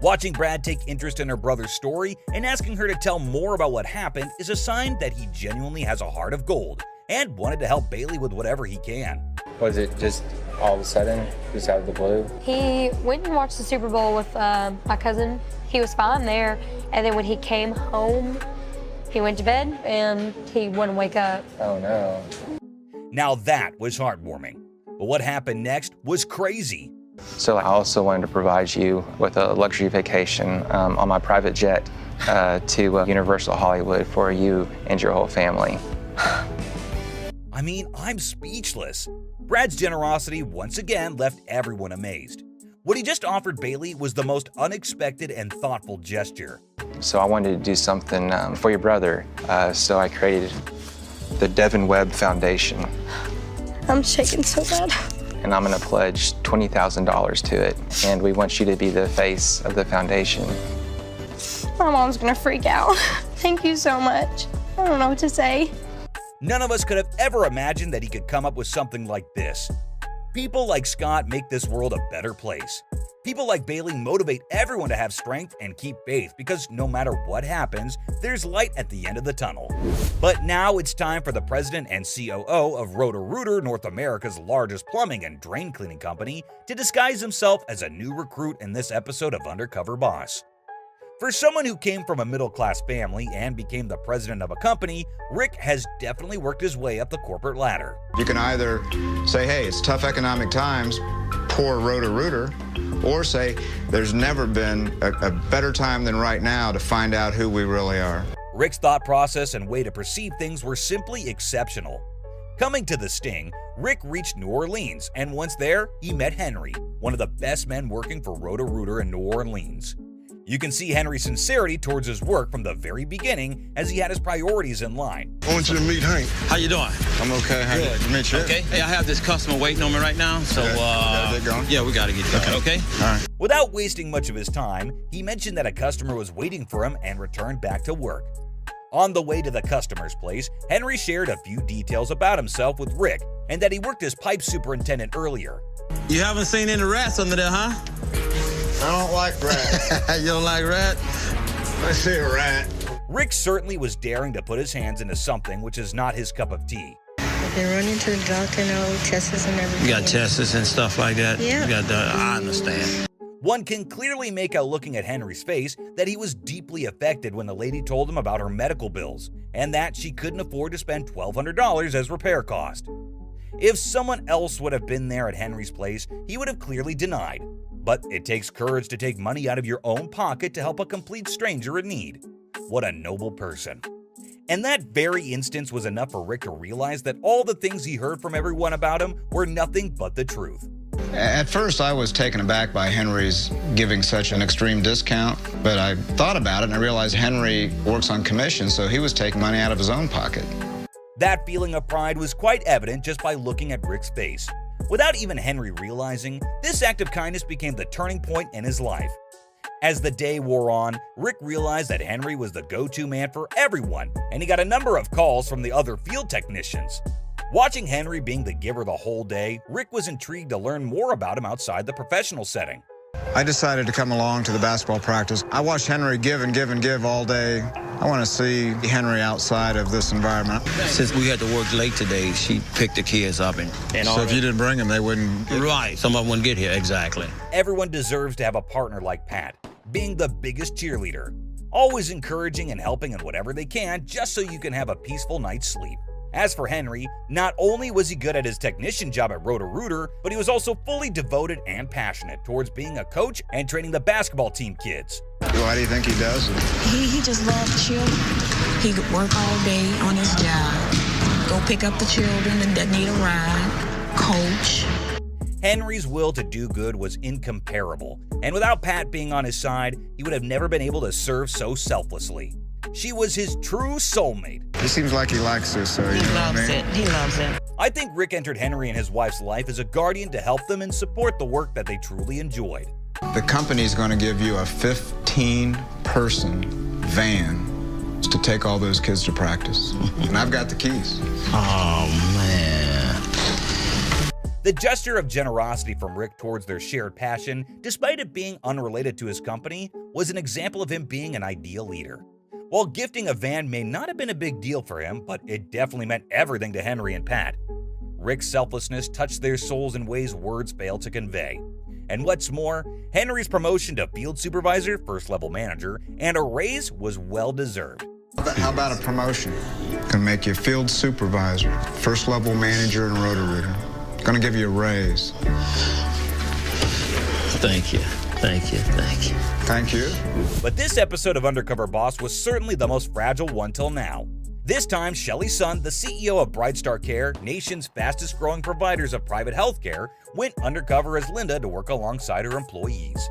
[SPEAKER 1] Watching Brad take interest in her brother's story and asking her to tell more about what happened is a sign that he genuinely has a heart of gold and wanted to help Bailey with whatever he can.
[SPEAKER 2] Was it just all of a sudden, just out of the blue?
[SPEAKER 27] He went and watched the Super Bowl with my cousin. He was fine there. And then when he came home, he went to bed and he wouldn't wake up.
[SPEAKER 2] Oh no.
[SPEAKER 1] Now that was heartwarming. But what happened next was crazy.
[SPEAKER 3] So I also wanted to provide you with a luxury vacation on my private jet to Universal Hollywood for you and your whole family.
[SPEAKER 1] I mean, I'm speechless. Brad's generosity once again left everyone amazed. What he just offered Bailey was the most unexpected and thoughtful gesture.
[SPEAKER 3] So I wanted to do something for your brother, so I created the Devin Webb Foundation.
[SPEAKER 27] I'm shaking so bad.
[SPEAKER 3] And I'm gonna pledge $20,000 to it. And we want you to be the face of the foundation.
[SPEAKER 27] My mom's gonna freak out. Thank you so much. I don't know what to say.
[SPEAKER 1] None of us could have ever imagined that he could come up with something like this. People like Scott make this world a better place. People like Bailey motivate everyone to have strength and keep faith because no matter what happens, there's light at the end of the tunnel. But now it's time for the president and COO of Roto-Rooter, North America's largest plumbing and drain cleaning company, to disguise himself as a new recruit in this episode of Undercover Boss. For someone who came from a middle-class family and became the president of a company, Rick has definitely worked his way up the corporate ladder.
[SPEAKER 20] You can either say, hey, it's tough economic times, poor Roto-Rooter, or say there's never been a better time than right now to find out who we really are.
[SPEAKER 1] Rick's thought process and way to perceive things were simply exceptional. Coming to the sting, Rick reached New Orleans, and once there, he met Henry, one of the best men working for Roto-Rooter in New Orleans. You can see Henry's sincerity towards his work from the very beginning as he had his priorities in line.
[SPEAKER 5] I want you to meet Hank.
[SPEAKER 10] How you doing?
[SPEAKER 5] I'm okay. How
[SPEAKER 10] Good.
[SPEAKER 5] you meet you?
[SPEAKER 10] Okay. Hey, I have this customer waiting on me right now, so
[SPEAKER 5] Okay. We gotta get going?
[SPEAKER 10] yeah, we gotta get going. Okay.
[SPEAKER 5] All right.
[SPEAKER 1] Without wasting much of his time, he mentioned that a customer was waiting for him and returned back to work. On the way to the customer's place, Henry shared a few details about himself with Rick and that he worked as pipe superintendent earlier.
[SPEAKER 10] You haven't seen any rats under there, huh?
[SPEAKER 5] I don't like rats.
[SPEAKER 10] You don't like rats?
[SPEAKER 5] I see a rat.
[SPEAKER 1] Rick certainly was daring to put his hands into something which is not his cup of tea.
[SPEAKER 21] I've been running to the doctor and all tests and everything.
[SPEAKER 10] You got tests and stuff like that?
[SPEAKER 21] Yeah.
[SPEAKER 10] You got I understand.
[SPEAKER 1] One can clearly make out looking at Henry's face that he was deeply affected when the lady told him about her medical bills and that she couldn't afford to spend $1,200 as repair cost. If someone else would have been there at Henry's place, he would have clearly denied. But it takes courage to take money out of your own pocket to help a complete stranger in need. What a noble person. And that very instance was enough for Rick to realize that all the things he heard from everyone about him were nothing but the truth.
[SPEAKER 20] At first, I was taken aback by Henry's giving such an extreme discount, but I thought about it and I realized Henry works on commission, so he was taking money out of his own pocket.
[SPEAKER 1] That feeling of pride was quite evident just by looking at Rick's face. Without even Henry realizing, this act of kindness became the turning point in his life. As the day wore on, Rick realized that Henry was the go-to man for everyone, and he got a number of calls from the other field technicians. Watching Henry being the giver the whole day, Rick was intrigued to learn more about him outside the professional setting.
[SPEAKER 20] I decided to come along to the basketball practice. I watched Henry give and give and give all day. I want to see Henry outside of this environment.
[SPEAKER 10] Since we had to work late today, she picked the kids up and
[SPEAKER 20] So if you didn't bring them, they wouldn't...
[SPEAKER 10] Right, some of them wouldn't get here, exactly.
[SPEAKER 1] Everyone deserves to have a partner like Pat, being the biggest cheerleader, always encouraging and helping in whatever they can just so you can have a peaceful night's sleep. As for Henry, not only was he good at his technician job at Roto-Rooter, but he was also fully devoted and passionate towards being a coach and training the basketball team kids.
[SPEAKER 20] Why do you think he does it?
[SPEAKER 6] He just loves children. He could work all day on his job, go pick up the children that need a ride, coach.
[SPEAKER 1] Henry's will to do good was incomparable, and without Pat being on his side, he would have never been able to serve so selflessly. She was his true soulmate.
[SPEAKER 20] He seems like he likes this, so
[SPEAKER 6] He loves it. He loves it.
[SPEAKER 1] I think Rick entered Henry and his wife's life as a guardian to help them and support the work that they truly enjoyed.
[SPEAKER 20] The company's going to give you a 15-person van to take all those kids to practice. And I've got the keys.
[SPEAKER 10] Oh, man.
[SPEAKER 1] The gesture of generosity from Rick towards their shared passion, despite it being unrelated to his company, was an example of him being an ideal leader. While gifting a van may not have been a big deal for him, but it definitely meant everything to Henry and Pat. Rick's selflessness touched their souls in ways words fail to convey. And what's more, Henry's promotion to field supervisor, first-level manager, and a raise was well-deserved.
[SPEAKER 20] How about a promotion? Can make you field supervisor, first-level manager, and Roto-Rooter. Gonna give you a raise.
[SPEAKER 10] Thank you. Thank you. Thank you.
[SPEAKER 20] Thank you.
[SPEAKER 1] But this episode of Undercover Boss was certainly the most fragile one till now. This time, Shelly's son, the CEO of Brightstar Care, nation's fastest growing providers of private health care, went undercover as Linda to work alongside her employees.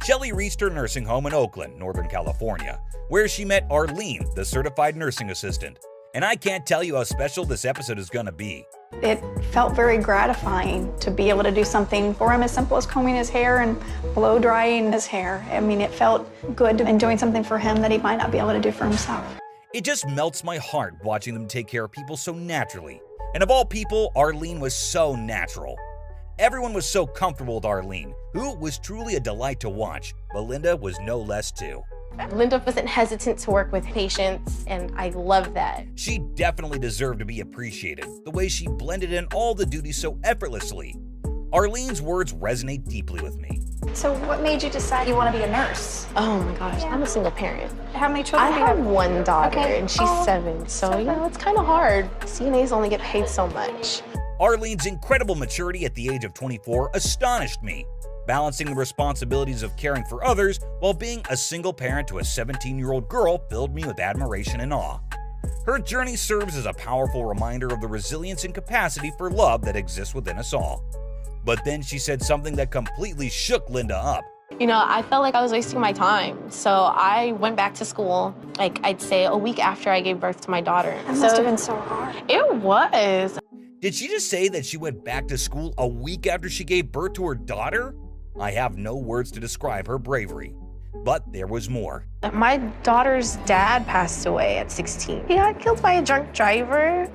[SPEAKER 1] Shelly reached her nursing home in Oakland, Northern California, where she met Arlene, the certified nursing assistant. And I can't tell you how special this episode is gonna be.
[SPEAKER 12] It felt very gratifying to be able to do something for him as simple as combing his hair and blow drying his hair. I mean, it felt good and doing something for him that he might not be able to do for himself.
[SPEAKER 1] It just melts my heart watching them take care of people so naturally. And of all people, Arlene was so natural. Everyone was so comfortable with Arlene, who was truly a delight to watch, but Linda was no less too.
[SPEAKER 13] Linda wasn't hesitant to work with patients, and I love that.
[SPEAKER 1] She definitely deserved to be appreciated, the way she blended in all the duties so effortlessly. Arlene's words resonate deeply with me.
[SPEAKER 12] So what made you decide you want to be a nurse?
[SPEAKER 13] Oh my gosh, I'm a single parent.
[SPEAKER 12] How many children do you
[SPEAKER 13] I
[SPEAKER 12] have?
[SPEAKER 13] have one daughter,
[SPEAKER 12] Okay.
[SPEAKER 13] and she's 7, so you know, it's kind of hard. CNAs only get paid so much.
[SPEAKER 1] Arlene's incredible maturity at the age of 24 astonished me, balancing the responsibilities of caring for others while being a single parent to a 17-year-old girl filled me with admiration and awe. Her journey serves as a powerful reminder of the resilience and capacity for love that exists within us all. But then she said something that completely shook Linda up.
[SPEAKER 13] You know, I felt like I was wasting my time, so I went back to school, like I'd say a week after I gave birth to my daughter.
[SPEAKER 12] That must have been so hard.
[SPEAKER 13] It was.
[SPEAKER 1] Did she just say that she went back to school a week after she gave birth to her daughter? I have no words to describe her bravery. But there was more.
[SPEAKER 13] My daughter's dad passed away at 16. He got killed by a drunk driver.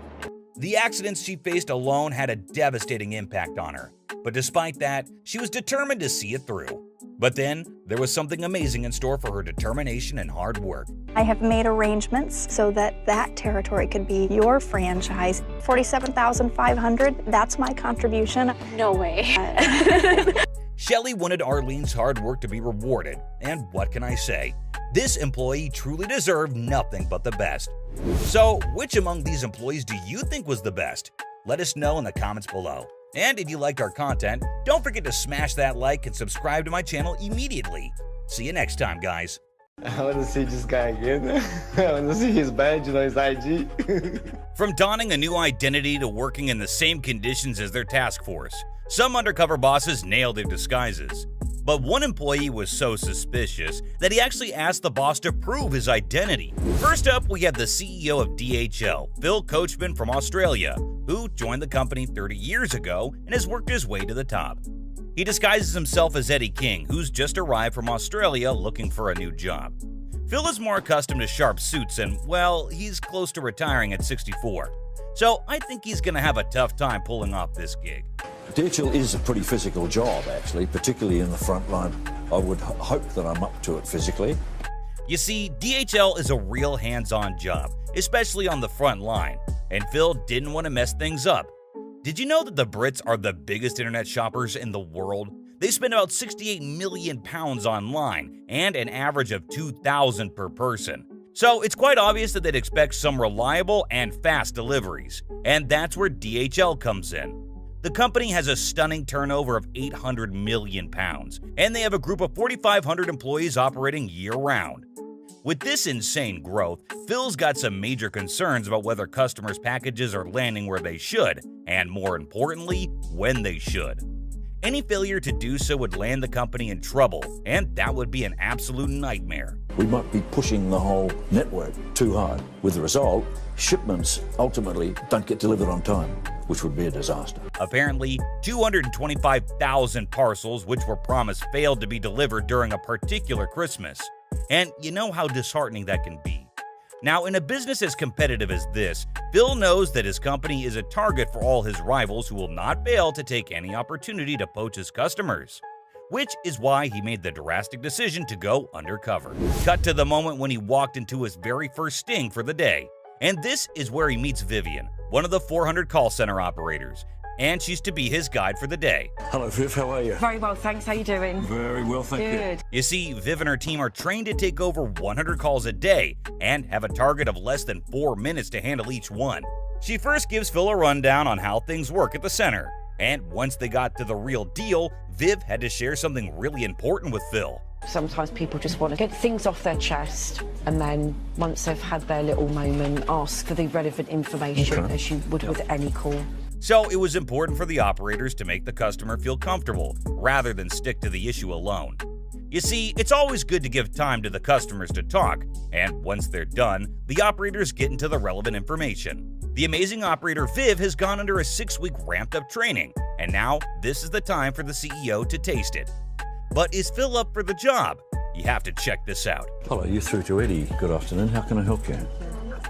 [SPEAKER 1] The accidents she faced alone had a devastating impact on her. But despite that, she was determined to see it through. But then, there was something amazing in store for her determination and hard work.
[SPEAKER 12] I have made arrangements so that that territory could be your franchise. $47,500, that's my contribution.
[SPEAKER 13] No way.
[SPEAKER 1] Shelly wanted Arlene's hard work to be rewarded, and what can I say? This employee truly deserved nothing but the best. So, which among these employees do you think was the best? Let us know in the comments below. And if you liked our content, don't forget to smash that like and subscribe to my channel immediately. See you next time, guys.
[SPEAKER 2] I want to see this guy again. I want to see his badge, his IG.
[SPEAKER 1] From donning a new identity to working in the same conditions as their task force, some undercover bosses nail their disguises. But one employee was so suspicious that he actually asked the boss to prove his identity. First up, we have the CEO of DHL, Phil Coachman from Australia, who joined the company 30 years ago and has worked his way to the top. He disguises himself as Eddie King, who's just arrived from Australia looking for a new job. Phil is more accustomed to sharp suits and, well, he's close to retiring at 64. So I think he's going to have a tough time pulling off this gig.
[SPEAKER 16] DHL is a pretty physical job, actually, particularly in the front line. I would hope that I'm up to it physically.
[SPEAKER 1] You see, DHL is a real hands-on job, especially on the front line, and Phil didn't want to mess things up. Did you know that the Brits are the biggest internet shoppers in the world? They spend about £68 million online and an average of $2,000 per person. So it's quite obvious that they'd expect some reliable and fast deliveries, and that's where DHL comes in. The company has a stunning turnover of £800 million, and they have a group of 4,500 employees operating year-round. With this insane growth, Phil's got some major concerns about whether customers' packages are landing where they should, and more importantly, when they should. Any failure to do so would land the company in trouble, and that would be an absolute nightmare.
[SPEAKER 16] We might be pushing the whole network too hard. With the result, shipments ultimately don't get delivered on time, which would be a disaster.
[SPEAKER 1] Apparently, 225,000 parcels which were promised failed to be delivered during a particular Christmas. And you know how disheartening that can be. Now, in a business as competitive as this, Phil knows that his company is a target for all his rivals who will not fail to take any opportunity to poach his customers. Which is why he made the drastic decision to go undercover. Cut to the moment when he walked into his very first sting for the day. And this is where he meets Vivian, one of the 400 call center operators. And she's to be his guide for the day.
[SPEAKER 16] Hello, Viv, how are you?
[SPEAKER 18] Very well, thanks. How you doing?
[SPEAKER 16] Very well, thank you.
[SPEAKER 1] You see, Viv and her team are trained to take over 100 calls a day and have a target of less than 4 minutes to handle each one. She first gives Phil a rundown on how things work at the center. And once they got to the real deal, Viv had to share something really important with Phil.
[SPEAKER 18] Sometimes people just want to get things off their chest, and then once they've had their little moment, ask for the relevant information as you would with any call.
[SPEAKER 1] So it was important for the operators to make the customer feel comfortable, rather than stick to the issue alone. You see, it's always good to give time to the customers to talk, and once they're done, the operators get into the relevant information. The amazing operator Viv has gone under a 6-week ramped-up training, and now this is the time for the CEO to taste it. But is Phil up for the job? You have to check this out.
[SPEAKER 16] Hello, you're through to Eddie. Good afternoon. How can I help you?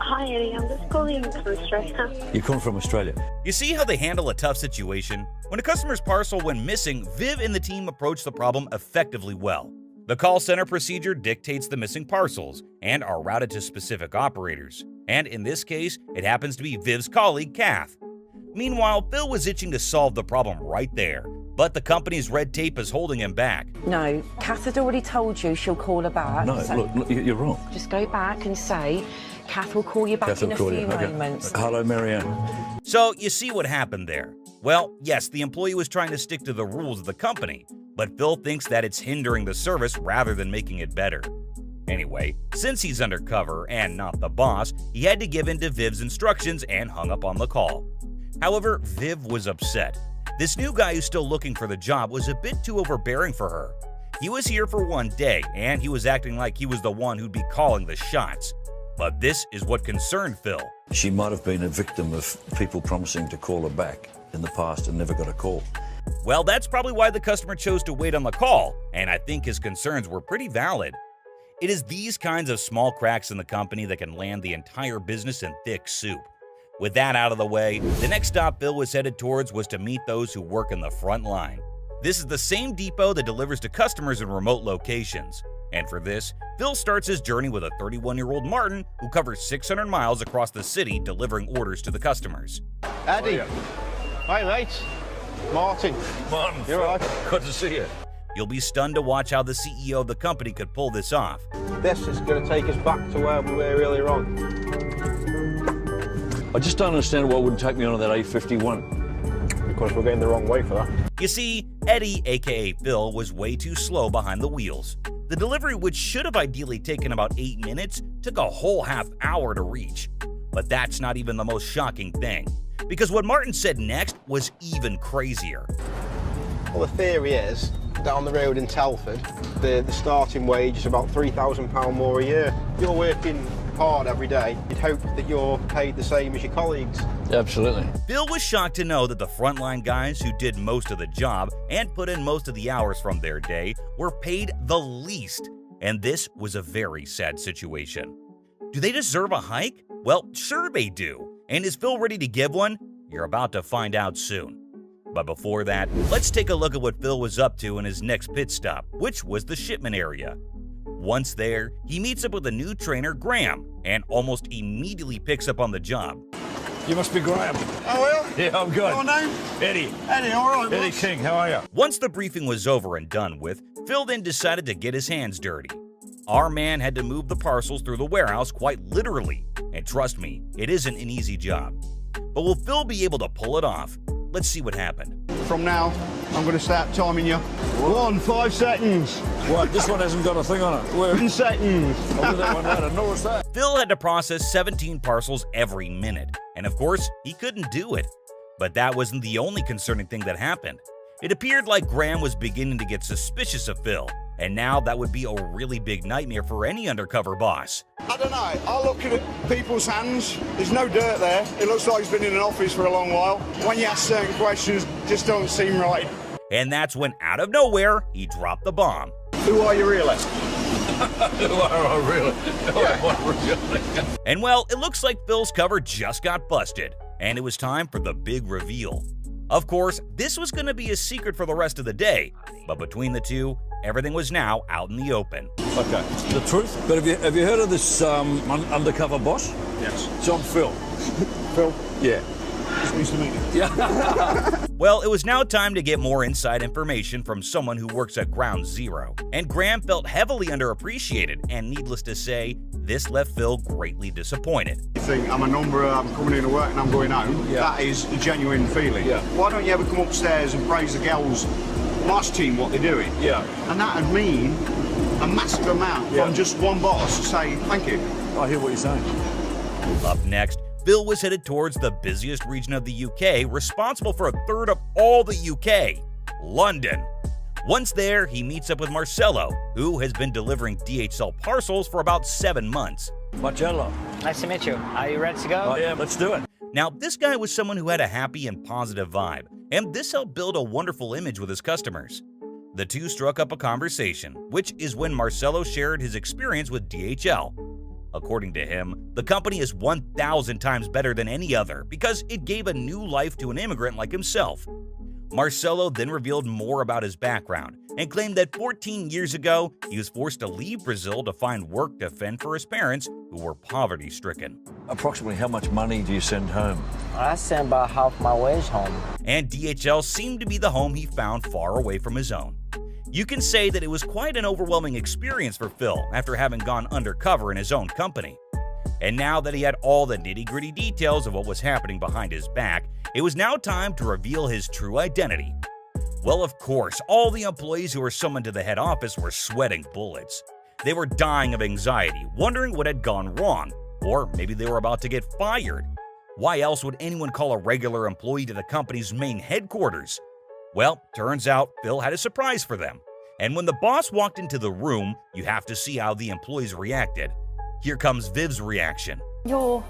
[SPEAKER 19] Hi Eddie, I'm just calling from Australia.
[SPEAKER 16] You come from Australia?
[SPEAKER 1] You see how they handle a tough situation? When a customer's parcel went missing, Viv and the team approached the problem effectively well. The call center procedure dictates the missing parcels and are routed to specific operators. And in this case, it happens to be Viv's colleague, Kath. Meanwhile, Phil was itching to solve the problem right there, but the company's red tape is holding him back.
[SPEAKER 18] No, Kath had already told you she'll call her back.
[SPEAKER 16] No,
[SPEAKER 18] so
[SPEAKER 16] look, you're wrong.
[SPEAKER 18] just go back and say, Kath will call you back in a few moments.
[SPEAKER 16] Hello, Marianne.
[SPEAKER 1] So you see what happened there. Well, yes, the employee was trying to stick to the rules of the company, but Phil thinks that it's hindering the service rather than making it better. Anyway, since he's undercover and not the boss, he had to give in to Viv's instructions and hung up on the call. However, Viv was upset. This new guy who's still looking for the job was a bit too overbearing for her. He was here for one day, and he was acting like he was the one who'd be calling the shots. But this is what concerned Phil.
[SPEAKER 16] She might have been a victim of people promising to call her back in the past and never got a call.
[SPEAKER 1] Well, that's probably why the customer chose to wait on the call, and I think his concerns were pretty valid. It is these kinds of small cracks in the company that can land the entire business in thick soup. With that out of the way, the next stop Phil was headed towards was to meet those who work in the front line. This is the same depot that delivers to customers in remote locations. And for this, Phil starts his journey with a 31-year-old Martin who covers 600 miles across the city delivering orders to the customers.
[SPEAKER 11] Eddie. Hi, mate. Martin.
[SPEAKER 16] Martin,
[SPEAKER 11] you're right.
[SPEAKER 16] Good to see you.
[SPEAKER 1] You'll be stunned to watch how the CEO of the company could pull this off.
[SPEAKER 11] This is going to take us back to where we were really wrong.
[SPEAKER 16] I just don't understand why it wouldn't take me on that A51.
[SPEAKER 11] Because we're going the wrong way for that.
[SPEAKER 1] You see, Eddie, aka Phil, was way too slow behind the wheels. The delivery, which should have ideally taken about 8 minutes, took a whole half hour to reach. But that's not even the most shocking thing, because what Martin said next was even crazier.
[SPEAKER 2] Well, the theory is, down the road in Telford, the starting wage is about £3,000 more a year. You're working hard every day. You'd hope that you're paid the same as your colleagues.
[SPEAKER 10] Absolutely.
[SPEAKER 1] Phil was shocked to know that the frontline guys who did most of the job and put in most of the hours from their day were paid the least. And this was a very sad situation. Do they deserve a hike? Well, sure they do. And is Phil ready to give one? You're about to find out soon. But before that, let's take a look at what Phil was up to in his next pit stop, which was the shipment area. Once there, he meets up with a new trainer, Graham, and almost immediately picks up on the job.
[SPEAKER 16] You must be Graham.
[SPEAKER 5] Oh, well?
[SPEAKER 16] Yeah, I'm good.
[SPEAKER 5] Your name?
[SPEAKER 16] Eddie.
[SPEAKER 5] Eddie, all right,
[SPEAKER 16] Eddie
[SPEAKER 5] boss.
[SPEAKER 16] King, how are you?
[SPEAKER 1] Once the briefing was over and done with, Phil then decided to get his hands dirty. Our man had to move the parcels through the warehouse quite literally, and trust me, it isn't an easy job. But will Phil be able to pull it off? Let's see what happened.
[SPEAKER 5] From now, I'm going to start timing you. 5 seconds.
[SPEAKER 16] What? This one hasn't got a thing on it.
[SPEAKER 5] 10 seconds.
[SPEAKER 16] I'll do that one later. No, what's that?
[SPEAKER 1] Phil had to process 17 parcels every minute, and of course, he couldn't do it. But that wasn't the only concerning thing that happened. It appeared like Graham was beginning to get suspicious of Phil, and now that would be a really big nightmare for any undercover boss.
[SPEAKER 5] I don't know. I look at people's hands. There's no dirt there. It looks like he's been in an office for a long while. When you ask certain questions, just don't seem right.
[SPEAKER 1] And that's when, out of nowhere, he dropped the bomb.
[SPEAKER 5] Who are you really?
[SPEAKER 16] Who are I really? Who am I really?
[SPEAKER 1] And well, it looks like Phil's cover just got busted, and it was time for the big reveal. Of course, this was going to be a secret for the rest of the day, but between the two, everything was now out in the open.
[SPEAKER 16] Okay, the truth. But have you heard of this undercover boss?
[SPEAKER 5] Yes.
[SPEAKER 16] So I'm Phil.
[SPEAKER 5] Phil?
[SPEAKER 16] Yeah.
[SPEAKER 5] Nice to meet you.
[SPEAKER 16] Yeah.
[SPEAKER 1] Well, it was now time to get more inside information from someone who works at Ground Zero, and Graham felt heavily underappreciated, and needless to say, this left Phil greatly disappointed.
[SPEAKER 5] You think I'm a number, I'm coming into work and I'm going home.
[SPEAKER 16] Yeah.
[SPEAKER 5] That is a genuine feeling.
[SPEAKER 16] Yeah.
[SPEAKER 5] Why don't you ever come upstairs and praise the girls' last team, what they're doing?
[SPEAKER 16] Yeah.
[SPEAKER 5] And that would mean a massive amount from just one boss to say thank you.
[SPEAKER 16] I hear what you're saying.
[SPEAKER 1] Up next, Phil was headed towards the busiest region of the UK, responsible for a third of all the UK, London. Once there, he meets up with Marcelo, who has been delivering DHL parcels for about 7 months.
[SPEAKER 16] Marcello.
[SPEAKER 9] Nice to meet you. Are you ready to go?
[SPEAKER 16] Oh yeah, let's do it.
[SPEAKER 1] Now, this guy was someone who had a happy and positive vibe, and this helped build a wonderful image with his customers. The two struck up a conversation, which is when Marcelo shared his experience with DHL. According to him, the company is 1,000 times better than any other because it gave a new life to an immigrant like himself. Marcelo then revealed more about his background and claimed that 14 years ago, he was forced to leave Brazil to find work to fend for his parents, who were poverty-stricken.
[SPEAKER 16] Approximately how much money do you send home?
[SPEAKER 9] I send about half my wage home.
[SPEAKER 1] And DHL seemed to be the home he found far away from his own. You can say that it was quite an overwhelming experience for Phil after having gone undercover in his own company. And now that he had all the nitty-gritty details of what was happening behind his back, it was now time to reveal his true identity. Well, of course, all the employees who were summoned to the head office were sweating bullets. They were dying of anxiety, wondering what had gone wrong, or maybe they were about to get fired. Why else would anyone call a regular employee to the company's main headquarters? Well, turns out Phil had a surprise for them. And when the boss walked into the room, you have to see how the employees reacted. Here comes Viv's reaction.
[SPEAKER 18] You're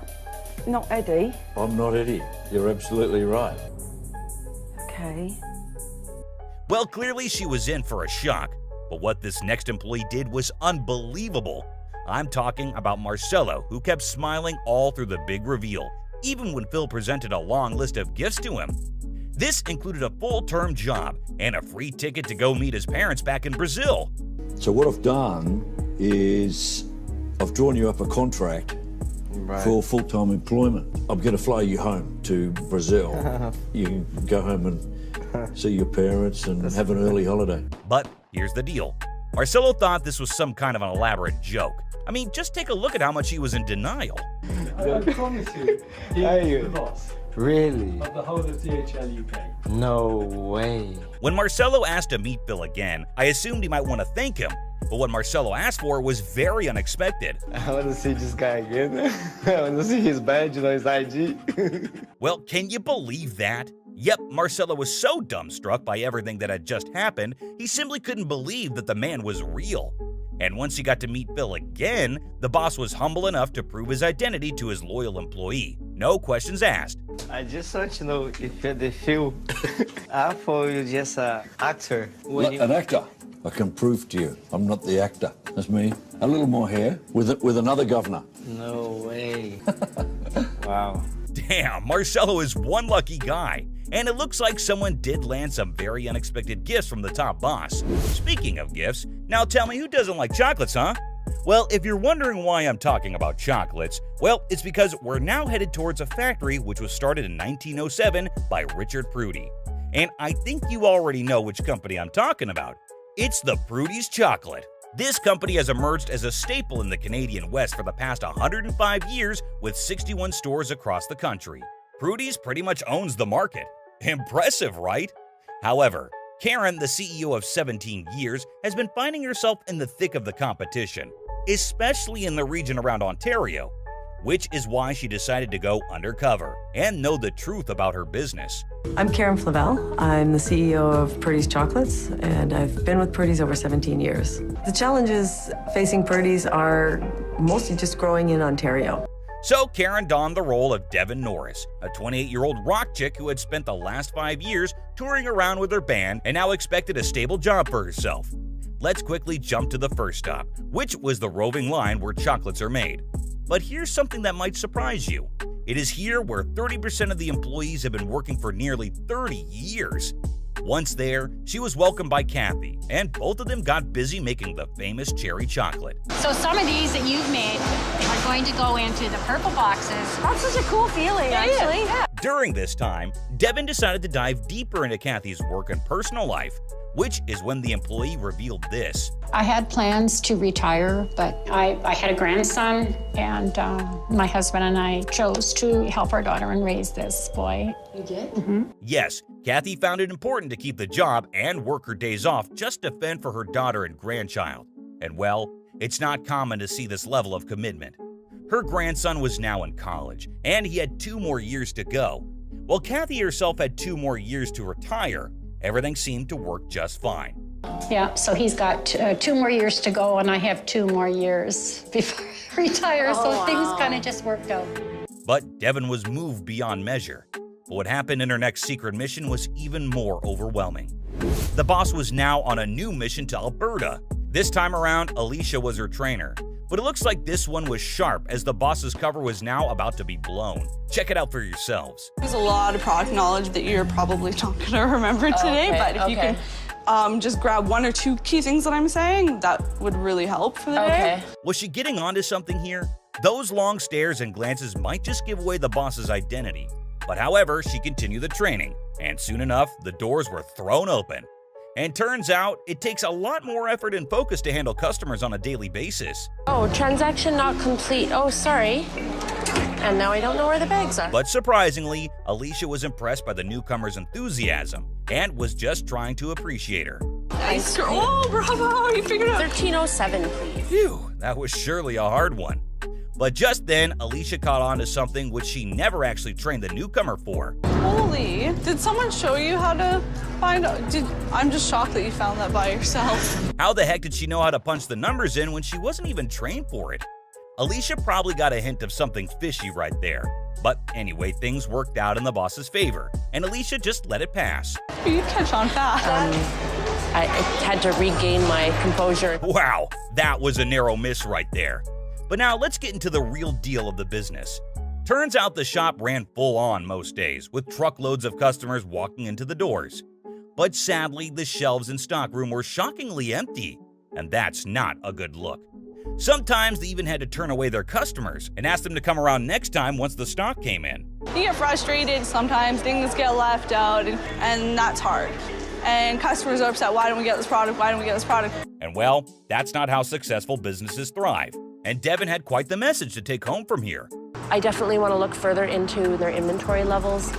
[SPEAKER 18] not Eddie.
[SPEAKER 16] I'm not Eddie. You're absolutely right.
[SPEAKER 18] Okay.
[SPEAKER 1] Well, clearly she was in for a shock, but what this next employee did was unbelievable. I'm talking about Marcelo, who kept smiling all through the big reveal, even when Phil presented a long list of gifts to him. This included a full-term job and a free ticket to go meet his parents back in Brazil.
[SPEAKER 16] So what I've done is I've drawn you up a contract for full-time employment. I'm going to fly you home to Brazil. You can go home and see your parents and have an early holiday.
[SPEAKER 1] But here's the deal. Marcelo thought this was some kind of an elaborate joke. I mean, just take a look at how much he was in denial.
[SPEAKER 2] I promise you, he's the boss.
[SPEAKER 4] Really?
[SPEAKER 9] Of the whole of DHL UK.
[SPEAKER 4] No way.
[SPEAKER 1] When Marcelo asked to meet Bill again, I assumed he might want to thank him. But what Marcelo asked for was very unexpected.
[SPEAKER 4] I want to see this guy again. I want to see his badge, his ID.
[SPEAKER 1] Well, can you believe that? Yep, Marcelo was so dumbstruck by everything that had just happened, he simply couldn't believe that the man was real. And once he got to meet Bill again, the boss was humble enough to prove his identity to his loyal employee. No questions asked.
[SPEAKER 4] I just want to know if you're the Phil. I thought you're just an actor.
[SPEAKER 16] An actor? I can prove to you, I'm not the actor. That's me. A little more hair with another governor.
[SPEAKER 4] No way. Wow.
[SPEAKER 1] Damn, Marcelo is one lucky guy. And it looks like someone did land some very unexpected gifts from the top boss. Speaking of gifts, now tell me, who doesn't like chocolates, huh? Well, if you're wondering why I'm talking about chocolates, well, it's because we're now headed towards a factory which was started in 1907 by Richard Prudy. And I think you already know which company I'm talking about. It's the Prudy's Chocolate. This company has emerged as a staple in the Canadian West for the past 105 years with 61 stores across the country. Prudy's pretty much owns the market. Impressive, right? However, Karen, the CEO of 17 Years, has been finding herself in the thick of the competition, especially in the region around Ontario, which is why she decided to go undercover and know the truth about her business.
[SPEAKER 14] I'm Karen Flavel. I'm the CEO of Purdy's Chocolates, and I've been with Purdy's over 17 years. The challenges facing Purdy's are mostly just growing in Ontario.
[SPEAKER 1] So Karen donned the role of Devin Norris, a 28-year-old rock chick who had spent the last 5 years touring around with her band and now expected a stable job for herself. Let's quickly jump to the first stop, which was the roving line where chocolates are made. But here's something that might surprise you. It is here where 30% of the employees have been working for nearly 30 years. Once there, she was welcomed by Kathy, and both of them got busy making the famous cherry chocolate.
[SPEAKER 17] So some of these that you've made are going to go into the purple boxes.
[SPEAKER 14] That's such a cool feeling, actually.
[SPEAKER 17] Yeah.
[SPEAKER 1] During this time, Devin decided to dive deeper into Kathy's work and personal life, which is when the employee revealed this.
[SPEAKER 17] I had plans to retire, but I had a grandson, and my husband and I chose to help our daughter and raise this boy.
[SPEAKER 14] You did?
[SPEAKER 17] Mm-hmm.
[SPEAKER 1] Yes, Kathy found it important to keep the job and work her days off just to fend for her daughter and grandchild. And well, it's not common to see this level of commitment. Her grandson was now in college, and he had 2 more years to go. While Kathy herself had 2 more years to retire, everything seemed to work just fine.
[SPEAKER 17] Yeah, so he's got 2 more years to go, and I have 2 more years before I retire, so things kind of just worked out.
[SPEAKER 1] But Devin was moved beyond measure. But what happened in her next secret mission was even more overwhelming. The boss was now on a new mission to Alberta. This time around, Alicia was her trainer. But it looks like this one was sharp, as the boss's cover was now about to be blown. Check it out for yourselves.
[SPEAKER 22] There's a lot of product knowledge that you're probably not going to remember today, but if you can just grab 1 or 2 key things that I'm saying, that would really help for the day.
[SPEAKER 1] Was she getting onto something here? Those long stares and glances might just give away the boss's identity. But however, she continued the training, and soon enough, the doors were thrown open. And turns out, it takes a lot more effort and focus to handle customers on a daily basis.
[SPEAKER 13] Oh, transaction not complete. Oh, sorry. And now I don't know where the bags are.
[SPEAKER 1] But surprisingly, Alicia was impressed by the newcomer's enthusiasm and was just trying to appreciate her.
[SPEAKER 22] Nice girl. Oh, bravo, you figured it out.
[SPEAKER 13] 1307, please.
[SPEAKER 1] Phew, that was surely a hard one. But just then, Alicia caught on to something which she never actually trained the newcomer for.
[SPEAKER 22] Holy, did someone show you how to find out? I'm just shocked that you found that by yourself.
[SPEAKER 1] How the heck did she know how to punch the numbers in when she wasn't even trained for it? Alicia probably got a hint of something fishy right there. But anyway, things worked out in the boss's favor, and Alicia just let it pass.
[SPEAKER 22] You catch on fast.
[SPEAKER 13] I had to regain my composure.
[SPEAKER 1] Wow, that was a narrow miss right there. But now let's get into the real deal of the business. Turns out the shop ran full on most days, with truckloads of customers walking into the doors. But sadly, the shelves in stockroom were shockingly empty, and that's not a good look. Sometimes they even had to turn away their customers and ask them to come around next time once the stock came in.
[SPEAKER 22] You get frustrated sometimes, things get left out, and that's hard. And customers are upset, why don't we get this product, why don't we get this product?
[SPEAKER 1] And well, that's not how successful businesses thrive. And Devin had quite the message to take home from here.
[SPEAKER 7] I definitely want to look further into their inventory levels.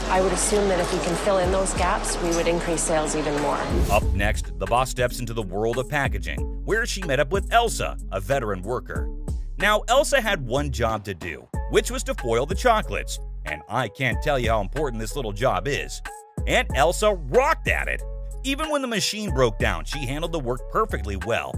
[SPEAKER 7] I would assume that if we can fill in those gaps, we would increase sales even more.
[SPEAKER 1] Up next, the boss steps into the world of packaging, where she met up with Elsa, a veteran worker. Now, Elsa had one job to do, which was to foil the chocolates. And I can't tell you how important this little job is. And Elsa rocked at it. Even when the machine broke down, she handled the work perfectly well.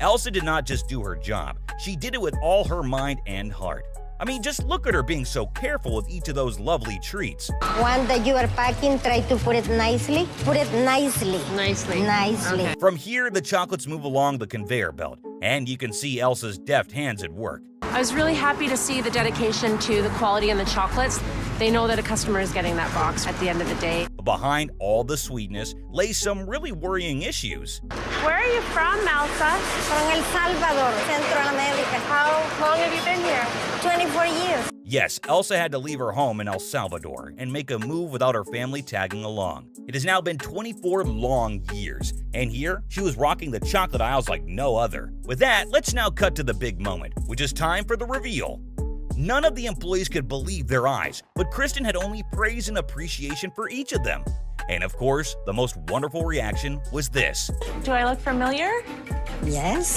[SPEAKER 1] Elsa did not just do her job, she did it with all her mind and heart. I mean, just look at her being so careful with each of those lovely treats.
[SPEAKER 8] One that you are packing, try to put it nicely. Put it nicely.
[SPEAKER 7] Nicely.
[SPEAKER 8] Nicely.
[SPEAKER 7] Okay.
[SPEAKER 1] From here, the chocolates move along the conveyor belt, and you can see Elsa's deft hands at work.
[SPEAKER 7] I was really happy to see the dedication to the quality and the chocolates. They know that a customer is getting that box at the end of the day.
[SPEAKER 1] Behind all the sweetness lay some really worrying issues.
[SPEAKER 7] Where are you from, Elsa?
[SPEAKER 8] From El Salvador, Central America.
[SPEAKER 7] How long have you been here?
[SPEAKER 8] 24 years.
[SPEAKER 1] Yes, Elsa had to leave her home in El Salvador and make a move without her family tagging along. It has now been 24 long years, and here she was rocking the chocolate aisles like no other. With that, let's now cut to the big moment, which is time for the reveal. None of the employees could believe their eyes, but Kristen had only praise and appreciation for each of them. And of course, the most wonderful reaction was this.
[SPEAKER 7] Do I look familiar?
[SPEAKER 8] Yes.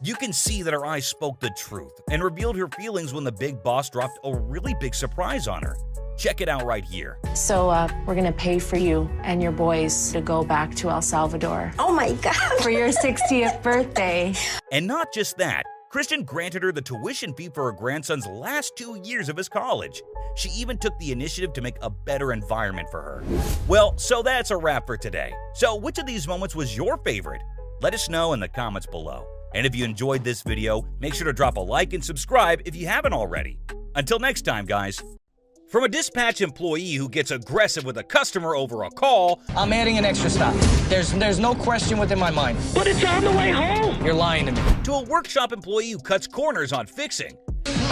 [SPEAKER 1] You can see that her eyes spoke the truth and revealed her feelings when the big boss dropped a really big surprise on her. Check it out right here.
[SPEAKER 7] So we're gonna pay for you and your boys to go back to El Salvador.
[SPEAKER 8] Oh my God.
[SPEAKER 7] For your 60th birthday.
[SPEAKER 1] And not just that, Kristen granted her the tuition fee for her grandson's last 2 years of his college. She even took the initiative to make a better environment for her. Well, so that's a wrap for today. So which of these moments was your favorite? Let us know in the comments below. And if you enjoyed this video, make sure to drop a like and subscribe if you haven't already. Until next time, guys. From a dispatch employee who gets aggressive with a customer over a call,
[SPEAKER 11] I'm adding an extra stop. There's no question within my mind.
[SPEAKER 15] But it's on the way home!
[SPEAKER 11] You're lying to me.
[SPEAKER 1] to a workshop employee who cuts corners on fixing.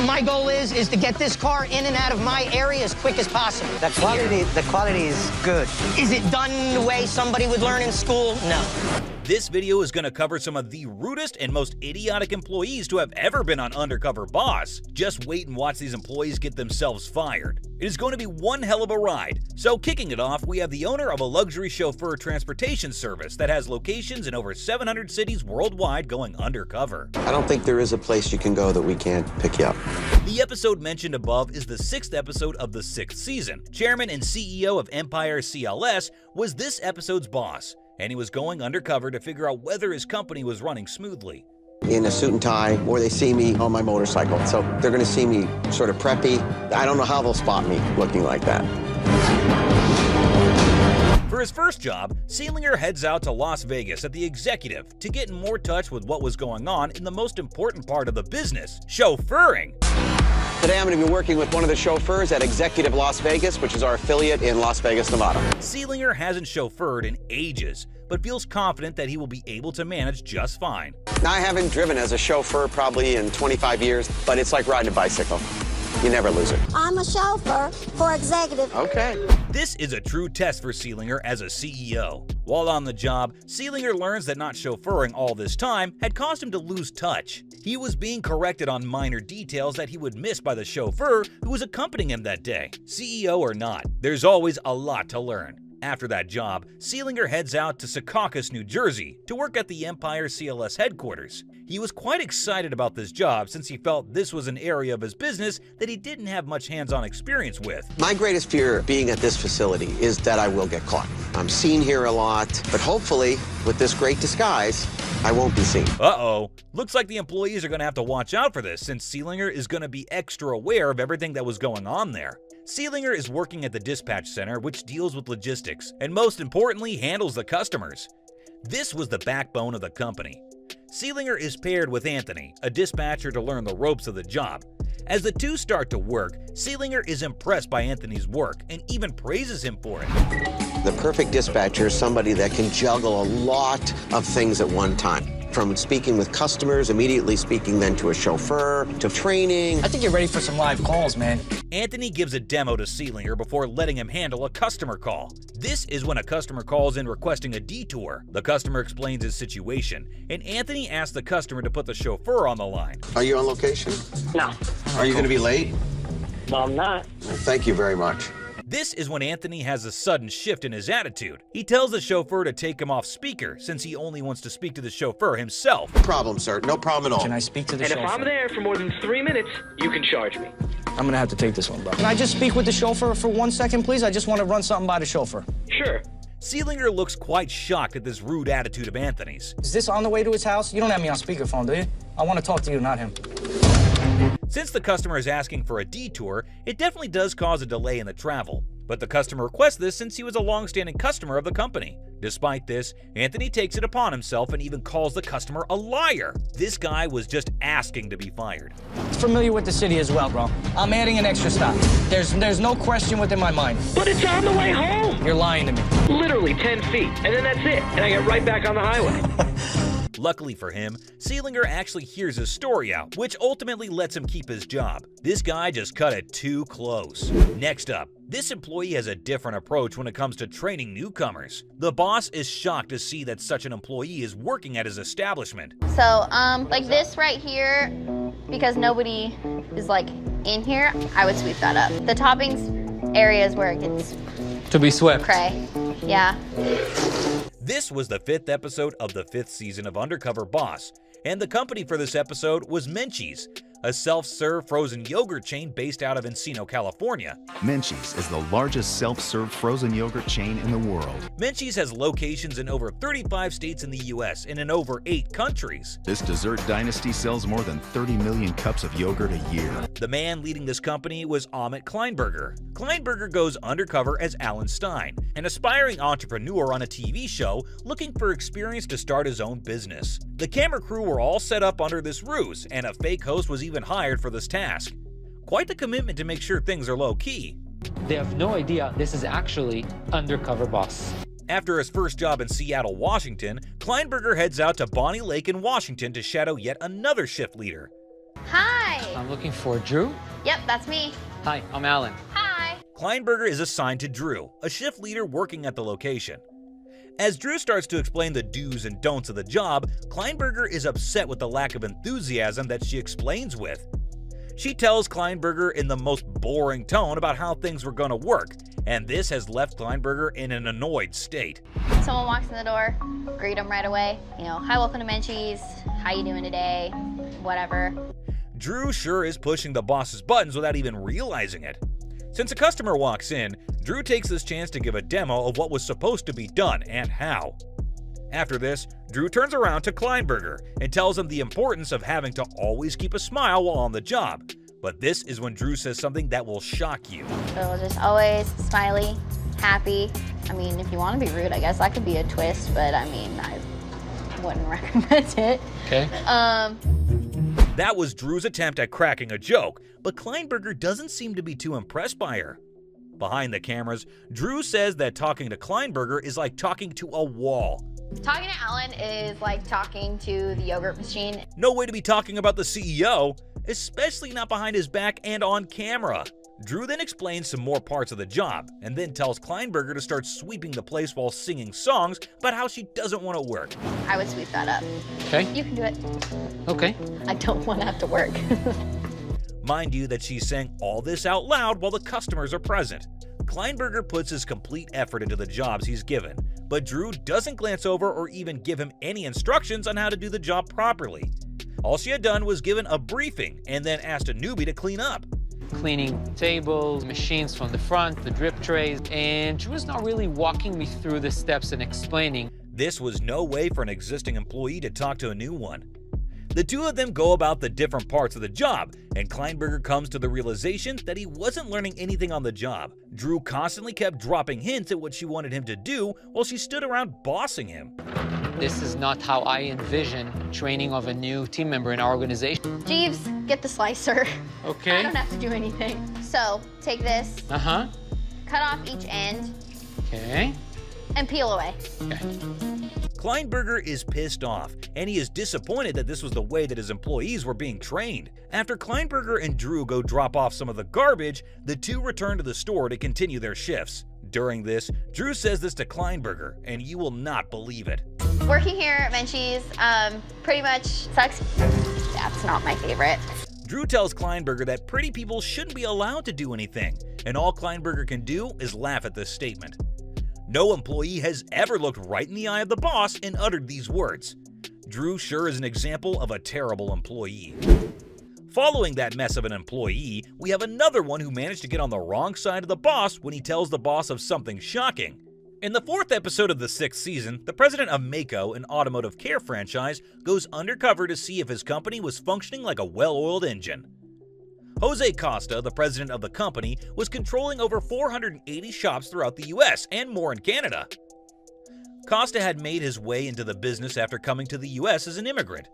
[SPEAKER 23] My goal is to get this car in and out of my area as quick as possible.
[SPEAKER 4] The quality is good.
[SPEAKER 23] Is it done the way somebody would learn in school? No.
[SPEAKER 1] This video is going to cover some of the rudest and most idiotic employees to have ever been on Undercover Boss. Just wait and watch these employees get themselves fired. It is going to be one hell of a ride. So kicking it off, we have the owner of a luxury chauffeur transportation service that has locations in over 700 cities worldwide going undercover.
[SPEAKER 24] I don't think there is a place you can go that we can't pick you up.
[SPEAKER 1] The episode mentioned above is the 6th episode of the 6th season. Chairman and CEO of Empire CLS was this episode's boss, and he was going undercover to figure out whether his company was running smoothly.
[SPEAKER 24] In a suit and tie, or they see me on my motorcycle. So they're going to see me sort of preppy. I don't know how they'll spot me looking like that.
[SPEAKER 1] For his first job, Seelinger heads out to Las Vegas at the Executive to get in more touch with what was going on in the most important part of the business, chauffeuring.
[SPEAKER 24] Today I'm going to be working with one of the chauffeurs at Executive Las Vegas, which is our affiliate in Las Vegas, Nevada.
[SPEAKER 1] Seelinger hasn't chauffeured in ages, but feels confident that he will be able to manage just fine.
[SPEAKER 24] Now, I haven't driven as a chauffeur probably in 25 years, but it's like riding a bicycle. You never lose it.
[SPEAKER 8] I'm a chauffeur for Executive.
[SPEAKER 24] Okay.
[SPEAKER 1] This is a true test for Seelinger as a CEO. While on the job, Seelinger learns that not chauffeuring all this time had caused him to lose touch. He was being corrected on minor details that he would miss by the chauffeur who was accompanying him that day. CEO or not, there's always a lot to learn. After that job, Seelinger heads out to Secaucus, New Jersey to work at the Empire CLS headquarters. He was quite excited about this job since he felt this was an area of his business that he didn't have much hands-on experience with.
[SPEAKER 24] My greatest fear being at this facility is that I will get caught. I'm seen here a lot, but hopefully, with this great disguise, I won't be seen.
[SPEAKER 1] Uh-oh. Looks like the employees are going to have to watch out for this since Seelinger is going to be extra aware of everything that was going on there. Seelinger is working at the dispatch center, which deals with logistics, and most importantly, handles the customers. This was the backbone of the company. Seelinger is paired with Anthony, a dispatcher, to learn the ropes of the job. As the two start to work, Seelinger is impressed by Anthony's work and even praises him for it.
[SPEAKER 24] The perfect dispatcher is somebody that can juggle a lot of things at one time. From speaking with customers, immediately speaking then to a chauffeur, to training.
[SPEAKER 11] I think you're ready for some live calls, man.
[SPEAKER 1] Anthony gives a demo to Seelinger before letting him handle a customer call. This is when a customer calls in requesting a detour. The customer explains his situation, and Anthony asks the customer to put the chauffeur on the line.
[SPEAKER 24] Are you on location?
[SPEAKER 19] No.
[SPEAKER 24] Are you going to be late?
[SPEAKER 19] No, I'm not.
[SPEAKER 24] Thank you very much.
[SPEAKER 1] This is when Anthony has a sudden shift in his attitude. He tells the chauffeur to take him off speaker since he only wants to speak to the chauffeur himself.
[SPEAKER 24] No problem, sir. No problem at all.
[SPEAKER 11] Can I speak to the chauffeur?
[SPEAKER 9] And if I'm there for more than 3 minutes, you can charge me.
[SPEAKER 11] I'm gonna have to take this one, bro. Can I just speak with the chauffeur for 1 second, please? I just want to run something by the chauffeur.
[SPEAKER 9] Sure.
[SPEAKER 1] Seelinger looks quite shocked at this rude attitude of Anthony's.
[SPEAKER 11] Is this on the way to his house? You don't have me on speakerphone, do you? I want to talk to you, not him.
[SPEAKER 1] Since the customer is asking for a detour, it definitely does cause a delay in the travel. But the customer requests this since he was a long-standing customer of the company. Despite this, Anthony takes it upon himself and even calls the customer a liar. This guy was just asking to be fired.
[SPEAKER 11] Familiar with the city as well, bro. I'm adding an extra stop. There's no question within my mind.
[SPEAKER 9] But it's on the way home.
[SPEAKER 11] You're lying to me.
[SPEAKER 9] Literally 10 feet, and then that's it, and I get right back on the highway.
[SPEAKER 1] Luckily for him, Seelinger actually hears his story out, which ultimately lets him keep his job. This guy just cut it too close. Next up, this employee has a different approach when it comes to training newcomers. The boss is shocked to see that such an employee is working at his establishment.
[SPEAKER 3] So, like this right here, because nobody is like in here, I would sweep that up. The toppings areas where it gets
[SPEAKER 9] To be swept.
[SPEAKER 3] cray. Yeah.
[SPEAKER 1] This was the 5th episode of the 5th season of Undercover Boss, and the company for this episode was Menchie's, a self-serve frozen yogurt chain based out of Encino, California.
[SPEAKER 6] Menchie's is the largest self-serve frozen yogurt chain in the world.
[SPEAKER 1] Menchie's has locations in over 35 states in the U.S. and in over 8 countries.
[SPEAKER 6] This dessert dynasty sells more than 30 million cups of yogurt a year.
[SPEAKER 1] The man leading this company was Amit Kleinberger. Kleinberger goes undercover as Alan Stein, an aspiring entrepreneur on a TV show looking for experience to start his own business. The camera crew were all set up under this ruse, and a fake host was even hired for this task. Quite the commitment to make sure things are low-key.
[SPEAKER 9] They have no idea this is actually Undercover Boss.
[SPEAKER 1] After his first job in Seattle, Washington, Kleinberger heads out to Bonnie Lake in Washington to shadow yet another shift leader.
[SPEAKER 3] Hi.
[SPEAKER 9] I'm looking for Drew.
[SPEAKER 3] Yep, that's me.
[SPEAKER 9] Hi, I'm Alan.
[SPEAKER 3] Hi.
[SPEAKER 1] Kleinberger is assigned to Drew, a shift leader working at the location. As Drew starts to explain the do's and don'ts of the job, Kleinberger is upset with the lack of enthusiasm that she explains with. She tells Kleinberger in the most boring tone about how things were going to work, and this has left Kleinberger in an annoyed state.
[SPEAKER 3] Someone walks in the door, greet them right away. You know, hi, welcome to Menchie's. How you doing today? Whatever.
[SPEAKER 1] Drew sure is pushing the boss's buttons without even realizing it. Since a customer walks in, Drew takes this chance to give a demo of what was supposed to be done and how. After this, Drew turns around to Kleinberger and tells him the importance of having to always keep a smile while on the job. But this is when Drew says something that will shock you.
[SPEAKER 3] So just always smiley, happy. I mean, if you want to be rude, I guess that could be a twist, but I mean, I wouldn't recommend it.
[SPEAKER 9] Okay.
[SPEAKER 1] That was Drew's attempt at cracking a joke, but Kleinberger doesn't seem to be too impressed by her. Behind the cameras, Drew says that talking to Kleinberger is like talking to a wall.
[SPEAKER 3] Talking to Alan is like talking to the yogurt machine.
[SPEAKER 1] No way to be talking about the CEO, especially not behind his back and on camera. Drew then explains some more parts of the job, and then tells Kleinberger to start sweeping the place while singing songs about how she doesn't want to work.
[SPEAKER 3] I would sweep that up.
[SPEAKER 9] Okay.
[SPEAKER 3] You can do it.
[SPEAKER 9] Okay.
[SPEAKER 3] I don't want to have to work.
[SPEAKER 1] Mind you that she's saying all this out loud while the customers are present. Kleinberger puts his complete effort into the jobs he's given, but Drew doesn't glance over or even give him any instructions on how to do the job properly. All she had done was given a briefing and then asked a newbie to clean up.
[SPEAKER 9] Cleaning tables, machines from the front, the drip trays, and Drew was not really walking me through the steps and explaining.
[SPEAKER 1] This was no way for an existing employee to talk to a new one. The two of them go about the different parts of the job, and Kleinberger comes to the realization that he wasn't learning anything on the job. Drew constantly kept dropping hints at what she wanted him to do while she stood around bossing him.
[SPEAKER 9] This is not how I envision training of a new team member in our organization.
[SPEAKER 3] Jeeves, get the slicer.
[SPEAKER 9] Okay.
[SPEAKER 3] I don't have to do anything. So, take this.
[SPEAKER 9] Uh-huh.
[SPEAKER 3] Cut off each end.
[SPEAKER 9] Okay.
[SPEAKER 3] And peel away.
[SPEAKER 9] Okay.
[SPEAKER 1] Kleinberger is pissed off, and he is disappointed that this was the way that his employees were being trained. After Kleinberger and Drew go drop off some of the garbage, the two return to the store to continue their shifts. During this, Drew says this to Kleinberger, and you will not believe it.
[SPEAKER 3] Working here at Menchie's pretty much sucks. That's not my favorite.
[SPEAKER 1] Drew tells Kleinberger that pretty people shouldn't be allowed to do anything, and all Kleinberger can do is laugh at this statement. No employee has ever looked right in the eye of the boss and uttered these words. Drew sure is an example of a terrible employee. Following that mess of an employee, we have another one who managed to get on the wrong side of the boss when he tells the boss of something shocking. In the 4th episode of the 6th season, the president of Mako, an automotive care franchise, goes undercover to see if his company was functioning like a well-oiled engine. Jose Costa, the president of the company, was controlling over 480 shops throughout the US and more in Canada. Costa had made his way into the business after coming to the US as an immigrant.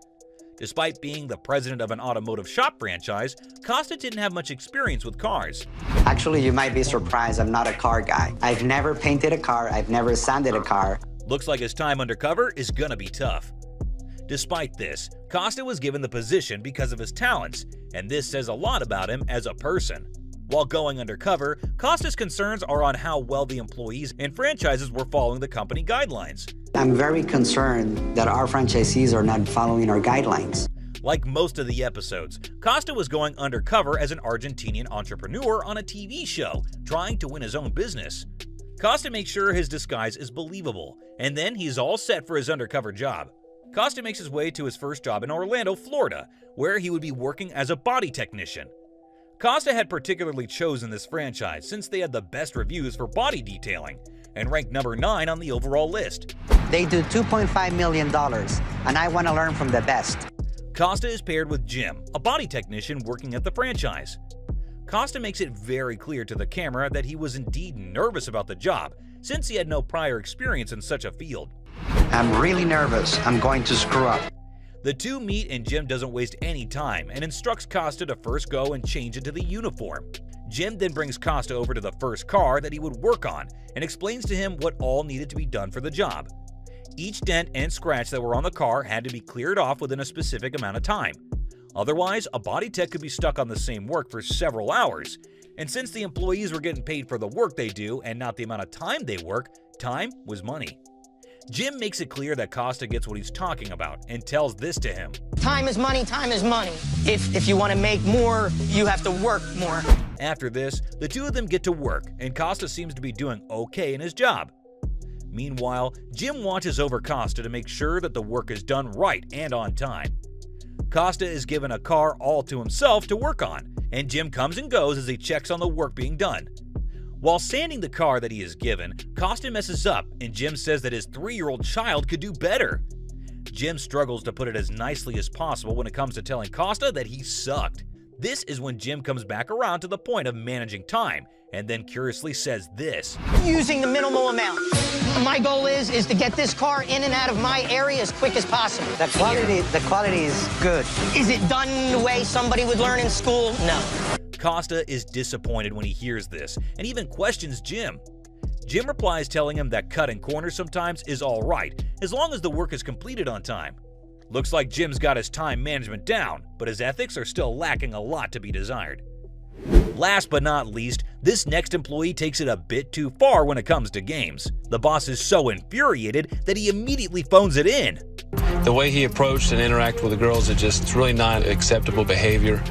[SPEAKER 1] Despite being the president of an automotive shop franchise, Costa didn't have much experience with cars.
[SPEAKER 12] Actually, you might be surprised I'm not a car guy. I've never painted a car, I've never sanded a car.
[SPEAKER 1] Looks like his time undercover is gonna be tough. Despite this, Costa was given the position because of his talents, and this says a lot about him as a person. While going undercover, Costa's concerns are on how well the employees and franchises were following the company guidelines.
[SPEAKER 12] I'm very concerned that our franchisees are not following our guidelines.
[SPEAKER 1] Like most of the episodes, Costa was going undercover as an Argentinian entrepreneur on a TV show, trying to win his own business. Costa makes sure his disguise is believable, and then he's all set for his undercover job. Costa makes his way to his first job in Orlando, Florida, where he would be working as a body technician. Costa had particularly chosen this franchise since they had the best reviews for body detailing, and ranked number 9 on the overall list.
[SPEAKER 12] They do $2.5 million, and I want to learn from the best.
[SPEAKER 1] Costa is paired with Jim, a body technician working at the franchise. Costa makes it very clear to the camera that he was indeed nervous about the job, since he had no prior experience in such a field.
[SPEAKER 12] I'm really nervous. I'm going to screw up.
[SPEAKER 1] The two meet and Jim doesn't waste any time and instructs Costa to first go and change into the uniform. Jim then brings Costa over to the first car that he would work on and explains to him what all needed to be done for the job. Each dent and scratch that were on the car had to be cleared off within a specific amount of time. Otherwise, a body tech could be stuck on the same work for several hours. And since the employees were getting paid for the work they do and not the amount of time they work, time was money. Jim makes it clear that Costa gets what he's talking about and tells this to him.
[SPEAKER 23] Time is money, time is money. If you want to make more, you have to work more.
[SPEAKER 1] After this, the two of them get to work, and Costa seems to be doing okay in his job. Meanwhile, Jim watches over Costa to make sure that the work is done right and on time. Costa is given a car all to himself to work on, and Jim comes and goes as he checks on the work being done. While sanding the car that he is given, Costa messes up, and Jim says that his 3-year-old child could do better. Jim struggles to put it as nicely as possible when it comes to telling Costa that he sucked. This is when Jim comes back around to the point of managing time, and then curiously says this.
[SPEAKER 23] Using the minimal amount. My goal is to get this car in and out of my area as quick as possible.
[SPEAKER 12] The quality is good.
[SPEAKER 23] Is it done the way somebody would learn in school? No.
[SPEAKER 1] Costa is disappointed when he hears this, and even questions Jim. Jim replies telling him that cutting corners sometimes is alright, as long as the work is completed on time. Looks like Jim's got his time management down, but his ethics are still lacking a lot to be desired. Last but not least, this next employee takes it a bit too far when it comes to games. The boss is so infuriated that he immediately phones it in.
[SPEAKER 15] The way he approached and interacted with the girls is just really not acceptable behavior.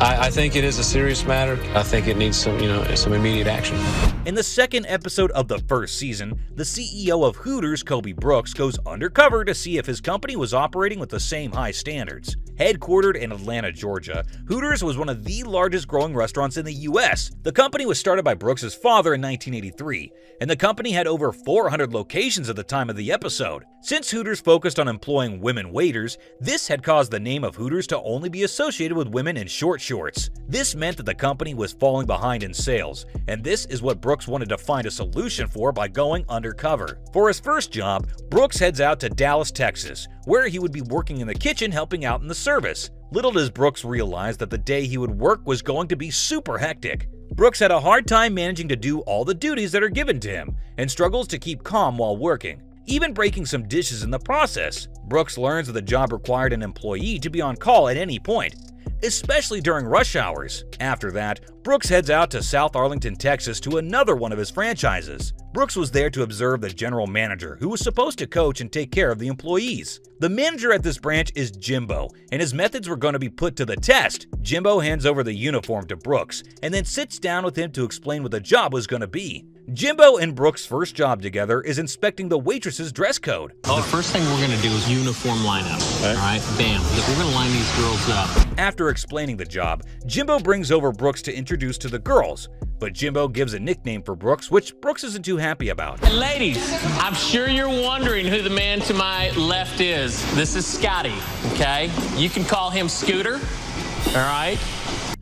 [SPEAKER 15] I think it is a serious matter. I think it needs some immediate action.
[SPEAKER 1] In the 2nd episode of the 1st season, the CEO of Hooters, Kobe Brooks, goes undercover to see if his company was operating with the same high standards. Headquartered in Atlanta, Georgia, Hooters was one of the largest growing restaurants in the US. The company was started by Brooks' father in 1983, and the company had over 400 locations at the time of the episode. Since Hooters focused on employing women waiters, this had caused the name of Hooters to only be associated with women in short shorts. This meant that the company was falling behind in sales, and this is what Brooks wanted to find a solution for by going undercover. For his first job, Brooks heads out to Dallas, Texas, where he would be working in the kitchen helping out in the service. Little does Brooks realize that the day he would work was going to be super hectic. Brooks had a hard time managing to do all the duties that are given to him, and struggles to keep calm while working. even breaking some dishes in the process. Brooks learns that the job required an employee to be on call at any point, especially during rush hours. After that, Brooks heads out to South Arlington, Texas to another one of his franchises. Brooks was there to observe the general manager, who was supposed to coach and take care of the employees. The manager at this branch is Jimbo, and his methods were going to be put to the test. Jimbo hands over the uniform to Brooks, and then sits down with him to explain what the job was going to be. Jimbo and Brooks' first job together is inspecting the waitress's dress code.
[SPEAKER 5] The first thing we're going to do is uniform lineup, all right? Bam. We're going to line these girls up.
[SPEAKER 1] After explaining the job, Jimbo brings over Brooks to introduce to the girls, but Jimbo gives a nickname for Brooks, which Brooks isn't too happy about.
[SPEAKER 5] And ladies, I'm sure you're wondering who the man to my left is. This is Scotty, okay? You can call him Scooter, all right?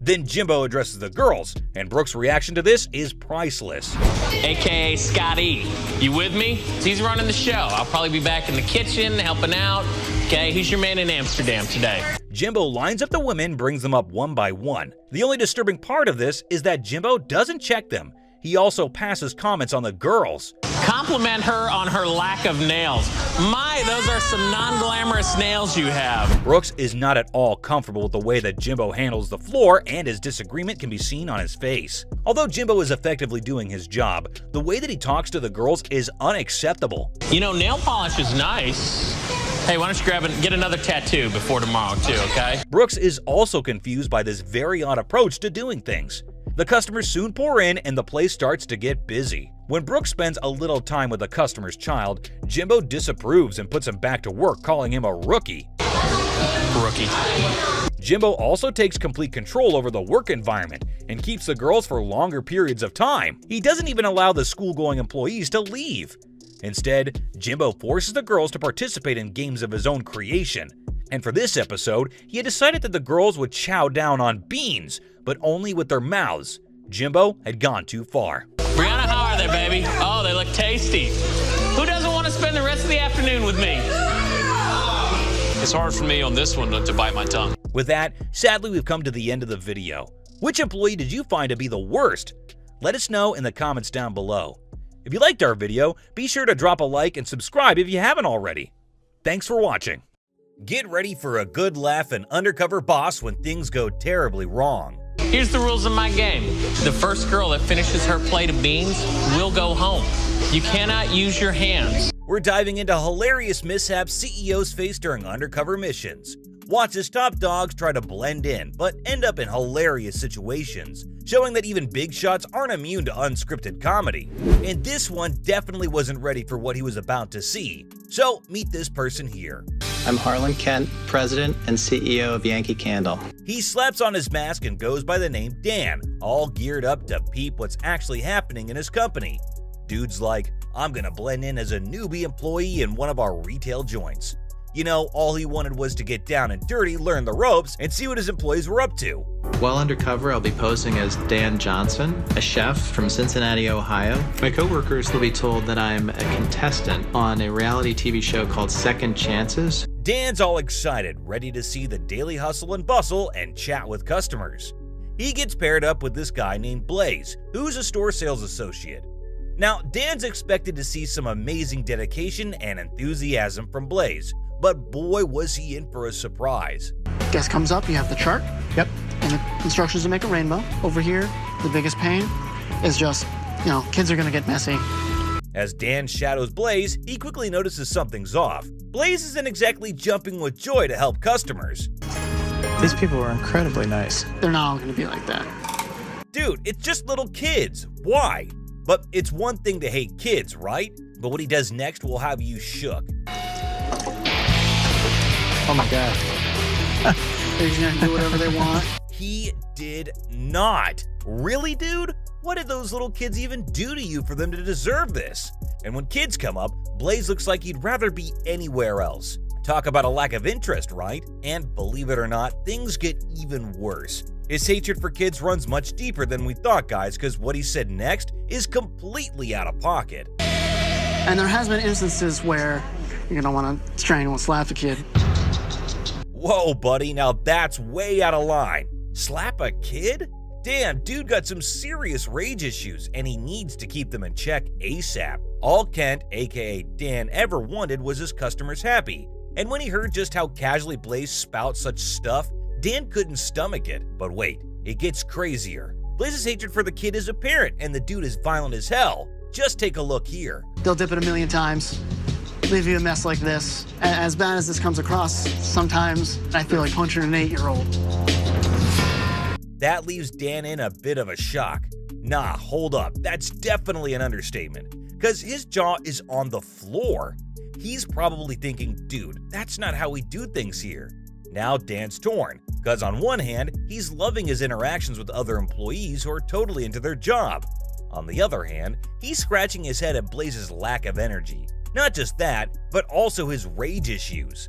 [SPEAKER 1] Then Jimbo addresses the girls, and Brooks' reaction to this is priceless.
[SPEAKER 5] AKA Scotty. You with me? So he's running the show. I'll probably be back in the kitchen helping out. Okay, he's your man in Amsterdam today.
[SPEAKER 1] Jimbo lines up the women, brings them up one by one. The only disturbing part of this is that Jimbo doesn't check them. He also passes comments on the girls.
[SPEAKER 5] Compliment her on her lack of nails. My, those are some non-glamorous nails you have.
[SPEAKER 1] Brooks is not at all comfortable with the way that Jimbo handles the floor, and his disagreement can be seen on his face. Although Jimbo is effectively doing his job, the way that he talks to the girls is unacceptable.
[SPEAKER 5] You know, nail polish is nice. Hey, why don't you get another tattoo before tomorrow too, okay?
[SPEAKER 1] Brooks is also confused by this very odd approach to doing things. The customers soon pour in and the place starts to get busy. When Brooks spends a little time with the customer's child, Jimbo disapproves and puts him back to work, calling him a rookie.
[SPEAKER 5] Rookie.
[SPEAKER 1] Jimbo also takes complete control over the work environment and keeps the girls for longer periods of time. He doesn't even allow the school-going employees to leave. Instead, Jimbo forces the girls to participate in games of his own creation. And for this episode, he had decided that the girls would chow down on beans, but only with their mouths. Jimbo had gone too far.
[SPEAKER 5] Brianna, how are they, baby? Oh, they look tasty. Who doesn't want to spend the rest of the afternoon with me?
[SPEAKER 15] It's hard for me on this one to bite my tongue.
[SPEAKER 1] With that, sadly we've come to the end of the video. Which employee did you find to be the worst? Let us know in the comments down below. If you liked our video, be sure to drop a like and subscribe if you haven't already. Thanks for watching. Get ready for a good laugh and Undercover Boss when things go terribly wrong.
[SPEAKER 5] Here's the rules of my game. The first girl that finishes her plate of beans will go home. You cannot use your hands.
[SPEAKER 1] We're diving into hilarious mishaps CEOs face during undercover missions. Watch as top dogs try to blend in, but end up in hilarious situations, showing that even big shots aren't immune to unscripted comedy. And this one definitely wasn't ready for what he was about to see. So meet this person here.
[SPEAKER 10] I'm Harlan Kent, President and CEO of Yankee Candle.
[SPEAKER 1] He slaps on his mask and goes by the name Dan, all geared up to peep what's actually happening in his company. Dude's like, I'm gonna blend in as a newbie employee in one of our retail joints. You know, all he wanted was to get down and dirty, learn the ropes, and see what his employees were up to.
[SPEAKER 10] While undercover, I'll be posing as Dan Johnson, a chef from Cincinnati, Ohio. My coworkers will be told that I'm a contestant on a reality TV show called Second Chances.
[SPEAKER 1] Dan's all excited, ready to see the daily hustle and bustle and chat with customers. He gets paired up with this guy named Blaze, who's a store sales associate. Now, Dan's expected to see some amazing dedication and enthusiasm from Blaze, but boy was he in for a surprise.
[SPEAKER 20] Guest comes up, you have the chart. Yep. And the instructions to make a rainbow. Over here, the biggest pain is just, kids are gonna get messy.
[SPEAKER 1] As Dan shadows Blaze, he quickly notices something's off. Blaze isn't exactly jumping with joy to help customers.
[SPEAKER 10] These people are incredibly nice.
[SPEAKER 20] They're not all gonna be like that.
[SPEAKER 1] Dude, it's just little kids. Why? But it's one thing to hate kids, right? But what he does next will have you shook.
[SPEAKER 20] Oh my God. They're just gonna do whatever they want.
[SPEAKER 1] He did not. Really, dude? What did those little kids even do to you for them to deserve this? And when kids come up, Blaze looks like he'd rather be anywhere else. Talk about a lack of interest, right? And believe it or not, things get even worse. His hatred for kids runs much deeper than we thought, guys, because what he said next is completely out of pocket.
[SPEAKER 20] And there has been instances where you're gonna wanna strangle and slap the kid.
[SPEAKER 1] Whoa, buddy, now that's way out of line. Slap a kid? Damn, dude got some serious rage issues and he needs to keep them in check ASAP. All Kent, aka Dan, ever wanted was his customers happy. And when he heard just how casually Blaze spouts such stuff, Dan couldn't stomach it. But wait, it gets crazier. Blaze's hatred for the kid is apparent and the dude is violent as hell. Just take a look here.
[SPEAKER 20] They'll dip it a million times, leave you a mess like this. As bad as this comes across, sometimes I feel like punching an 8-year-old.
[SPEAKER 1] That leaves Dan in a bit of a shock. Nah, hold up, that's definitely an understatement. Cause his jaw is on the floor. He's probably thinking, dude, that's not how we do things here. Now Dan's torn, cause on one hand, he's loving his interactions with other employees who are totally into their job. On the other hand, he's scratching his head at Blaze's lack of energy. Not just that, but also his rage issues.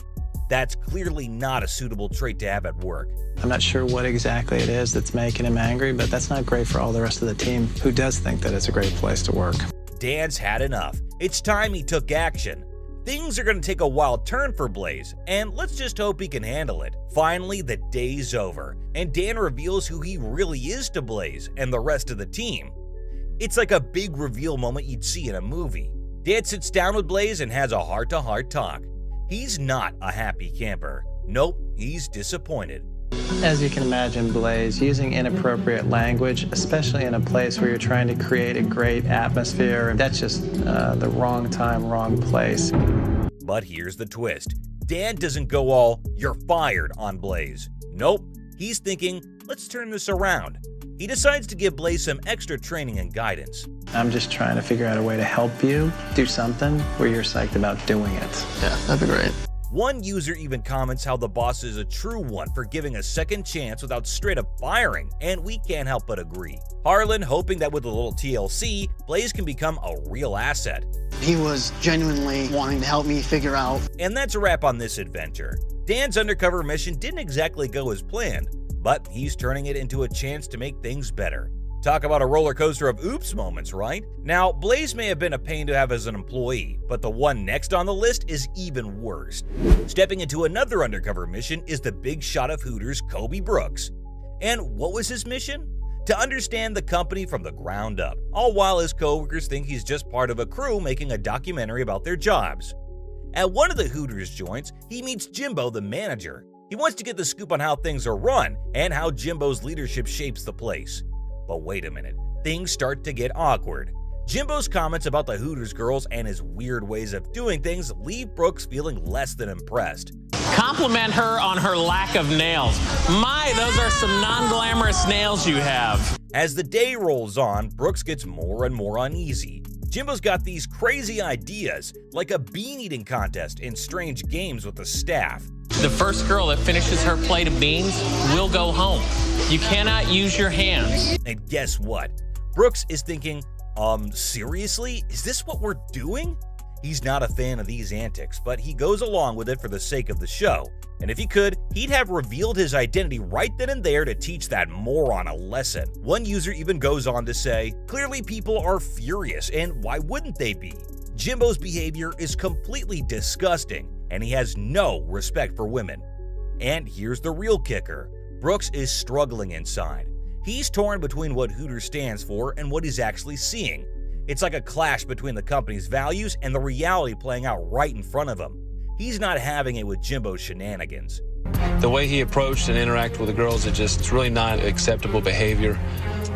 [SPEAKER 1] That's clearly not a suitable trait to have at work.
[SPEAKER 10] I'm not sure what exactly it is that's making him angry, but that's not great for all the rest of the team who does think that it's a great place to work.
[SPEAKER 1] Dan's had enough. It's time he took action. Things are going to take a wild turn for Blaze, and let's just hope he can handle it. Finally, the day's over, and Dan reveals who he really is to Blaze and the rest of the team. It's like a big reveal moment you'd see in a movie. Dan sits down with Blaze and has a heart-to-heart talk. He's not a happy camper. Nope, he's disappointed.
[SPEAKER 10] As you can imagine, Blaze, using inappropriate language, especially in a place where you're trying to create a great atmosphere, that's just the wrong time, wrong place.
[SPEAKER 1] But here's the twist. Dan doesn't go all, "you're fired" on Blaze. Nope, he's thinking, let's turn this around. He decides to give Blaze some extra training and guidance.
[SPEAKER 10] I'm just trying to figure out a way to help you do something where you're psyched about doing it.
[SPEAKER 20] Yeah, that'd be great.
[SPEAKER 1] One user even comments how the boss is a true one for giving a second chance without straight up firing, and we can't help but agree. Harlan hoping that with a little TLC, Blaze can become a real asset.
[SPEAKER 20] He was genuinely wanting to help me figure out.
[SPEAKER 1] And that's a wrap on this adventure. Dan's undercover mission didn't exactly go as planned, but he's turning it into a chance to make things better. Talk about a roller coaster of oops moments, right? Now, Blaze may have been a pain to have as an employee, but the one next on the list is even worse. Stepping into another undercover mission is the big shot of Hooters, Kobe Brooks. And what was his mission? To understand the company from the ground up, all while his coworkers think he's just part of a crew making a documentary about their jobs. At one of the Hooters joints, he meets Jimbo, the manager. He wants to get the scoop on how things are run and how Jimbo's leadership shapes the place. But wait a minute, things start to get awkward. Jimbo's comments about the Hooters girls and his weird ways of doing things leave Brooks feeling less than impressed.
[SPEAKER 5] Compliment her on her lack of nails. My, those are some non-glamorous nails you have.
[SPEAKER 1] As the day rolls on, Brooks gets more and more uneasy. Jimbo's got these crazy ideas, like a bean eating contest and strange games with the staff.
[SPEAKER 5] The first girl that finishes her plate of beans will go home. You cannot use your hands.
[SPEAKER 1] And guess what? Brooks is thinking, seriously? Is this what we're doing? He's not a fan of these antics, but he goes along with it for the sake of the show. And if he could, he'd have revealed his identity right then and there to teach that moron a lesson. One user even goes on to say, clearly people are furious, and why wouldn't they be? Jimbo's behavior is completely disgusting, and he has no respect for women. And here's the real kicker. Brooks is struggling inside. He's torn between what Hooters stands for and what he's actually seeing. It's like a clash between the company's values and the reality playing out right in front of him. He's not having it with Jimbo's shenanigans.
[SPEAKER 15] The way he approached and interacted with the girls, it's really not acceptable behavior.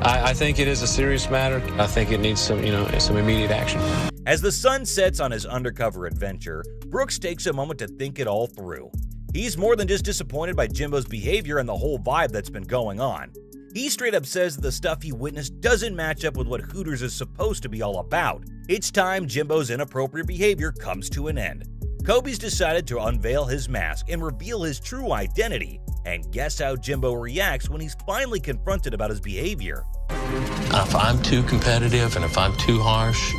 [SPEAKER 15] I think it is a serious matter. I think it needs some immediate action.
[SPEAKER 1] As the sun sets on his undercover adventure, Brooks takes a moment to think it all through. He's more than just disappointed by Jimbo's behavior and the whole vibe that's been going on. He straight up says that the stuff he witnessed doesn't match up with what Hooters is supposed to be all about. It's time Jimbo's inappropriate behavior comes to an end. Kobe's decided to unveil his mask and reveal his true identity. And guess how Jimbo reacts when he's finally confronted about his behavior.
[SPEAKER 5] If I'm too competitive and if I'm too harsh,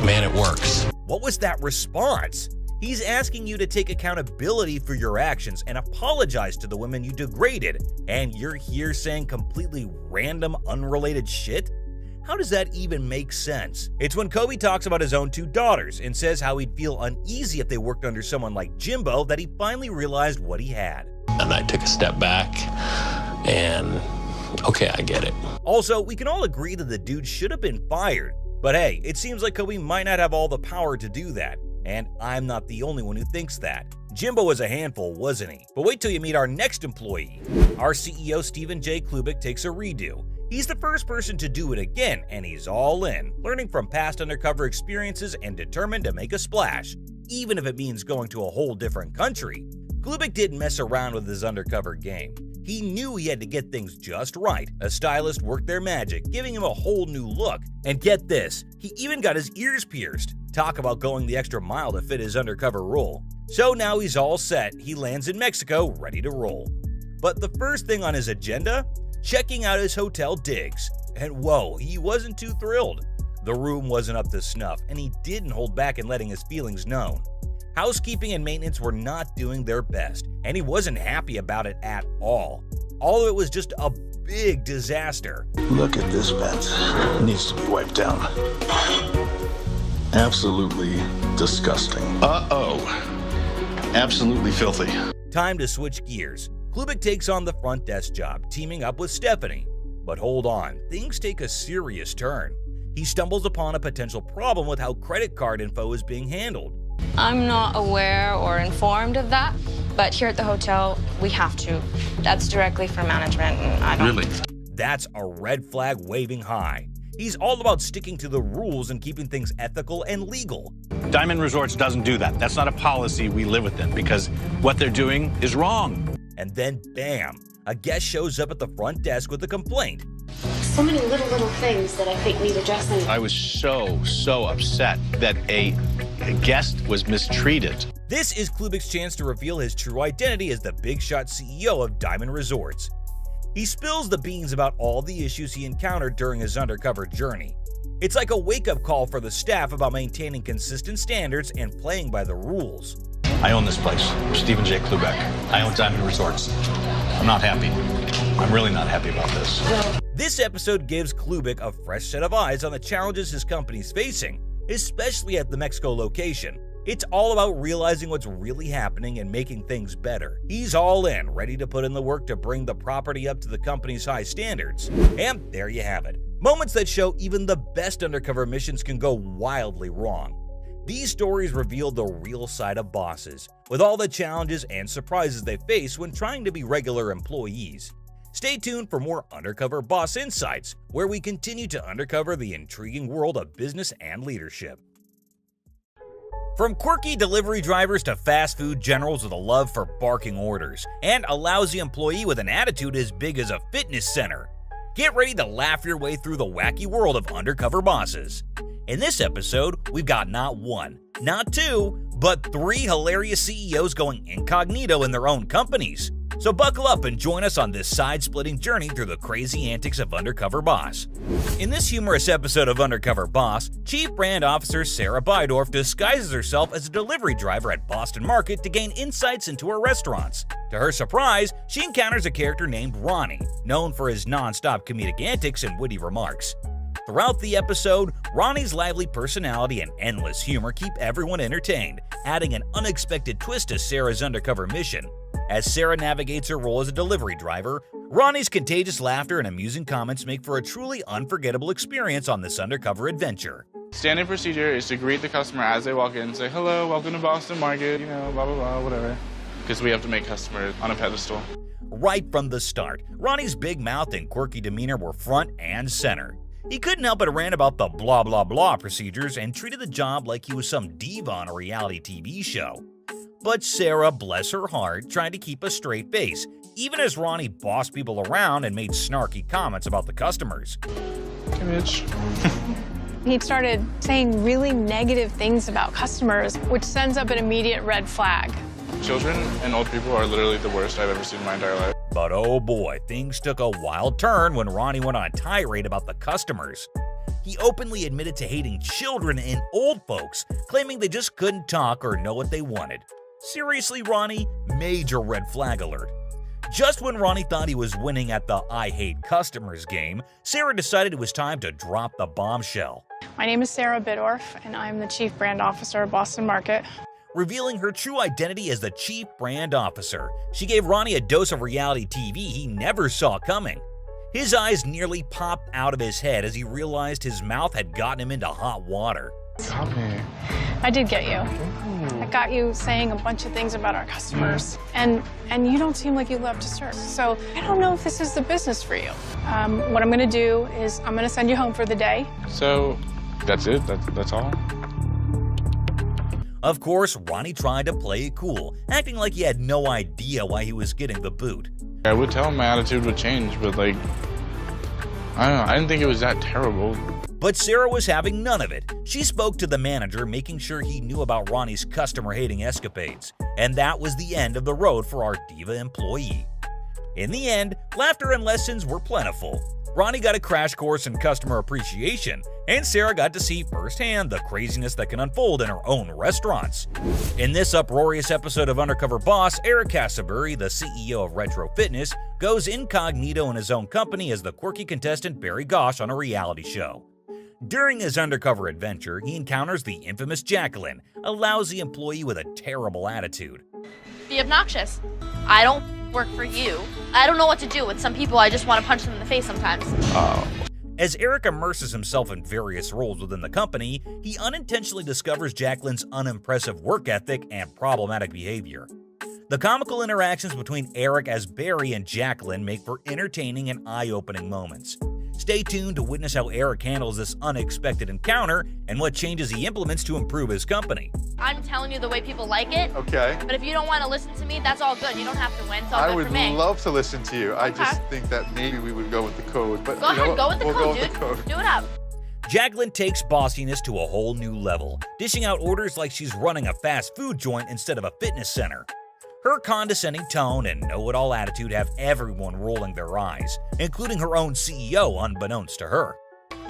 [SPEAKER 5] man, it works.
[SPEAKER 1] What was that response? He's asking you to take accountability for your actions and apologize to the women you degraded, and you're here saying completely random, unrelated shit? How does that even make sense? It's when Kobe talks about his own two daughters and says how he'd feel uneasy if they worked under someone like Jimbo that he finally realized what he had.
[SPEAKER 5] And I took a step back and
[SPEAKER 15] Okay, I get it.
[SPEAKER 1] Also, we can all agree that the dude should have been fired. But hey, it seems like Kobe might not have all the power to do that. And I'm not the only one who thinks that. Jimbo was a handful, wasn't he? But wait till you meet our next employee. Our CEO, Stephen J. Klubik, takes a redo. He's the first person to do it again, and he's all in, learning from past undercover experiences and determined to make a splash, even if it means going to a whole different country. Klubik didn't mess around with his undercover game. He knew he had to get things just right. A stylist worked their magic, giving him a whole new look. And get this, he even got his ears pierced. Talk about going the extra mile to fit his undercover role. So now he's all set. He lands in Mexico, ready to roll. But the first thing on his agenda? Checking out his hotel digs. And whoa, he wasn't too thrilled. The room wasn't up to snuff, and he didn't hold back in letting his feelings known. Housekeeping and maintenance were not doing their best, and he wasn't happy about it at all. All of it was just a big disaster.
[SPEAKER 2] Look at this vent. It needs to be wiped down. Absolutely disgusting. Uh-oh. Absolutely filthy.
[SPEAKER 1] Time to switch gears. Klubik takes on the front desk job, teaming up with Stephanie. But hold on, things take a serious turn. He stumbles upon a potential problem with how credit card info is being handled.
[SPEAKER 16] I'm not aware or informed of that, but here at the hotel, we have to. That's directly from management, and I don't...
[SPEAKER 2] Really?
[SPEAKER 1] That's a red flag waving high. He's all about sticking to the rules and keeping things ethical and legal.
[SPEAKER 2] Diamond Resorts doesn't do that. That's not a policy we live within because what they're doing is wrong.
[SPEAKER 1] And then bam, a guest shows up at the front desk with a complaint.
[SPEAKER 17] So many little things that I think need addressing.
[SPEAKER 2] I was so upset that a guest was mistreated.
[SPEAKER 1] This is Klubik's chance to reveal his true identity as the big shot CEO of Diamond Resorts. He spills the beans about all the issues he encountered during his undercover journey. It's like a wake-up call for the staff about maintaining consistent standards and playing by the rules.
[SPEAKER 2] I own this place, Stephen J. Klubik. I own Diamond Resorts. I'm not happy. I'm really not happy about this.
[SPEAKER 1] This episode gives Klubik a fresh set of eyes on the challenges his company's facing, especially at the Mexico location. It's all about realizing what's really happening and making things better. He's all in, ready to put in the work to bring the property up to the company's high standards. And there you have it. Moments that show even the best undercover missions can go wildly wrong. These stories reveal the real side of bosses, with all the challenges and surprises they face when trying to be regular employees. Stay tuned for more Undercover Boss Insights, where we continue to uncover the intriguing world of business and leadership. From quirky delivery drivers to fast food generals with a love for barking orders, and a lousy employee with an attitude as big as a fitness center. Get ready to laugh your way through the wacky world of undercover bosses. In this episode, we've got not one, not two, but 3 hilarious CEOs going incognito in their own companies. So buckle up and join us on this side-splitting journey through the crazy antics of Undercover Boss. In this humorous episode of Undercover Boss, Chief Brand Officer Sarah Bydorf disguises herself as a delivery driver at Boston Market to gain insights into her restaurants. To her surprise, she encounters a character named Ronnie, known for his non-stop comedic antics and witty remarks. Throughout the episode, Ronnie's lively personality and endless humor keep everyone entertained, adding an unexpected twist to Sarah's undercover mission. As Sarah navigates her role as a delivery driver, Ronnie's contagious laughter and amusing comments make for a truly unforgettable experience on this undercover adventure.
[SPEAKER 18] Standard procedure is to greet the customer as they walk in, say, hello, welcome to Boston Market, you know, blah, blah, blah, whatever. Because we have to make customers on a pedestal.
[SPEAKER 1] Right from the start, Ronnie's big mouth and quirky demeanor were front and center. He couldn't help but rant about the blah blah blah procedures and treated the job like he was some diva on a reality TV show. But Sarah, bless her heart, tried to keep a straight face, even as Ronnie bossed people around and made snarky comments about the customers.
[SPEAKER 18] Hey, Mitch.
[SPEAKER 13] He started saying really negative things about customers, which sends up an immediate red flag.
[SPEAKER 18] Children and old people are literally the worst I've ever seen in my entire life.
[SPEAKER 1] But oh boy, things took a wild turn when Ronnie went on a tirade about the customers. He openly admitted to hating children and old folks, claiming they just couldn't talk or know what they wanted. Seriously, Ronnie? Major red flag alert. Just when Ronnie thought he was winning at the I hate customers game, Sarah decided it was time to drop the bombshell.
[SPEAKER 13] My name is Sarah Bydorf, and I'm the Chief Brand Officer of Boston Market.
[SPEAKER 1] Revealing her true identity as the Chief Brand Officer, she gave Ronnie a dose of reality TV he never saw coming. His eyes nearly popped out of his head as he realized his mouth had gotten him into hot water.
[SPEAKER 18] Got me.
[SPEAKER 7] I did get you. I got you saying a bunch of things about our customers, and you don't seem like you love to serve. So I don't know if this is the business for you. What I'm gonna do is I'm gonna send you home for the day.
[SPEAKER 18] So that's it? That's all?
[SPEAKER 1] Of course, Ronnie tried to play it cool, acting like he had no idea why he was getting the boot.
[SPEAKER 18] I would tell him my attitude would change, but like, I don't know, I didn't think it was that terrible.
[SPEAKER 1] But Sarah was having none of it. She spoke to the manager, making sure he knew about Ronnie's customer-hating escapades. And that was the end of the road for our diva employee. In the end, laughter and lessons were plentiful. Ronnie got a crash course in customer appreciation, and Sarah got to see firsthand the craziness that can unfold in her own restaurants. In this uproarious episode of Undercover Boss, Eric Cassabury, the CEO of Retro Fitness, goes incognito in his own company as the quirky contestant Barry Gosh on a reality show. During his undercover adventure, he encounters the infamous Jacqueline, a lousy employee with a terrible attitude.
[SPEAKER 14] Be obnoxious. I don't work for you. I don't know what to do with some people. I just want to punch them in the face sometimes.
[SPEAKER 1] As Eric immerses himself in various roles within the company, he unintentionally discovers Jacqueline's unimpressive work ethic and problematic behavior. The comical interactions between Eric as Barry and Jacqueline make for entertaining and eye-opening moments. Stay tuned to witness how Eric handles this unexpected encounter and what changes he implements to improve his company.
[SPEAKER 14] I'm telling you the way people like it.
[SPEAKER 21] Okay.
[SPEAKER 14] But if you don't want to listen to me, that's all good. You don't have to win. It's all
[SPEAKER 21] I
[SPEAKER 14] good
[SPEAKER 21] would
[SPEAKER 14] for me.
[SPEAKER 21] love to listen to you.
[SPEAKER 14] Okay.
[SPEAKER 21] I just think that maybe we would go with the code. But
[SPEAKER 14] Go ahead, go with the
[SPEAKER 21] we'll
[SPEAKER 14] code,
[SPEAKER 21] go
[SPEAKER 14] dude.
[SPEAKER 21] with the code.
[SPEAKER 14] Do it up.
[SPEAKER 1] Jacqueline takes bossiness to a whole new level, dishing out orders like she's running a fast food joint instead of a fitness center. Her condescending tone and know-it-all attitude have everyone rolling their eyes, including her own CEO, unbeknownst to her.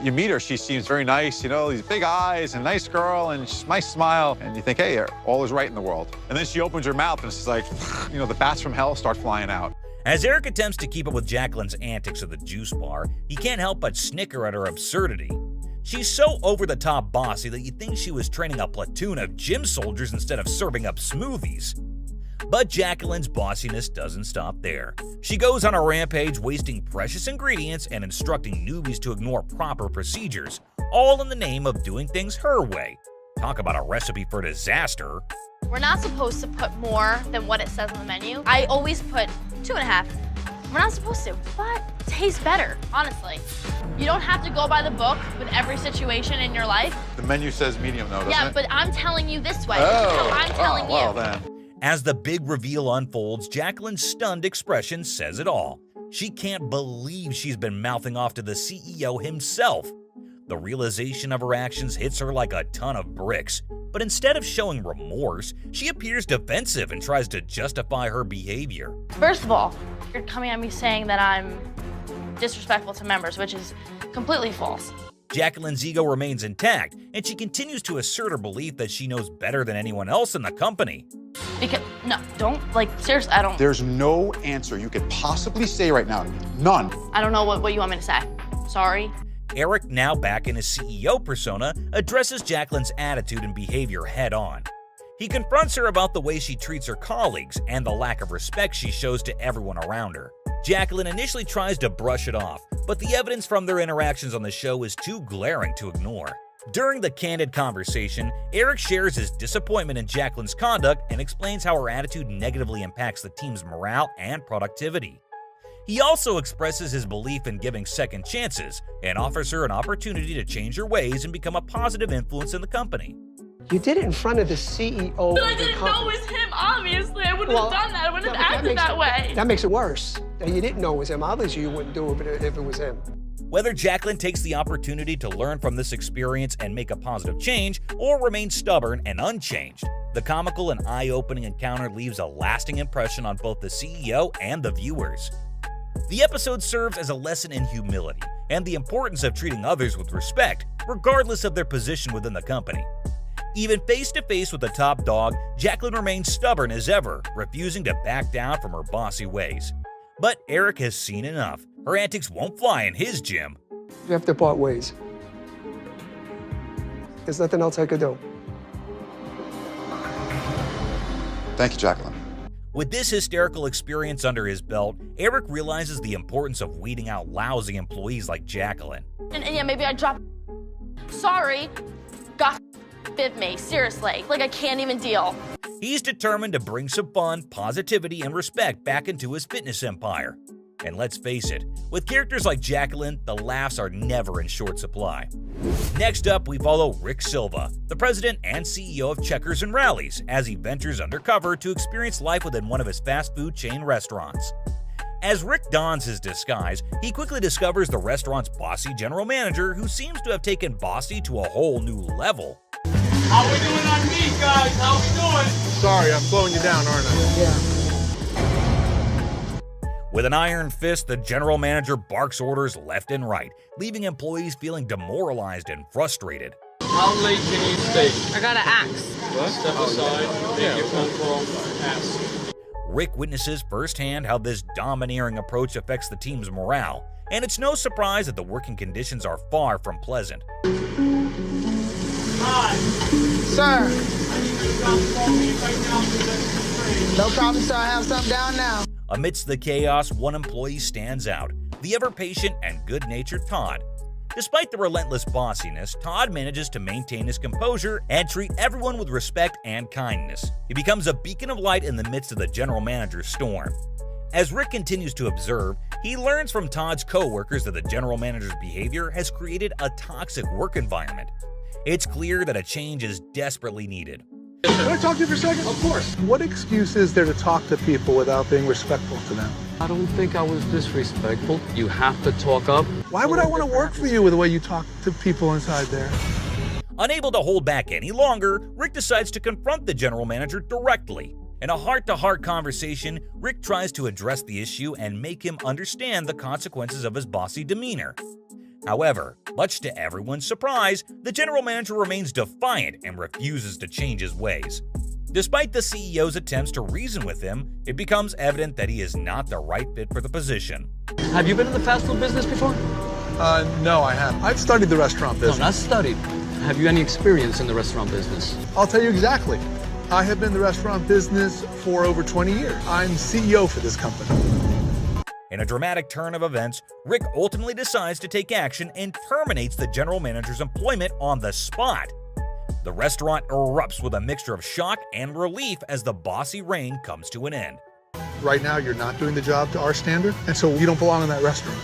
[SPEAKER 21] You meet her, she seems very nice, you know, these big eyes, and a nice girl, and she's a nice smile, and you think, hey, all is right in the world. And then she opens her mouth, and it's like, you know, the bats from hell start flying out.
[SPEAKER 1] As Eric attempts to keep up with Jacqueline's antics at the juice bar, he can't help but snicker at her absurdity. She's so over-the-top bossy that you'd think she was training a platoon of gym soldiers instead of serving up smoothies. But Jacqueline's bossiness doesn't stop there. She goes on a rampage, wasting precious ingredients and instructing newbies to ignore proper procedures, all in the name of doing things her way. Talk about a recipe for disaster.
[SPEAKER 14] We're not supposed to put more than what it says on the menu. I always put 2.5. We're not supposed to, but it tastes better, honestly. You don't have to go by the book with every situation in your life.
[SPEAKER 21] The menu says medium, though, doesn't
[SPEAKER 14] Yeah,
[SPEAKER 21] it?
[SPEAKER 14] but I'm telling you this way.
[SPEAKER 21] Oh,
[SPEAKER 14] So I'm telling you.
[SPEAKER 21] well then.
[SPEAKER 1] As the big reveal unfolds, Jacqueline's stunned expression says it all. She can't believe she's been mouthing off to the CEO himself. The realization of her actions hits her like a ton of bricks, but instead of showing remorse, she appears defensive and tries to justify her behavior.
[SPEAKER 14] First of all, you're coming at me saying that I'm disrespectful to members, which is completely false.
[SPEAKER 1] Jacqueline's ego remains intact, and she continues to assert her belief that she knows better than anyone else in the company.
[SPEAKER 14] Because, no, don't, like, seriously, I don't.
[SPEAKER 21] There's no answer you could possibly say right now to me. None.
[SPEAKER 14] I don't know what you want me to say. Sorry.
[SPEAKER 1] Eric, now back in his CEO persona, addresses Jacqueline's attitude and behavior head on. He confronts her about the way she treats her colleagues and the lack of respect she shows to everyone around her. Jacqueline initially tries to brush it off, but the evidence from their interactions on the show is too glaring to ignore. During the candid conversation, Eric shares his disappointment in Jacqueline's conduct and explains how her attitude negatively impacts the team's morale and productivity. He also expresses his belief in giving second chances and offers her an opportunity to change her ways and become a positive influence in the company.
[SPEAKER 22] You did it in front of the CEO of the
[SPEAKER 14] But I didn't know it was him, obviously. I wouldn't
[SPEAKER 22] Well,
[SPEAKER 14] have done that. I wouldn't
[SPEAKER 22] yeah,
[SPEAKER 14] have acted that way.
[SPEAKER 22] That makes it worse. That you didn't know it was him. Obviously, you wouldn't do it if it was him.
[SPEAKER 1] Whether Jacqueline takes the opportunity to learn from this experience and make a positive change, or remains stubborn and unchanged, the comical and eye-opening encounter leaves a lasting impression on both the CEO and the viewers. The episode serves as a lesson in humility and the importance of treating others with respect, regardless of their position within the company. Even face-to-face with the top dog, Jacqueline remains stubborn as ever, refusing to back down from her bossy ways. But Eric has seen enough. Her antics won't fly in his gym.
[SPEAKER 22] You have to part ways. There's nothing else I could do.
[SPEAKER 21] Thank you, Jacqueline.
[SPEAKER 1] With this hysterical experience under his belt, Eric realizes the importance of weeding out lousy employees like Jacqueline.
[SPEAKER 14] And yeah, maybe I dropped. Sorry. God bib me, seriously. Like I can't even deal.
[SPEAKER 1] He's determined to bring some fun, positivity, and respect back into his fitness empire. And let's face it, with characters like Jacqueline, the laughs are never in short supply. Next up, we follow Rick Silva, the president and CEO of Checkers and Rallies, as he ventures undercover to experience life within one of his fast food chain restaurants. As Rick dons his disguise, he quickly discovers the restaurant's bossy general manager, who seems to have taken Bossy to a whole new level.
[SPEAKER 4] How we doing on meat, guys? How we doing?
[SPEAKER 8] Sorry, I'm slowing you down, aren't I? Yeah.
[SPEAKER 1] With an iron fist, the general manager barks orders left and right, leaving employees feeling demoralized and frustrated.
[SPEAKER 4] How late can you stay?
[SPEAKER 16] I got an axe.
[SPEAKER 4] Step aside, make your phone call, ask.
[SPEAKER 1] Rick witnesses firsthand how this domineering approach affects the team's morale, and it's no surprise that the working conditions are far from pleasant.
[SPEAKER 4] Hi.
[SPEAKER 23] Sir.
[SPEAKER 4] I need you to come call me right now to the train.
[SPEAKER 23] No problem, sir. I have something down now.
[SPEAKER 1] Amidst the chaos, one employee stands out, the ever-patient and good-natured Todd. Despite the relentless bossiness, Todd manages to maintain his composure and treat everyone with respect and kindness. He becomes a beacon of light in the midst of the general manager's storm. As Rick continues to observe, he learns from Todd's co-workers that the general manager's behavior has created a toxic work environment. It's clear that a change is desperately needed.
[SPEAKER 8] Can I talk to you for a second?
[SPEAKER 4] Of course.
[SPEAKER 8] What excuse is there to talk to people without being respectful to them?
[SPEAKER 19] I don't think I was disrespectful. You have to talk up.
[SPEAKER 8] Why would I want to work for you with the way you talk to people inside there?
[SPEAKER 1] Unable to hold back any longer, Rick decides to confront the general manager directly. In a heart-to-heart conversation, Rick tries to address the issue and make him understand the consequences of his bossy demeanor. However, much to everyone's surprise, the general manager remains defiant and refuses to change his ways. Despite the CEO's attempts to reason with him, it becomes evident that he is not the right fit for the position.
[SPEAKER 19] Have you been in the fast food business before?
[SPEAKER 8] No, I haven't. I've studied the restaurant business.
[SPEAKER 19] No, not studied. Have you any experience in the restaurant business?
[SPEAKER 8] I'll tell you exactly. I have been in the restaurant business for over 20 years. I'm CEO for this company.
[SPEAKER 1] In a dramatic turn of events, Rick ultimately decides to take action and terminates the general manager's employment on the spot. The restaurant erupts with a mixture of shock and relief as the bossy reign comes to an end.
[SPEAKER 8] Right now, you're not doing the job to our standard, and so you don't belong in that restaurant.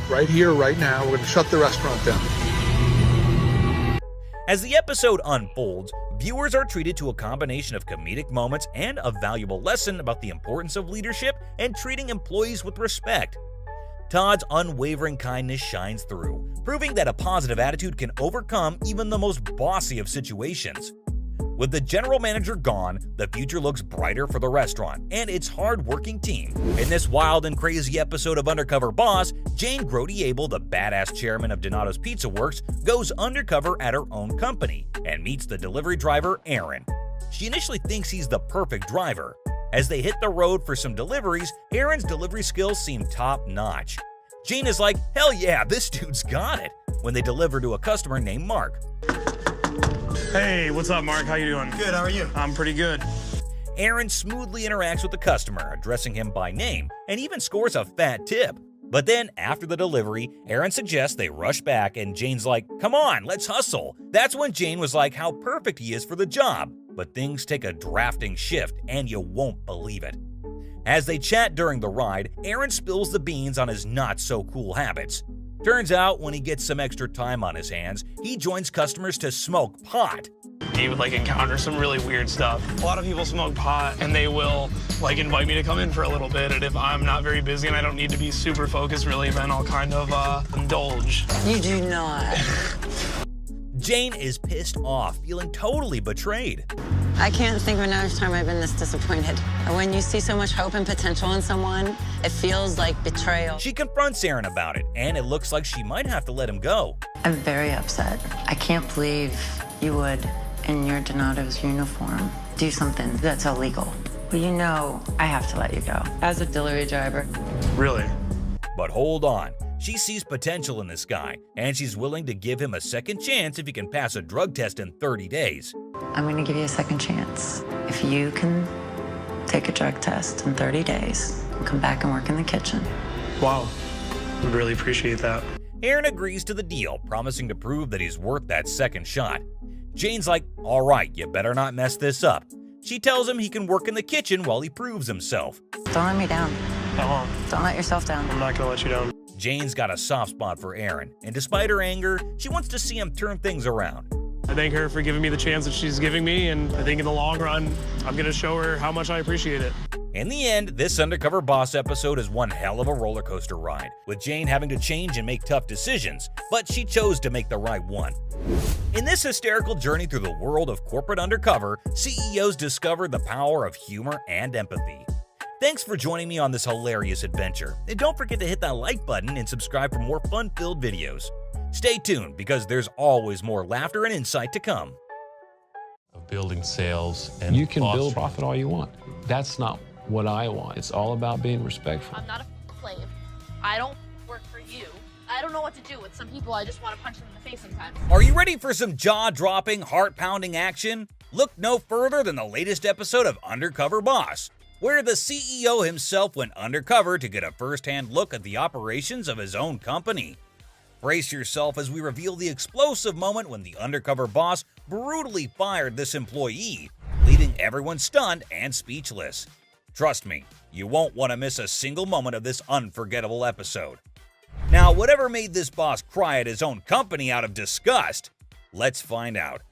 [SPEAKER 8] Right here, right now, we're going to shut the restaurant down.
[SPEAKER 1] As the episode unfolds, viewers are treated to a combination of comedic moments and a valuable lesson about the importance of leadership and treating employees with respect. Todd's unwavering kindness shines through, proving that a positive attitude can overcome even the most bossy of situations. With the general manager gone, the future looks brighter for the restaurant and its hard-working team. In this wild and crazy episode of Undercover Boss, Jane Grody-Abel, the badass chairman of Donato's Pizza Works, goes undercover at her own company and meets the delivery driver, Aaron. She initially thinks he's the perfect driver. As they hit the road for some deliveries, Aaron's delivery skills seem top-notch. Jane is like, hell yeah, this dude's got it, when they deliver to a customer named Mark.
[SPEAKER 24] Hey, what's up, Mark? How you doing?
[SPEAKER 11] Good, how are you?
[SPEAKER 24] I'm pretty good.
[SPEAKER 1] Aaron smoothly interacts with the customer, addressing him by name, and even scores a fat tip. But then, after the delivery, Aaron suggests they rush back, and Jane's like, come on, let's hustle. That's when Jane was like how perfect he is for the job. But things take a drafting shift, and you won't believe it. As they chat during the ride, Aaron spills the beans on his not-so-cool habits. Turns out, when he gets some extra time on his hands, he joins customers to smoke pot.
[SPEAKER 24] You would encounter some really weird stuff. A lot of people smoke pot and they will invite me to come in for a little bit, and if I'm not very busy and I don't need to be super focused really, then I'll kind of indulge.
[SPEAKER 16] You do not.
[SPEAKER 1] Jane is pissed off, feeling totally betrayed.
[SPEAKER 16] I can't think of another time I've been this disappointed. When you see so much hope and potential in someone, it feels like betrayal.
[SPEAKER 1] She confronts Aaron about it, and it looks like she might have to let him go.
[SPEAKER 16] I'm very upset. I can't believe you would, in your Donato's uniform, do something that's illegal. Well, you know I have to let you go as a delivery driver.
[SPEAKER 24] Really?
[SPEAKER 1] But hold on. She sees potential in this guy, and she's willing to give him a second chance if he can pass a drug test in 30 days.
[SPEAKER 16] I'm going to give you a second chance. If you can take a drug test in 30 days, and come back and work in the kitchen.
[SPEAKER 24] Wow. I really appreciate that.
[SPEAKER 1] Aaron agrees to the deal, promising to prove that he's worth that second shot. Jane's like, all right, you better not mess this up. She tells him he can work in the kitchen while he proves himself.
[SPEAKER 16] Don't let me down.
[SPEAKER 24] I won't.
[SPEAKER 16] Don't let yourself down.
[SPEAKER 24] I'm not gonna let you down.
[SPEAKER 1] Jane's got a soft spot for Aaron, and despite her anger, she wants to see him turn things around.
[SPEAKER 24] I thank her for giving me the chance that she's giving me, and I think in the long run, I'm gonna show her how much I appreciate it.
[SPEAKER 1] In the end, this Undercover Boss episode is one hell of a roller coaster ride, with Jane having to change and make tough decisions, but she chose to make the right one. In this hysterical journey through the world of corporate undercover, CEOs discover the power of humor and empathy. Thanks for joining me on this hilarious adventure, and don't forget to hit that like button and subscribe for more fun-filled videos. Stay tuned, because there's always more laughter and insight to come.
[SPEAKER 15] Of building sales and you can build profit all you want. That's not what I want. It's all about being respectful.
[SPEAKER 14] I'm not a slave. I don't work for you. I don't know what to do with some people. I just want to punch them in the face sometimes.
[SPEAKER 1] Are you ready for some jaw-dropping, heart-pounding action? Look no further than the latest episode of Undercover Boss, where the CEO himself went undercover to get a first-hand look at the operations of his own company. Brace yourself as we reveal the explosive moment when the undercover boss brutally fired this employee, leaving everyone stunned and speechless. Trust me, you won't want to miss a single moment of this unforgettable episode. Now, whatever made this boss cry at his own company out of disgust? Let's find out.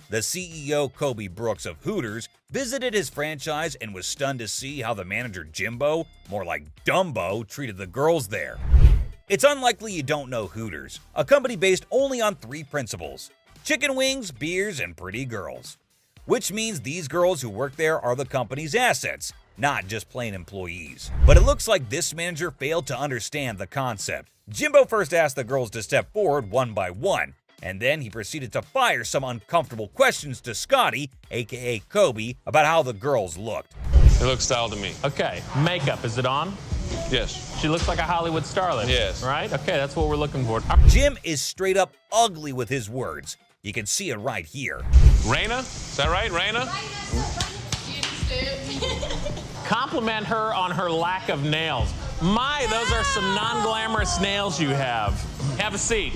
[SPEAKER 1] The CEO, Kobe Brooks of Hooters, visited his franchise and was stunned to see how the manager Jimbo, more like Dumbo, treated the girls there. It's unlikely you don't know Hooters, a company based only on 3 principles: chicken wings, beers, and pretty girls. Which means these girls who work there are the company's assets, not just plain employees. But it looks like this manager failed to understand the concept. Jimbo first asked the girls to step forward one by one, and then he proceeded to fire some uncomfortable questions to Scotty, aka Kobe, about how the girls looked.
[SPEAKER 15] They look style to me.
[SPEAKER 5] Okay, makeup, is it on?
[SPEAKER 15] Yes.
[SPEAKER 5] She looks like a Hollywood starlet.
[SPEAKER 15] Yes.
[SPEAKER 5] Right? Okay, that's what we're looking for.
[SPEAKER 1] Jim is straight up ugly with his words. You can see it right here.
[SPEAKER 15] Raina? Is that right, Raina?
[SPEAKER 5] Compliment her on her lack of nails. My, those are some non-glamorous nails you have. Have a seat.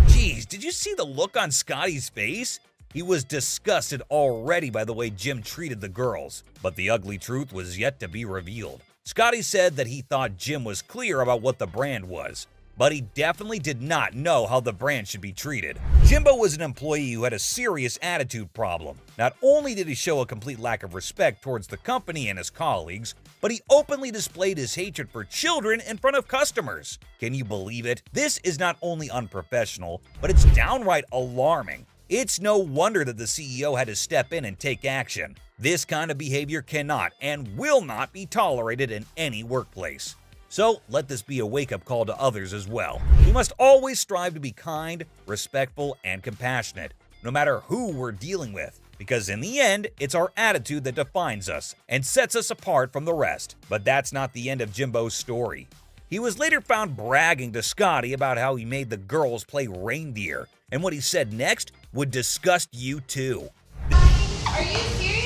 [SPEAKER 1] Jeez, did you see the look on Scotty's face? He was disgusted already by the way Jim treated the girls, but the ugly truth was yet to be revealed. Scotty said that he thought Jim was clear about what the brand was, but he definitely did not know how the brand should be treated. Jimbo was an employee who had a serious attitude problem. Not only did he show a complete lack of respect towards the company and his colleagues, but he openly displayed his hatred for children in front of customers. Can you believe it? This is not only unprofessional, but it's downright alarming. It's no wonder that the CEO had to step in and take action. This kind of behavior cannot and will not be tolerated in any workplace. So let this be a wake-up call to others as well. We must always strive to be kind, respectful, and compassionate, no matter who we're dealing with, because in the end, it's our attitude that defines us and sets us apart from the rest. But that's not the end of Jimbo's story. He was later found bragging to Scotty about how he made the girls play reindeer, and what he said next would disgust you too.
[SPEAKER 14] Are you serious?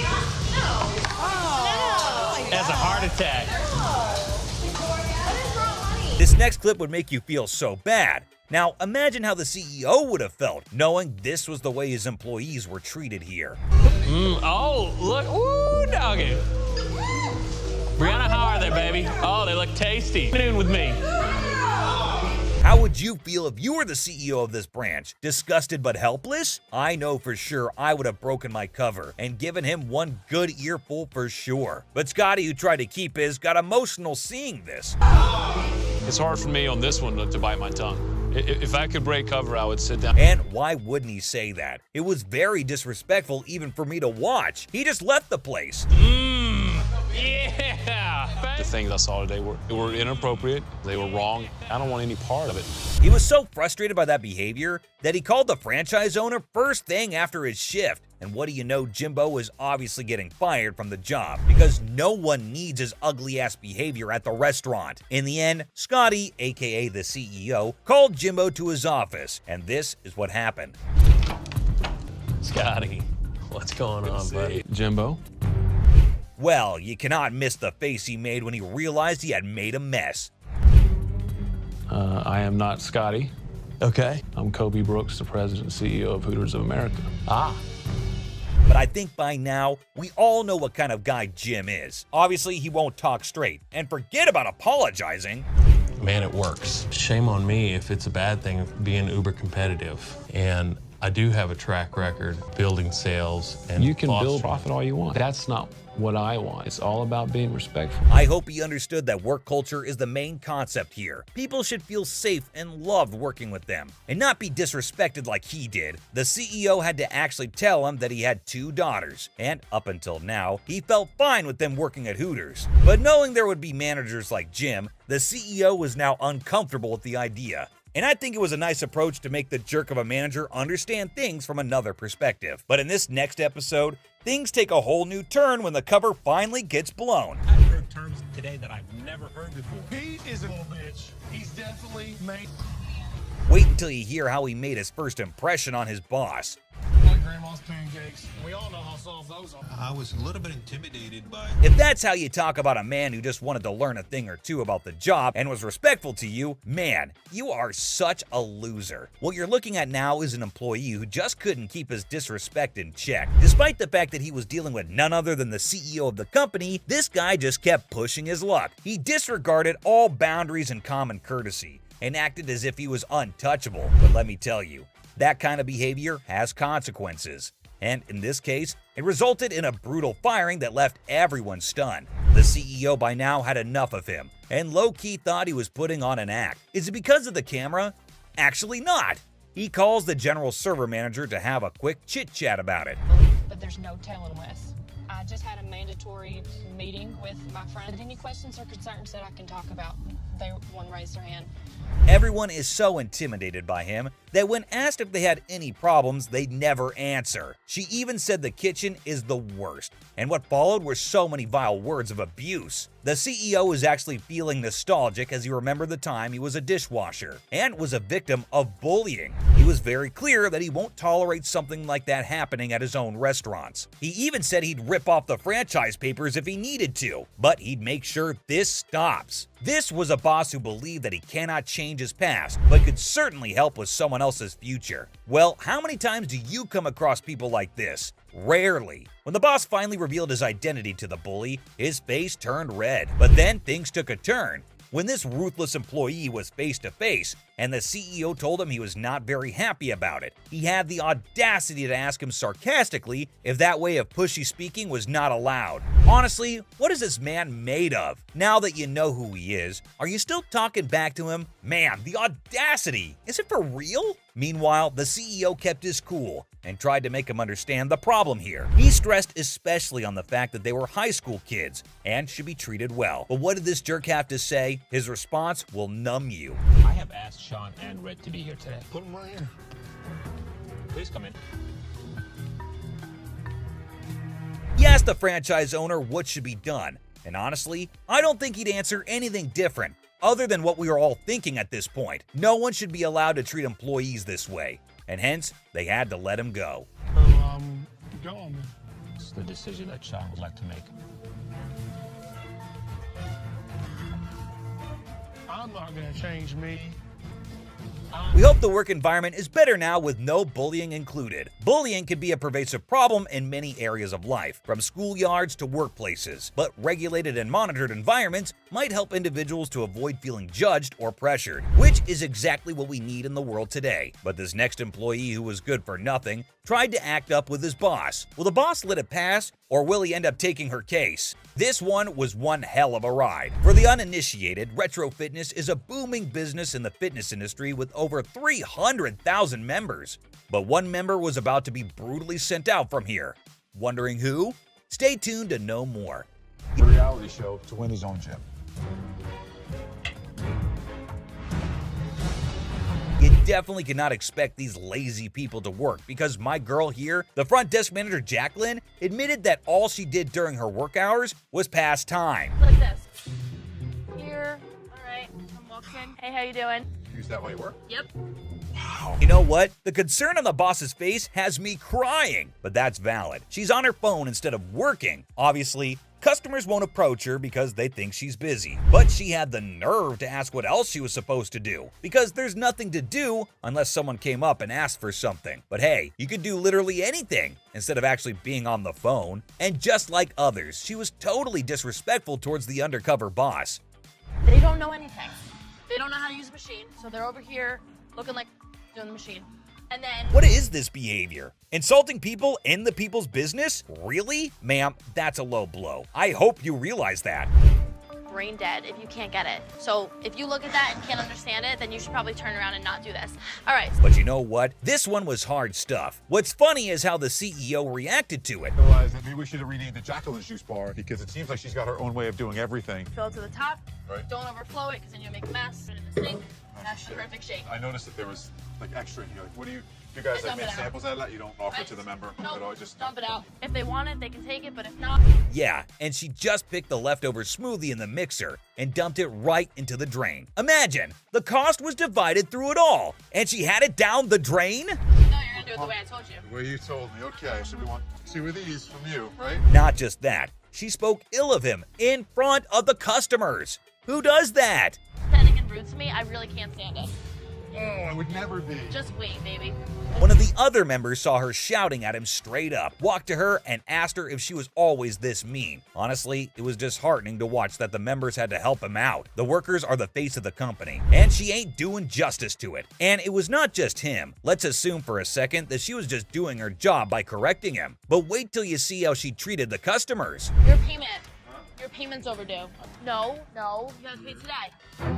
[SPEAKER 14] No. Oh.
[SPEAKER 5] That's a heart attack.
[SPEAKER 1] This next clip would make you feel so bad. Now, imagine how the CEO would have felt knowing this was the way his employees were treated here.
[SPEAKER 5] Oh, look. Ooh, doggy. Brianna, how are they, baby? Oh, they look tasty. Come in with me.
[SPEAKER 1] How would you feel if you were the CEO of this branch? Disgusted but helpless? I know for sure I would have broken my cover and given him one good earful for sure. But Scotty, who tried to keep his, got emotional seeing this.
[SPEAKER 15] It's hard for me on this one to bite my tongue. If I could break cover, I would sit down.
[SPEAKER 1] And why wouldn't he say that? It was very disrespectful even for me to watch. He just left the place.
[SPEAKER 5] Yeah.
[SPEAKER 15] The things I saw today were inappropriate. They were wrong. I don't want any part of it.
[SPEAKER 1] He was so frustrated by that behavior that he called the franchise owner first thing after his shift. And what do you know, Jimbo was obviously getting fired from the job because no one needs his ugly-ass behavior at the restaurant. In the end, Scotty, aka the CEO, called Jimbo to his office, and this is what happened.
[SPEAKER 5] Scotty, what's going on, buddy?
[SPEAKER 15] Jimbo?
[SPEAKER 1] Well, you cannot miss the face he made when he realized he had made a mess.
[SPEAKER 15] I am not Scotty.
[SPEAKER 3] Okay.
[SPEAKER 15] I'm Kobe Brooks, the president and CEO of Hooters of America.
[SPEAKER 1] But I think by now, we all know what kind of guy Jim is. Obviously, he won't talk straight. And forget about apologizing.
[SPEAKER 3] Man, it works. Shame on me if it's a bad thing being uber competitive. And I do have a track record building sales and
[SPEAKER 15] You can build
[SPEAKER 3] fostering.
[SPEAKER 15] profit all you want. That's not what I want. It's all about being respectful.
[SPEAKER 1] I hope he understood that work culture is the main concept here. People should feel safe and loved working with them, and not be disrespected like he did. The CEO had to actually tell him that he had 2 daughters, and up until now, he felt fine with them working at Hooters. But knowing there would be managers like Jim, the CEO was now uncomfortable with the idea. And I think it was a nice approach to make the jerk of a manager understand things from another perspective. But in this next episode, things take a whole new turn when the cover finally gets blown.
[SPEAKER 6] I've heard terms today that I've never heard before.
[SPEAKER 4] He is a little bitch. He's definitely made.
[SPEAKER 1] Wait until you hear how he made his first impression on his boss.
[SPEAKER 4] Like grandma's pancakes. We all know how soft those are.
[SPEAKER 6] I was a little bit intimidated by.
[SPEAKER 1] If that's how you talk about a man who just wanted to learn a thing or two about the job and was respectful to you, man, you are such a loser. What you're looking at now is an employee who just couldn't keep his disrespect in check. Despite the fact that he was dealing with none other than the CEO of the company, this guy just kept pushing his luck. He disregarded all boundaries and common courtesy and acted as if he was untouchable. But let me tell you, that kind of behavior has consequences. And in this case, it resulted in a brutal firing that left everyone stunned. The CEO by now had enough of him, and low-key thought he was putting on an act. Is it because of the camera? Actually not. He calls the general server manager to have a quick chit-chat about it.
[SPEAKER 9] But there's no telling, Wes. I just had a mandatory meeting with my friend. Any questions or concerns that I can talk about? One raised their hand.
[SPEAKER 1] Everyone is so intimidated by him that when asked if they had any problems, they'd never answer. She even said the kitchen is the worst, and what followed were so many vile words of abuse. The CEO is actually feeling nostalgic as he remembered the time he was a dishwasher and was a victim of bullying. He was very clear that he won't tolerate something like that happening at his own restaurants. He even said he'd rip off the franchise papers if he needed to, but he'd make sure this stops. This was a boss who believed that he cannot change his past, but could certainly help with someone else's future. Well, how many times do you come across people like this? Rarely. When the boss finally revealed his identity to the bully, his face turned red. But then things took a turn when this ruthless employee was face to face, and the CEO told him he was not very happy about it. He had the audacity to ask him sarcastically if that way of pushy speaking was not allowed. Honestly, what is this man made of? Now that you know who he is, are you still talking back to him? Man, the audacity! Is it for real? Meanwhile, the CEO kept his cool and tried to make him understand the problem here. He stressed especially on the fact that they were high school kids and should be treated well. But what did this jerk have to say? His response will numb you.
[SPEAKER 6] I have asked Sean and Red to be here today.
[SPEAKER 4] Put him right here.
[SPEAKER 6] Please come in.
[SPEAKER 1] He asked the franchise owner what should be done, and honestly, I don't think he'd answer anything different, other than what we were all thinking at this point. No one should be allowed to treat employees this way, and hence, they had to let him go.
[SPEAKER 4] Go on, man.
[SPEAKER 6] It's the decision that Sean would like to make.
[SPEAKER 4] I'm not gonna change me.
[SPEAKER 1] We hope the work environment is better now with no bullying included. Bullying can be a pervasive problem in many areas of life, from schoolyards to workplaces, but regulated and monitored environments might help individuals to avoid feeling judged or pressured, which is exactly what we need in the world today. But this next employee who was good for nothing tried to act up with his boss. Will the boss let it pass, or will he end up taking her case? This one was one hell of a ride. For the uninitiated, retro fitness is a booming business in the fitness industry with over 300,000 members. But one member was about to be brutally sent out from here. Wondering who? Stay tuned to know more.
[SPEAKER 21] The reality show to win his own gym.
[SPEAKER 1] You definitely cannot expect these lazy people to work because my girl here, the front desk manager Jacqueline, admitted that all she did during her work hours was pastime.
[SPEAKER 14] Like this. Here. All right. I'm walking. Hey, how you doing?
[SPEAKER 21] Is that why you work?
[SPEAKER 14] Yep.
[SPEAKER 1] You know what? The concern on the boss's face has me crying, but that's valid. She's on her phone instead of working. Obviously, customers won't approach her because they think she's busy. But she had the nerve to ask what else she was supposed to do, because there's nothing to do unless someone came up and asked for something. But hey, you could do literally anything instead of actually being on the phone. And just like others, she was totally disrespectful towards the undercover boss.
[SPEAKER 14] They don't know anything. They don't know how to use a machine, so they're over here looking like doing the machine. And then...
[SPEAKER 1] What is this behavior? Insulting people in the people's business? Really? Ma'am, that's a low blow. I hope you realize that.
[SPEAKER 14] brain dead if you can't get it. So if you look at that and can't understand it, then you should probably turn around and not do this. All right.
[SPEAKER 1] But you know what? This one was hard stuff. What's funny is how the CEO reacted to it.
[SPEAKER 21] Realize that maybe we should have renamed the Jacqueline's juice bar because it seems like she's got her own way of doing everything.
[SPEAKER 14] Fill it to the top.
[SPEAKER 21] Right.
[SPEAKER 14] Don't overflow it because then you'll make a mess. Put it in the sink. That's the perfect shape.
[SPEAKER 21] I noticed that there was like extra in here. Like, what do you guys like make samples out of that? You don't offer it to the member at all? Just
[SPEAKER 14] dump it out. If they want it, they can take it, but if not...
[SPEAKER 1] Yeah, and she just picked the leftover smoothie in the mixer and dumped it right into the drain. Imagine, the cost was divided through it all, and she had it down the drain?
[SPEAKER 14] No, you're gonna do it the way I told you.
[SPEAKER 21] The way you told me. Okay, so we want 2 of these from you, right?
[SPEAKER 1] Not just that, she spoke ill of him in front of the customers. Who does that?
[SPEAKER 14] Pathetic and rude to me, I really can't stand it.
[SPEAKER 21] Oh, I would never be.
[SPEAKER 14] Just wait, baby.
[SPEAKER 1] One of the other members saw her shouting at him straight up, walked to her, and asked her if she was always this mean. Honestly, it was disheartening to watch that the members had to help him out. The workers are the face of the company, and she ain't doing justice to it. And it was not just him. Let's assume for a second that she was just doing her job by correcting him. But wait till you see how she treated the customers.
[SPEAKER 14] Your payment's overdue. No, you gotta pay today.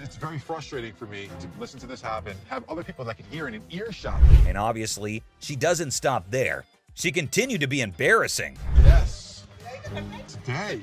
[SPEAKER 21] It's very frustrating for me to listen to this happen, have other people that can hear in an earshot.
[SPEAKER 1] And obviously, she doesn't stop there. She continued to be embarrassing.
[SPEAKER 21] Yes. Today.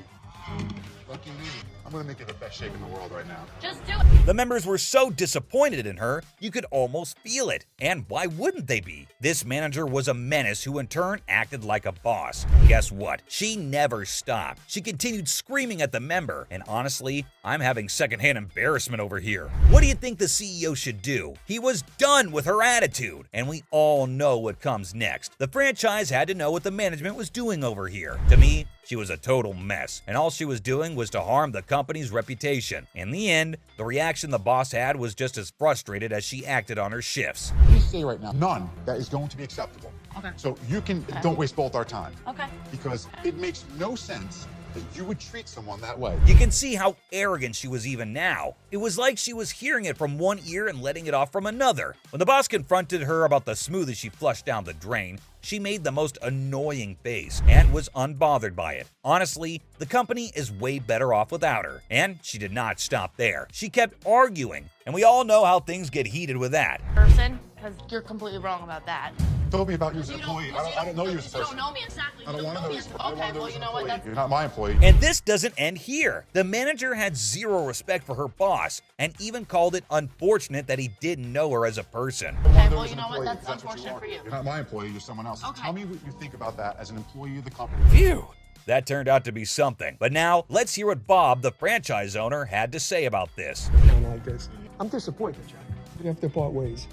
[SPEAKER 21] Lucky me. I'm gonna make it the best shake in the world right now.
[SPEAKER 14] Just do it.
[SPEAKER 1] The members were so disappointed in her, you could almost feel it. And why wouldn't they be? This manager was a menace who in turn acted like a boss. Guess what? She never stopped. She continued screaming at the member. And honestly, I'm having secondhand embarrassment over here. What do you think the CEO should do? He was done with her attitude. And we all know what comes next. The franchise had to know what the management was doing over here. To me, she was a total mess, and all she was doing was to harm the company's reputation. In the end, the reaction the boss had was just as frustrated as she acted on her shifts.
[SPEAKER 21] Let me say right now, none that is going to be acceptable.
[SPEAKER 14] Okay.
[SPEAKER 21] So you can, don't waste both our time.
[SPEAKER 14] Okay.
[SPEAKER 21] Because it makes no sense that you would treat someone that way.
[SPEAKER 1] You can see how arrogant she was even now. It was like she was hearing it from one ear and letting it off from another. When the boss confronted her about the smoothie she flushed down the drain, she made the most annoying face and was unbothered by it. Honestly, the company is way better off without her, and she did not stop there. She kept arguing, and we all know how things get heated with that.
[SPEAKER 14] Person, because you're completely wrong about that.
[SPEAKER 21] Told me about you as an employee. I don't know you as a person.
[SPEAKER 14] You don't know me exactly.
[SPEAKER 21] I don't want to know you.
[SPEAKER 14] Okay, well, you know what?
[SPEAKER 21] You're not my employee.
[SPEAKER 1] And this doesn't end here. The manager had zero respect for her boss and even called it unfortunate that he didn't know her as a person.
[SPEAKER 14] Okay, well, you know what? That's unfortunate for you.
[SPEAKER 21] You're not my employee. You're someone else.
[SPEAKER 14] Okay.
[SPEAKER 21] Tell me what you think about that as an employee of the company.
[SPEAKER 1] Phew. That turned out to be something. But now, let's hear what Bob, the franchise owner, had to say about this.
[SPEAKER 22] Like this. I'm disappointed, Jack. We have to part ways.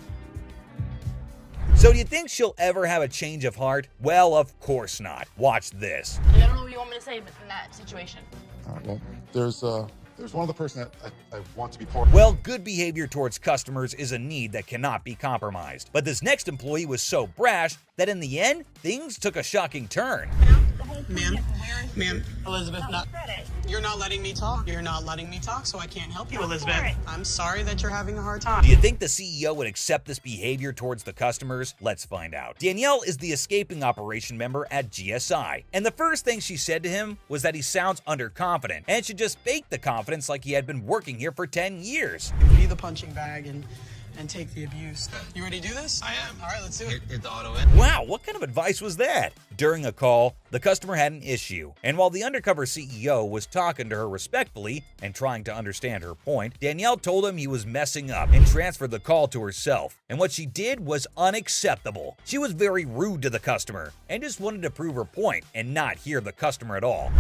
[SPEAKER 1] So do you think she'll ever have a change of heart? Well, of course not. Watch this.
[SPEAKER 14] I don't know what you want me to say in that situation.
[SPEAKER 21] All right, well, there's one other person that I want to be part of.
[SPEAKER 1] Well, good behavior towards customers is a need that cannot be compromised. But this next employee was so brash that in the end, things took a shocking turn.
[SPEAKER 10] Ma'am, Elizabeth, you're not letting me talk. You're not letting me talk, so I can't help you, Elizabeth. I'm sorry that you're having a hard time.
[SPEAKER 1] Do you think the CEO would accept this behavior towards the customers? Let's find out. Danielle is the escaping operation member at GSI, and the first thing she said to him was that he sounds underconfident and should just fake the confidence like he had been working here for 10 years.
[SPEAKER 10] Be the punching bag and take the abuse. You ready to do this? I am. All right, let's do it.
[SPEAKER 6] Hit the auto in.
[SPEAKER 1] Wow, what kind of advice was that? During a call, the customer had an issue, and while the undercover CEO was talking to her respectfully and trying to understand her point, Danielle told him he was messing up and transferred the call to herself. And what she did was unacceptable. She was very rude to the customer and just wanted to prove her point and not hear the customer at all.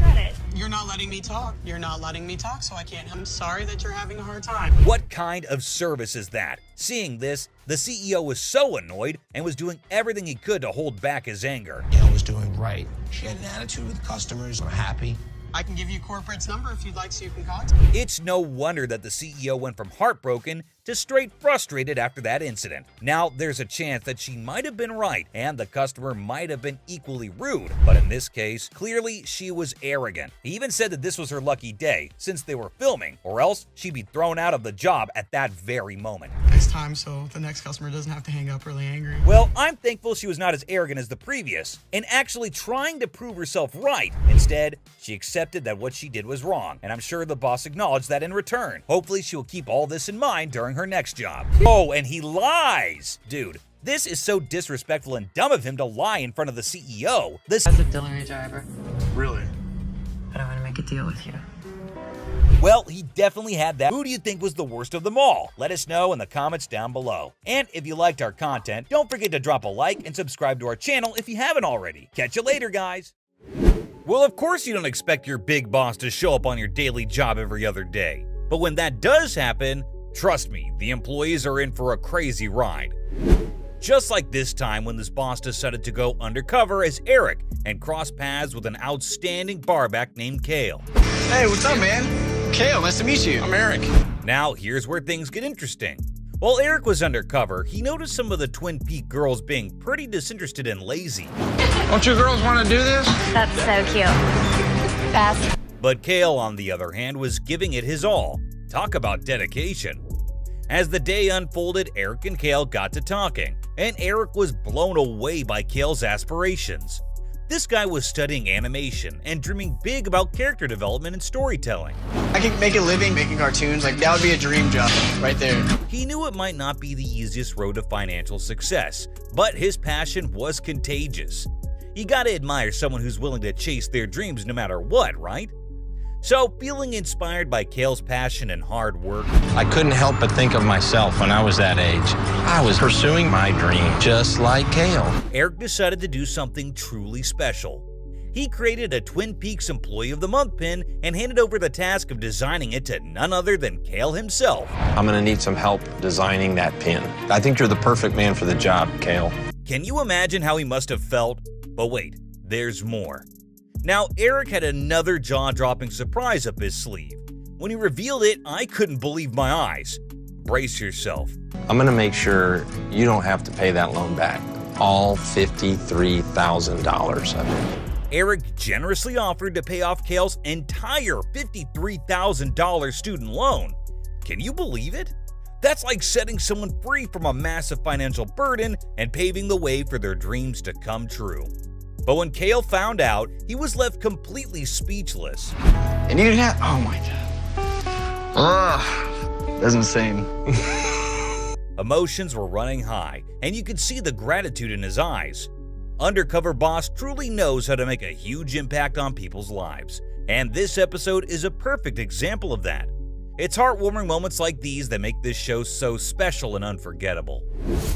[SPEAKER 10] You're not letting me talk. You're not letting me talk, so I can't. I'm sorry that you're having a hard time.
[SPEAKER 1] What kind of service is that? Seeing this, the CEO was so annoyed and was doing everything he could to hold back his anger.
[SPEAKER 2] Gail was doing right. She had an attitude with customers. I'm happy.
[SPEAKER 10] I can give you corporate's number if you'd like so you can contact me.
[SPEAKER 1] It's no wonder that the CEO went from heartbroken to straight frustrated after that incident. Now, there's a chance that she might have been right and the customer might have been equally rude, but in this case, clearly she was arrogant. He even said that this was her lucky day since they were filming, or else she'd be thrown out of the job at that very moment.
[SPEAKER 10] Next time, so the next customer doesn't have to hang up really angry.
[SPEAKER 1] Well, I'm thankful she was not as arrogant as the previous and actually trying to prove herself right. Instead, she accepted that what she did was wrong, and I'm sure the boss acknowledged that in return. Hopefully, she will keep all this in mind during her next job. Oh, and he lies! Dude, this is so disrespectful and dumb of him to lie in front of the CEO.
[SPEAKER 16] As a delivery driver,
[SPEAKER 24] Really?
[SPEAKER 16] I don't want to make a deal with you.
[SPEAKER 1] Well, he definitely had that. Who do you think was the worst of them all? Let us know in the comments down below. And if you liked our content, don't forget to drop a like and subscribe to our channel if you haven't already. Catch you later, guys. Well, of course you don't expect your big boss to show up on your daily job every other day. But when that does happen, trust me, the employees are in for a crazy ride. Just like this time when this boss decided to go undercover as Eric and cross paths with an outstanding barback named Kale.
[SPEAKER 11] Hey, what's up, man? Kale, nice to meet you. I'm Eric.
[SPEAKER 1] Now, here's where things get interesting. While Eric was undercover, he noticed some of the Twin Peaks girls being pretty disinterested and lazy.
[SPEAKER 11] Don't you girls want to do this?
[SPEAKER 14] That's so cute. Fast.
[SPEAKER 1] But Kale, on the other hand, was giving it his all. Talk about dedication. As the day unfolded, Eric and Kale got to talking, and Eric was blown away by Kale's aspirations. This guy was studying animation and dreaming big about character development and storytelling.
[SPEAKER 11] I can make a living making cartoons. Like, that would be a dream job right there.
[SPEAKER 1] He knew it might not be the easiest road to financial success, but his passion was contagious. You gotta admire someone who's willing to chase their dreams no matter what, right? So, feeling inspired by Kale's passion and hard work,
[SPEAKER 2] I couldn't help but think of myself when I was that age. I was pursuing my dream, just like Kale.
[SPEAKER 1] Eric decided to do something truly special. He created a Twin Peaks Employee of the Month pin and handed over the task of designing it to none other than Kale himself.
[SPEAKER 15] I'm gonna need some help designing that pin. I think you're the perfect man for the job, Kale.
[SPEAKER 1] Can you imagine how he must have felt? But wait, there's more. Now, Eric had another jaw-dropping surprise up his sleeve. When he revealed it, I couldn't believe my eyes. Brace yourself.
[SPEAKER 15] I'm gonna make sure you don't have to pay that loan back. All $53,000 of it.
[SPEAKER 1] Eric generously offered to pay off Kale's entire $53,000 student loan. Can you believe it? That's like setting someone free from a massive financial burden and paving the way for their dreams to come true. But when Kale found out, he was left completely speechless.
[SPEAKER 11] And you didn't have, oh my God. Ugh, that's insane.
[SPEAKER 1] Emotions were running high, and you could see the gratitude in his eyes. Undercover Boss truly knows how to make a huge impact on people's lives, and this episode is a perfect example of that. It's heartwarming moments like these that make this show so special and unforgettable.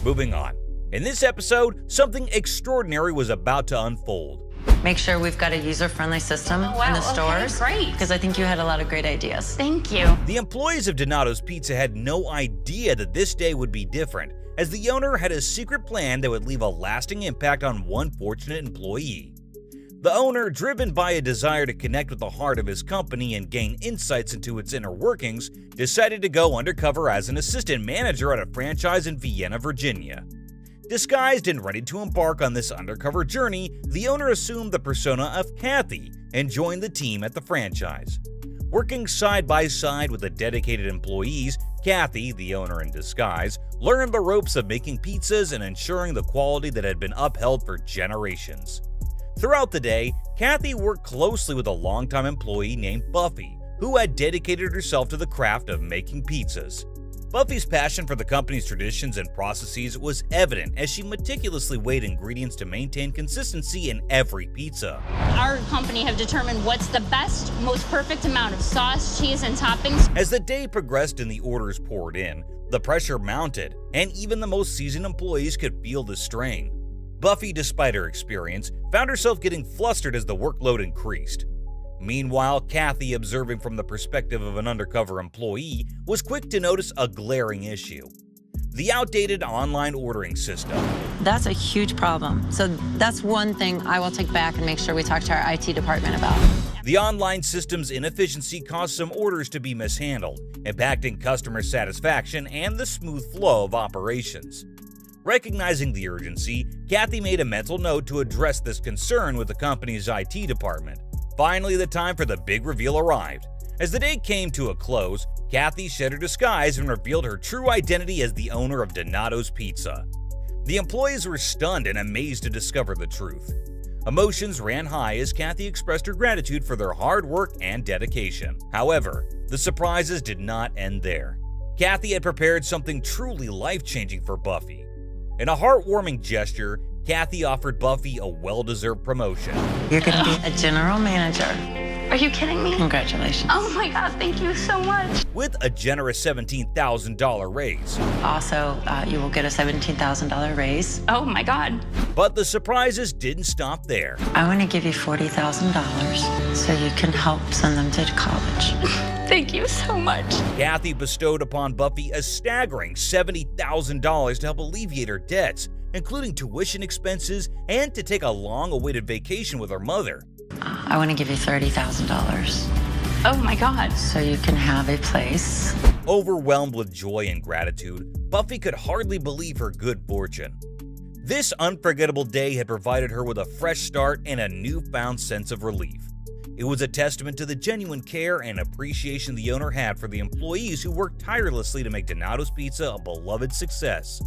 [SPEAKER 1] Moving on. In this episode, something extraordinary was about to unfold.
[SPEAKER 16] Make sure we've got a user-friendly system in the stores.
[SPEAKER 14] Great.
[SPEAKER 16] Because I think you had a lot of great ideas.
[SPEAKER 14] Thank you.
[SPEAKER 1] The employees of Donato's Pizza had no idea that this day would be different, as the owner had a secret plan that would leave a lasting impact on one fortunate employee. The owner, driven by a desire to connect with the heart of his company and gain insights into its inner workings, decided to go undercover as an assistant manager at a franchise in Vienna, Virginia. Disguised and ready to embark on this undercover journey, the owner assumed the persona of Kathy and joined the team at the franchise. Working side by side with the dedicated employees, Kathy, the owner in disguise, learned the ropes of making pizzas and ensuring the quality that had been upheld for generations. Throughout the day, Kathy worked closely with a longtime employee named Buffy, who had dedicated herself to the craft of making pizzas. Buffy's passion for the company's traditions and processes was evident as she meticulously weighed ingredients to maintain consistency in every pizza.
[SPEAKER 12] Our company have determined what's the best, most perfect amount of sauce, cheese, and toppings.
[SPEAKER 1] As the day progressed and the orders poured in, the pressure mounted, and even the most seasoned employees could feel the strain. Buffy, despite her experience, found herself getting flustered as the workload increased. Meanwhile, Kathy, observing from the perspective of an undercover employee, was quick to notice a glaring issue: the outdated online ordering system.
[SPEAKER 16] That's a huge problem. So that's one thing I will take back and make sure we talk to our IT department about.
[SPEAKER 1] The online system's inefficiency caused some orders to be mishandled, impacting customer satisfaction and the smooth flow of operations. Recognizing the urgency, Kathy made a mental note to address this concern with the company's IT department. Finally, the time for the big reveal arrived. As the day came to a close, Kathy shed her disguise and revealed her true identity as the owner of Donato's Pizza. The employees were stunned and amazed to discover the truth. Emotions ran high as Kathy expressed her gratitude for their hard work and dedication. However, the surprises did not end there. Kathy had prepared something truly life-changing for Buffy. In a heartwarming gesture, Kathy offered Buffy a well-deserved promotion.
[SPEAKER 16] You're going to be a general manager.
[SPEAKER 12] Are you kidding me?
[SPEAKER 16] Congratulations.
[SPEAKER 12] Oh my God, thank you so much.
[SPEAKER 1] With a generous $17,000 raise.
[SPEAKER 16] Also, you will get a $17,000 raise.
[SPEAKER 12] Oh my God.
[SPEAKER 1] But the surprises didn't stop there.
[SPEAKER 16] I want to give you $40,000 so you can help send them to college.
[SPEAKER 12] Thank you so much.
[SPEAKER 1] Kathy bestowed upon Buffy a staggering $70,000 to help alleviate her debts, including tuition expenses and to take a long-awaited vacation with her mother.
[SPEAKER 16] I want to give you $30,000.
[SPEAKER 12] Oh my God.
[SPEAKER 16] So you can have a place.
[SPEAKER 1] Overwhelmed with joy and gratitude, Buffy could hardly believe her good fortune. This unforgettable day had provided her with a fresh start and a newfound sense of relief. It was a testament to the genuine care and appreciation the owner had for the employees who worked tirelessly to make Donato's Pizza a beloved success.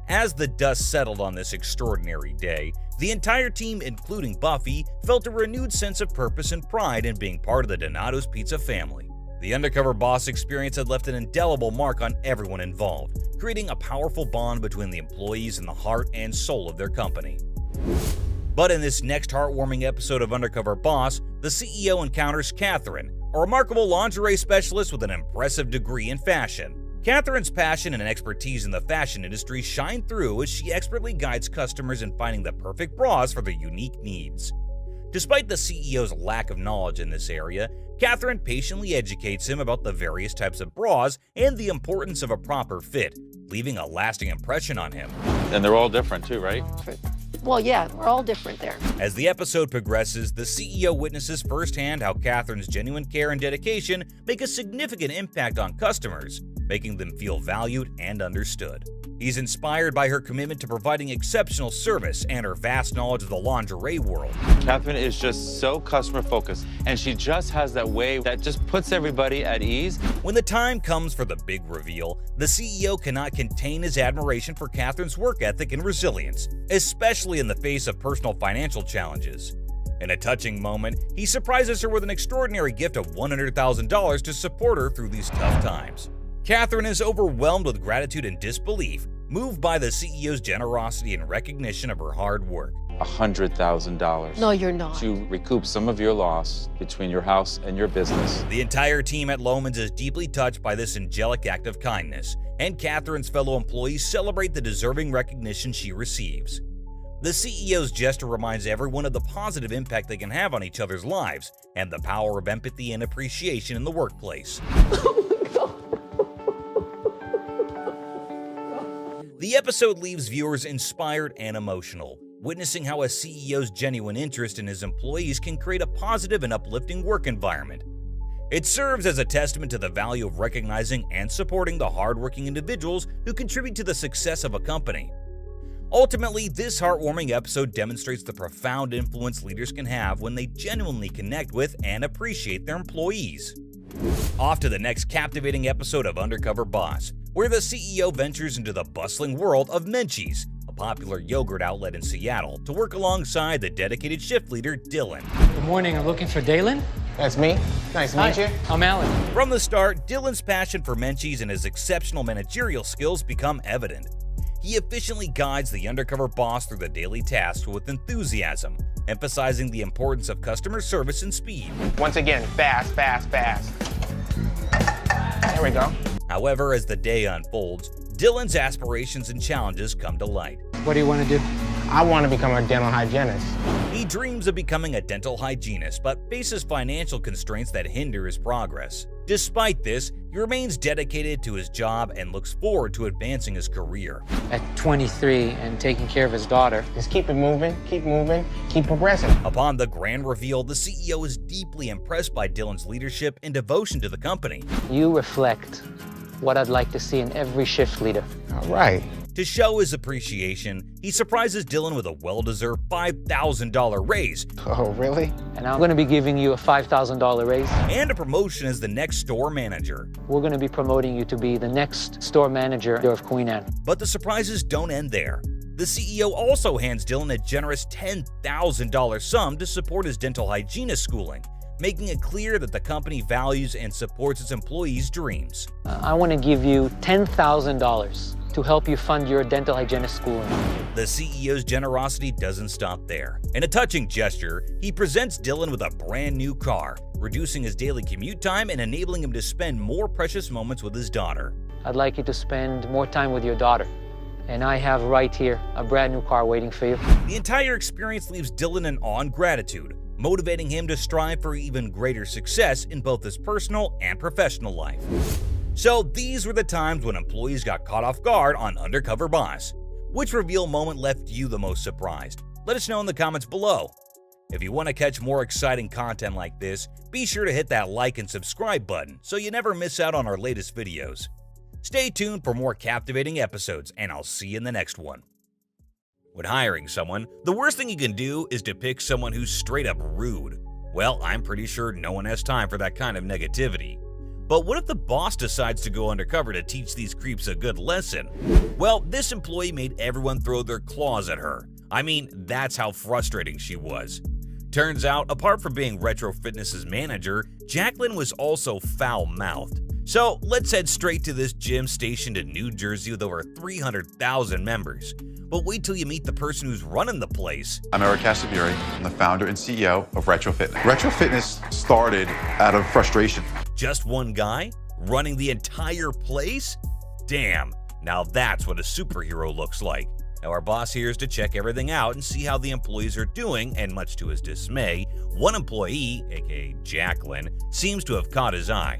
[SPEAKER 1] As the dust settled on this extraordinary day, the entire team, including Buffy, felt a renewed sense of purpose and pride in being part of the Donato's Pizza family. The Undercover Boss experience had left an indelible mark on everyone involved, creating a powerful bond between the employees and the heart and soul of their company. But in this next heartwarming episode of Undercover Boss, the CEO encounters Catherine, a remarkable lingerie specialist with an impressive degree in fashion. Catherine's passion and expertise in the fashion industry shine through as she expertly guides customers in finding the perfect bras for their unique needs. Despite the CEO's lack of knowledge in this area, Catherine patiently educates him about the various types of bras and the importance of a proper fit, leaving a lasting impression on him.
[SPEAKER 21] And they're all different too, right?
[SPEAKER 7] Well, yeah, we're all different there.
[SPEAKER 1] As the episode progresses, the CEO witnesses firsthand how Catherine's genuine care and dedication make a significant impact on customers, making them feel valued and understood. He's inspired by her commitment to providing exceptional service and her vast knowledge of the lingerie world.
[SPEAKER 21] Catherine is just so customer focused, and she just has that way that just puts everybody at ease.
[SPEAKER 1] When the time comes for the big reveal, the CEO cannot contain his admiration for Catherine's work ethic and resilience, especially in the face of personal financial challenges. In a touching moment, he surprises her with an extraordinary gift of $100,000 to support her through these tough times. Catherine is overwhelmed with gratitude and disbelief, moved by the CEO's generosity and recognition of her hard work.
[SPEAKER 21] $100,000.
[SPEAKER 7] No, you're not.
[SPEAKER 21] To recoup some of your loss between your house and your business.
[SPEAKER 1] The entire team at Lohman's is deeply touched by this angelic act of kindness, and Catherine's fellow employees celebrate the deserving recognition she receives. The CEO's gesture reminds everyone of the positive impact they can have on each other's lives and the power of empathy and appreciation in the workplace. The episode leaves viewers inspired and emotional, witnessing how a CEO's genuine interest in his employees can create a positive and uplifting work environment. It serves as a testament to the value of recognizing and supporting the hardworking individuals who contribute to the success of a company. Ultimately, this heartwarming episode demonstrates the profound influence leaders can have when they genuinely connect with and appreciate their employees. Off to the next captivating episode of Undercover Boss, where the CEO ventures into the bustling world of Menchie's, a popular yogurt outlet in Seattle, to work alongside the dedicated shift leader, Dylan.
[SPEAKER 13] Good morning, I'm looking for Dalen.
[SPEAKER 11] That's me. Nice to meet you.
[SPEAKER 13] I'm Alan.
[SPEAKER 1] From the start, Dylan's passion for Menchie's and his exceptional managerial skills become evident. He efficiently guides the undercover boss through the daily tasks with enthusiasm, emphasizing the importance of customer service and speed.
[SPEAKER 11] Once again, fast, fast, fast. There we go.
[SPEAKER 1] However, as the day unfolds, Dylan's aspirations and challenges come to light.
[SPEAKER 13] What do you want to do?
[SPEAKER 17] I want to become a dental hygienist.
[SPEAKER 1] He dreams of becoming a dental hygienist, but faces financial constraints that hinder his progress. Despite this, he remains dedicated to his job and looks forward to advancing his career.
[SPEAKER 13] At 23 and taking care of his daughter.
[SPEAKER 17] Just keep it moving, keep progressing.
[SPEAKER 1] Upon the grand reveal, the CEO is deeply impressed by Dylan's leadership and devotion to the company.
[SPEAKER 13] You reflect what I'd like to see in every shift leader.
[SPEAKER 17] All right.
[SPEAKER 1] To show his appreciation, he surprises Dylan with a well-deserved $5,000 raise.
[SPEAKER 17] Oh, really?
[SPEAKER 13] And I'm going to be giving you a $5,000 raise.
[SPEAKER 1] And a promotion as the next store manager.
[SPEAKER 13] We're going to be promoting you to be the next store manager of Queen Anne.
[SPEAKER 1] But the surprises don't end there. The CEO also hands Dylan a generous $10,000 sum to support his dental hygienist schooling, making it clear that the company values and supports its employees' dreams.
[SPEAKER 13] I want to give you $10,000 to help you fund your dental hygienist schooling.
[SPEAKER 1] The CEO's generosity doesn't stop there. In a touching gesture, he presents Dylan with a brand new car, reducing his daily commute time and enabling him to spend more precious moments with his daughter.
[SPEAKER 13] I'd like you to spend more time with your daughter. And I have right here a brand new car waiting for you.
[SPEAKER 1] The entire experience leaves Dylan in awe and gratitude, motivating him to strive for even greater success in both his personal and professional life. So these were the times when employees got caught off guard on Undercover Boss. Which reveal moment left you the most surprised? Let us know in the comments below. If you want to catch more exciting content like this, be sure to hit that like and subscribe button so you never miss out on our latest videos. Stay tuned for more captivating episodes, and I'll see you in the next one. When hiring someone, the worst thing you can do is to pick someone who's straight up rude. Well, I'm pretty sure no one has time for that kind of negativity. But what if the boss decides to go undercover to teach these creeps a good lesson? Well, this employee made everyone throw their claws at her. I mean, that's how frustrating she was. Turns out, apart from being Retro Fitness's manager, Jacqueline was also foul-mouthed. So let's head straight to this gym stationed in New Jersey with over 300,000 members. But wait till you meet the person who's running the place.
[SPEAKER 21] I'm Eric Casaburi. I'm the founder and CEO of Retro Fitness. Retro Fitness started out of frustration.
[SPEAKER 1] Just one guy running the entire place? Damn, now that's what a superhero looks like. Now our boss here is to check everything out and see how the employees are doing, and much to his dismay, one employee, aka Jacqueline, seems to have caught his eye.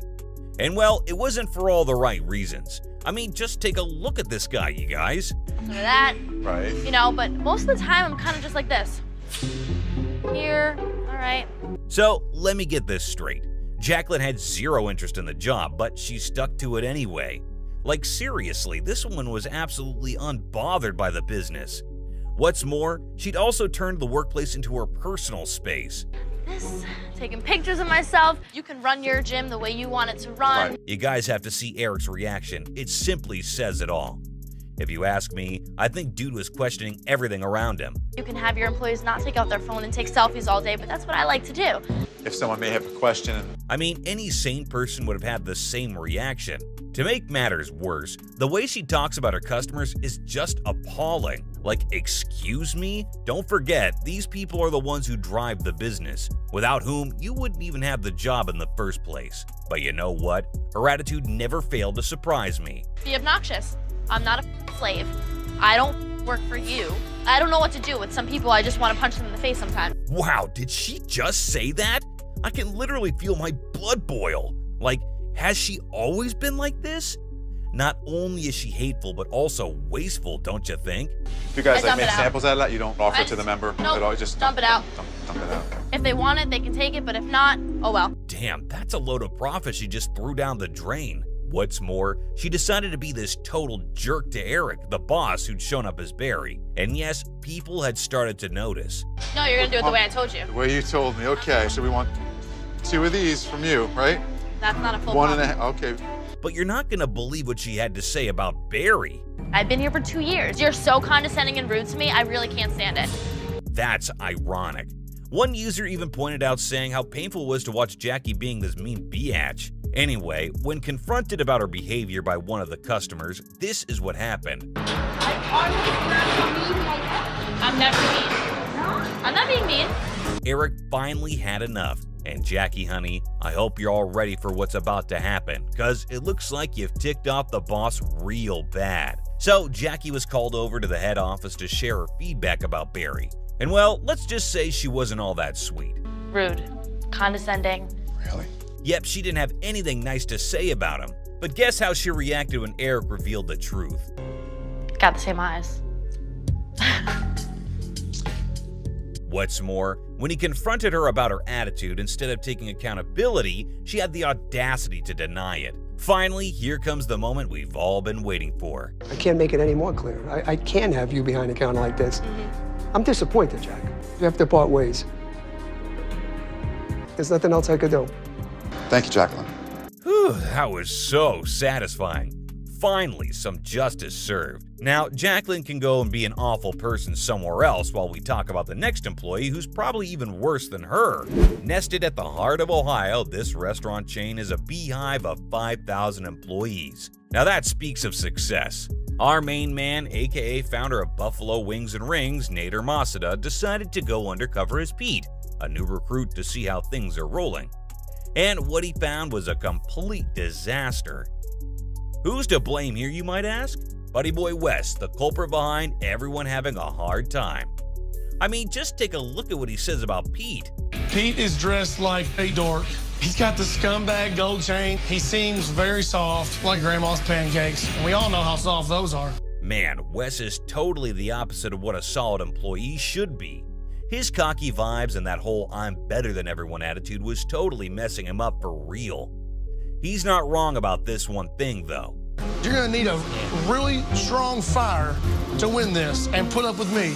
[SPEAKER 1] And well, it wasn't for all the right reasons. I mean, just take a look at this guy, you guys.
[SPEAKER 14] Some of that.
[SPEAKER 21] Right.
[SPEAKER 14] You know, but most of the time I'm kind of just like this. Here, all right.
[SPEAKER 1] So let me get this straight. Jacqueline had zero interest in the job, but she stuck to it anyway. Like seriously, this woman was absolutely unbothered by the business. What's more, she'd also turned the workplace into her personal space.
[SPEAKER 14] Taking pictures of myself. You can run your gym the way you want it to run.
[SPEAKER 1] Right. You guys have to see Eric's reaction. It simply says it all. If you ask me, I think dude was questioning everything around him.
[SPEAKER 14] You can have your employees not take out their phone and take selfies all day, but that's what I like to do.
[SPEAKER 21] If someone may have a question.
[SPEAKER 1] I mean, any sane person would have had the same reaction. To make matters worse, the way she talks about her customers is just appalling. Like, excuse me? Don't forget, these people are the ones who drive the business, without whom you wouldn't even have the job in the first place. But you know what? Her attitude never failed to surprise me.
[SPEAKER 14] Be obnoxious. I'm not a slave. I don't work for you. I don't know what to do with some people. I just want to punch them in the face sometimes.
[SPEAKER 1] Wow, did she just say that? I can literally feel my blood boil. Like, has she always been like this? Not only is she hateful, but also wasteful, don't you think?
[SPEAKER 21] If you guys like make samples out of that, you don't offer it to the member
[SPEAKER 14] nope,
[SPEAKER 21] at all. Just
[SPEAKER 14] dump it out.
[SPEAKER 21] Dump it out.
[SPEAKER 14] If they want it, they can take it, but if not, oh well.
[SPEAKER 1] Damn, that's a load of profit she just threw down the drain. What's more, she decided to be this total jerk to Eric, the boss who'd shown up as Barry. And yes, people had started to notice.
[SPEAKER 14] No, you're gonna do it the way I told you.
[SPEAKER 21] The way you told me. Okay, so we want 2 of these from you, right?
[SPEAKER 14] That's not a full
[SPEAKER 21] 1.5. Okay.
[SPEAKER 1] But you're not gonna believe what she had to say about Barry.
[SPEAKER 14] I've been here for 2 years. You're so condescending and rude to me, I really can't stand it.
[SPEAKER 1] That's ironic. One user even pointed out saying how painful it was to watch Jackie being this mean biatch. Anyway, when confronted about her behavior by one of the customers, this is what happened.
[SPEAKER 14] I'm never mean. I'm not being mean.
[SPEAKER 1] Eric finally had enough. And Jackie, honey, I hope you're all ready for what's about to happen, cause it looks like you've ticked off the boss real bad. So Jackie was called over to the head office to share her feedback about Barry. And well, let's just say she wasn't all that sweet.
[SPEAKER 14] Rude, condescending.
[SPEAKER 21] Really?
[SPEAKER 1] Yep, she didn't have anything nice to say about him. But guess how she reacted when Eric revealed the truth?
[SPEAKER 14] Got the same eyes.
[SPEAKER 1] What's more, when he confronted her about her attitude, instead of taking accountability, she had the audacity to deny it. Finally, here comes the moment we've all been waiting for.
[SPEAKER 22] I can't make it any more clear. I can't have you behind a counter like this. I'm disappointed, Jack. We have to part ways. There's nothing else I could do.
[SPEAKER 21] Thank you, Jacqueline.
[SPEAKER 1] Whew, that was so satisfying. Finally, some justice served. Now, Jacqueline can go and be an awful person somewhere else while we talk about the next employee who's probably even worse than her. Nested at the heart of Ohio, this restaurant chain is a beehive of 5,000 employees. Now that speaks of success. Our main man, aka founder of Buffalo Wings and Rings, Nader Masada, decided to go undercover as Pete, a new recruit, to see how things are rolling. And what he found was a complete disaster. Who's to blame here, you might ask? Buddy Boy Wes, the culprit behind everyone having a hard time. I mean, just take a look at what he says about Pete.
[SPEAKER 24] Pete is dressed like a dork. He's got the scumbag gold chain. He seems very soft, like grandma's pancakes. And we all know how soft those are.
[SPEAKER 1] Man, Wes is totally the opposite of what a solid employee should be. His cocky vibes and that whole I'm better than everyone attitude was totally messing him up for real. He's not wrong about this one thing, though.
[SPEAKER 24] You're gonna need a really strong fire to win this and put up with me.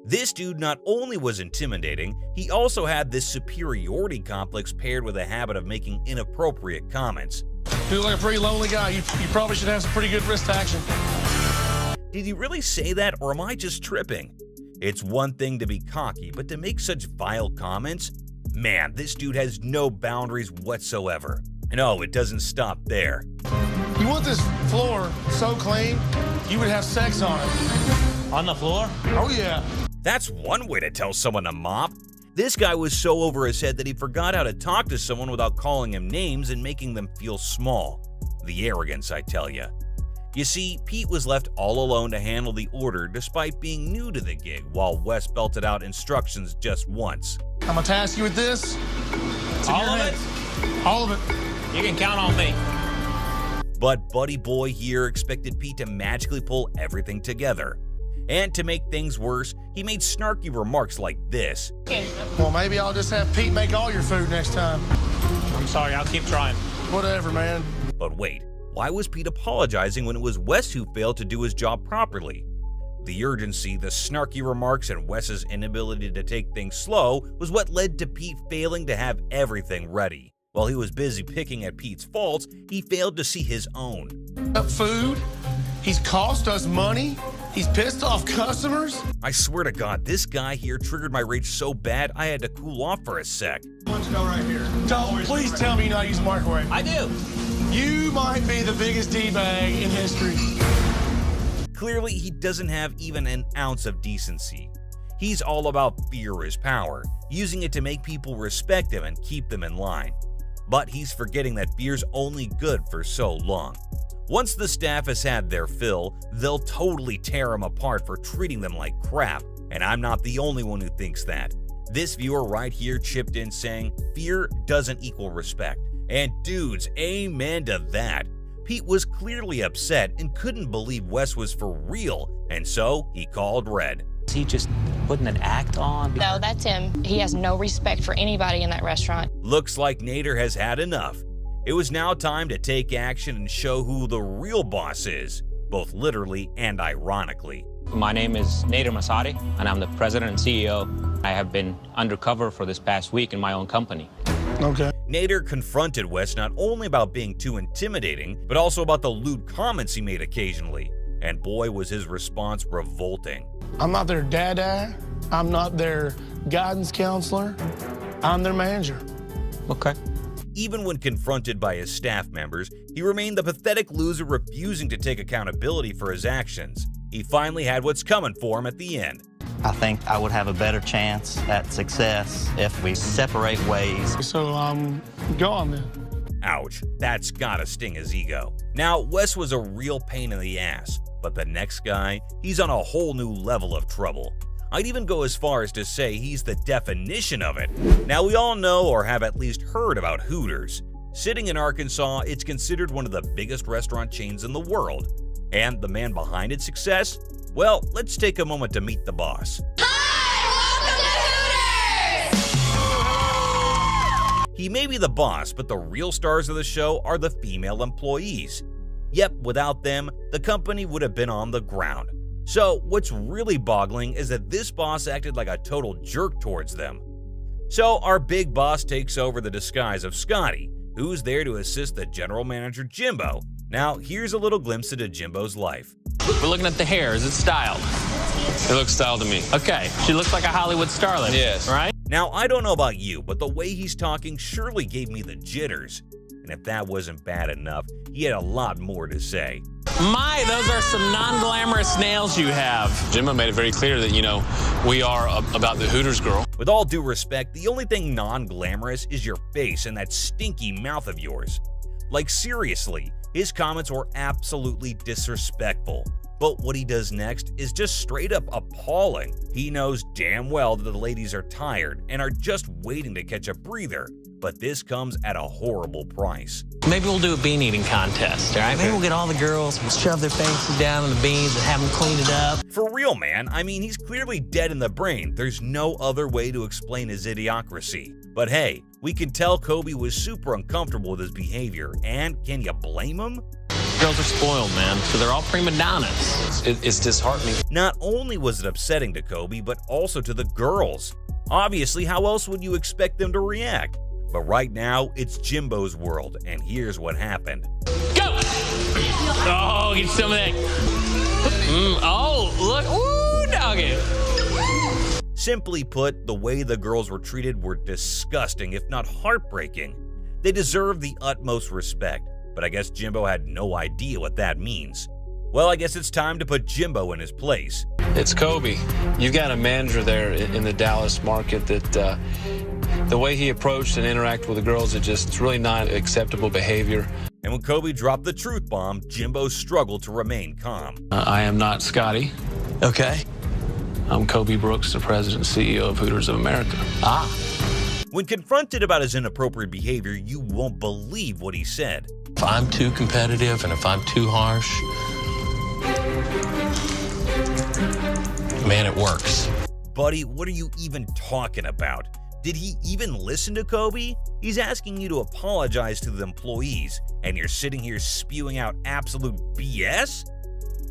[SPEAKER 1] This dude not only was intimidating, he also had this superiority complex paired with a habit of making inappropriate comments.
[SPEAKER 24] You look like a pretty lonely guy. You probably should have some pretty good wrist action.
[SPEAKER 1] Did he really say that, or am I just tripping? It's one thing to be cocky, but to make such vile comments? Man, this dude has no boundaries whatsoever. And oh, it doesn't stop there.
[SPEAKER 24] You want this floor so clean, you would have sex on it.
[SPEAKER 6] On the floor?
[SPEAKER 24] Oh, yeah.
[SPEAKER 1] That's one way to tell someone to mop. This guy was so over his head that he forgot how to talk to someone without calling him names and making them feel small. The arrogance, I tell ya. You see, Pete was left all alone to handle the order despite being new to the gig, while Wes belted out instructions just once.
[SPEAKER 24] I'm gonna task you with this.
[SPEAKER 6] All of it?
[SPEAKER 24] All of it.
[SPEAKER 6] You can count on me.
[SPEAKER 1] But Buddy Boy here expected Pete to magically pull everything together. And to make things worse, he made snarky remarks like this.
[SPEAKER 24] Well, maybe I'll just have Pete make all your food next time.
[SPEAKER 6] I'm sorry, I'll keep trying.
[SPEAKER 24] Whatever, man.
[SPEAKER 1] But wait, why was Pete apologizing when it was Wes who failed to do his job properly? The urgency, the snarky remarks, and Wes's inability to take things slow was what led to Pete failing to have everything ready. While he was busy picking at Pete's faults, he failed to see his own.
[SPEAKER 24] Food? He's cost us money? He's pissed off customers?
[SPEAKER 1] I swear to God, this guy here triggered my rage so bad I had to cool off for a sec.
[SPEAKER 24] Why don't you go right here? Don't please tell me you know how to use a microwave.
[SPEAKER 6] I do.
[SPEAKER 24] You might be the biggest D-bag in history.
[SPEAKER 1] Clearly, he doesn't have even an ounce of decency. He's all about fear is power, using it to make people respect him and keep them in line. But he's forgetting that fear's only good for so long. Once the staff has had their fill, they'll totally tear him apart for treating them like crap, and I'm not the only one who thinks that. This viewer right here chipped in saying, fear doesn't equal respect. And dudes, amen to that. Pete was clearly upset and couldn't believe Wes was for real, and so he called Red.
[SPEAKER 6] Is he just putting an act on?
[SPEAKER 9] No, that's him. He has no respect for anybody in that restaurant.
[SPEAKER 1] Looks like Nader has had enough. It was now time to take action and show who the real boss is, both literally and ironically.
[SPEAKER 6] My name is Nader Masadi, and I'm the president and CEO. I have been undercover for this past week in my own company.
[SPEAKER 24] Okay.
[SPEAKER 1] Nader confronted Wes not only about being too intimidating, but also about the lewd comments he made occasionally. And boy, was his response revolting.
[SPEAKER 24] I'm not their dada. I'm not their guidance counselor. I'm their manager.
[SPEAKER 6] Okay.
[SPEAKER 1] Even when confronted by his staff members, he remained the pathetic loser, refusing to take accountability for his actions. He finally had what's coming for him at the end.
[SPEAKER 18] I think I would have a better chance at success if we separate ways.
[SPEAKER 24] So, go on then.
[SPEAKER 1] Ouch, that's gotta sting his ego. Now, Wes was a real pain in the ass, but the next guy, he's on a whole new level of trouble. I'd even go as far as to say he's the definition of it. Now, we all know or have at least heard about Hooters. Sitting in Arkansas, it's considered one of the biggest restaurant chains in the world. And the man behind its success? Well, let's take a moment to meet the boss. He may be the boss, but the real stars of the show are the female employees. Yep, without them, the company would have been on the ground. So what's really boggling is that this boss acted like a total jerk towards them. So our big boss takes over the disguise of Scotty, who's there to assist the general manager Jimbo. Now here's a little glimpse into Jimbo's life.
[SPEAKER 5] We're looking at the hair. Is it styled?
[SPEAKER 15] It looks styled to me.
[SPEAKER 5] Okay. She looks like a Hollywood starlet.
[SPEAKER 15] Yes.
[SPEAKER 5] Right?
[SPEAKER 1] Now, I don't know about you, but the way he's talking surely gave me the jitters. And if that wasn't bad enough, he had a lot more to say.
[SPEAKER 5] My, those are some non-glamorous nails you have.
[SPEAKER 15] Jimbo made it very clear that, we are about the Hooters girl.
[SPEAKER 1] With all due respect, the only thing non-glamorous is your face and that stinky mouth of yours. Like seriously, his comments were absolutely disrespectful. But what he does next is just straight up appalling. He knows damn well that the ladies are tired and are just waiting to catch a breather, but this comes at a horrible price.
[SPEAKER 5] Maybe we'll do a bean eating contest, all right? Maybe we'll get all the girls, we'll shove their faces down in the beans and have them clean it up.
[SPEAKER 1] For real, man. I mean, he's clearly dead in the brain. There's no other way to explain his idiocracy. But hey, we can tell Kobe was super uncomfortable with his behavior, and can you blame him?
[SPEAKER 5] Girls are spoiled, man, so they're all prima donnas.
[SPEAKER 15] It's disheartening.
[SPEAKER 1] Not only was it upsetting to Kobe, but also to the girls. Obviously, how else would you expect them to react? But right now, it's Jimbo's world, and here's what happened.
[SPEAKER 5] Go! Oh, get some of that. Oh, look. Ooh, doggy.
[SPEAKER 1] Simply put, the way the girls were treated were disgusting, if not heartbreaking. They deserve the utmost respect, but I guess Jimbo had no idea what that means. Well, I guess it's time to put Jimbo in his place.
[SPEAKER 15] It's Kobe. You've got a manager there in the Dallas market that the way he approached and interacted with the girls, it's really not acceptable behavior.
[SPEAKER 1] And when Kobe dropped the truth bomb, Jimbo struggled to remain calm.
[SPEAKER 15] I am not Scotty.
[SPEAKER 5] Okay.
[SPEAKER 15] I'm Kobe Brooks, the president and CEO of Hooters of America.
[SPEAKER 5] Ah.
[SPEAKER 1] When confronted about his inappropriate behavior, you won't believe what he said.
[SPEAKER 3] If I'm too competitive and if I'm too harsh, man, it works.
[SPEAKER 1] Buddy, what are you even talking about? Did he even listen to Kobe? He's asking you to apologize to the employees, and you're sitting here spewing out absolute BS?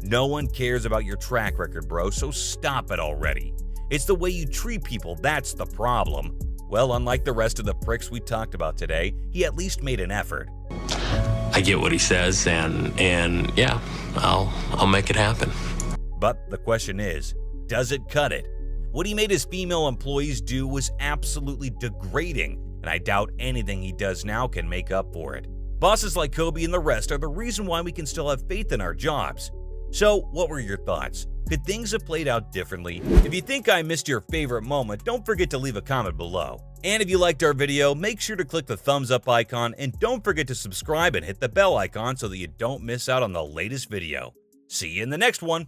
[SPEAKER 1] No one cares about your track record, bro, so stop it already. It's the way you treat people that's the problem. Well, unlike the rest of the pricks we talked about today, he at least made an effort.
[SPEAKER 3] I get what he says, and yeah, I'll make it happen.
[SPEAKER 1] But the question is, does it cut it? What he made his female employees do was absolutely degrading, and I doubt anything he does now can make up for it. Bosses like Kobe and the rest are the reason why we can still have faith in our jobs. So, what were your thoughts? Could things have played out differently? If you think I missed your favorite moment, don't forget to leave a comment below. And if you liked our video, make sure to click the thumbs up icon and don't forget to subscribe and hit the bell icon so that you don't miss out on the latest video. See you in the next one.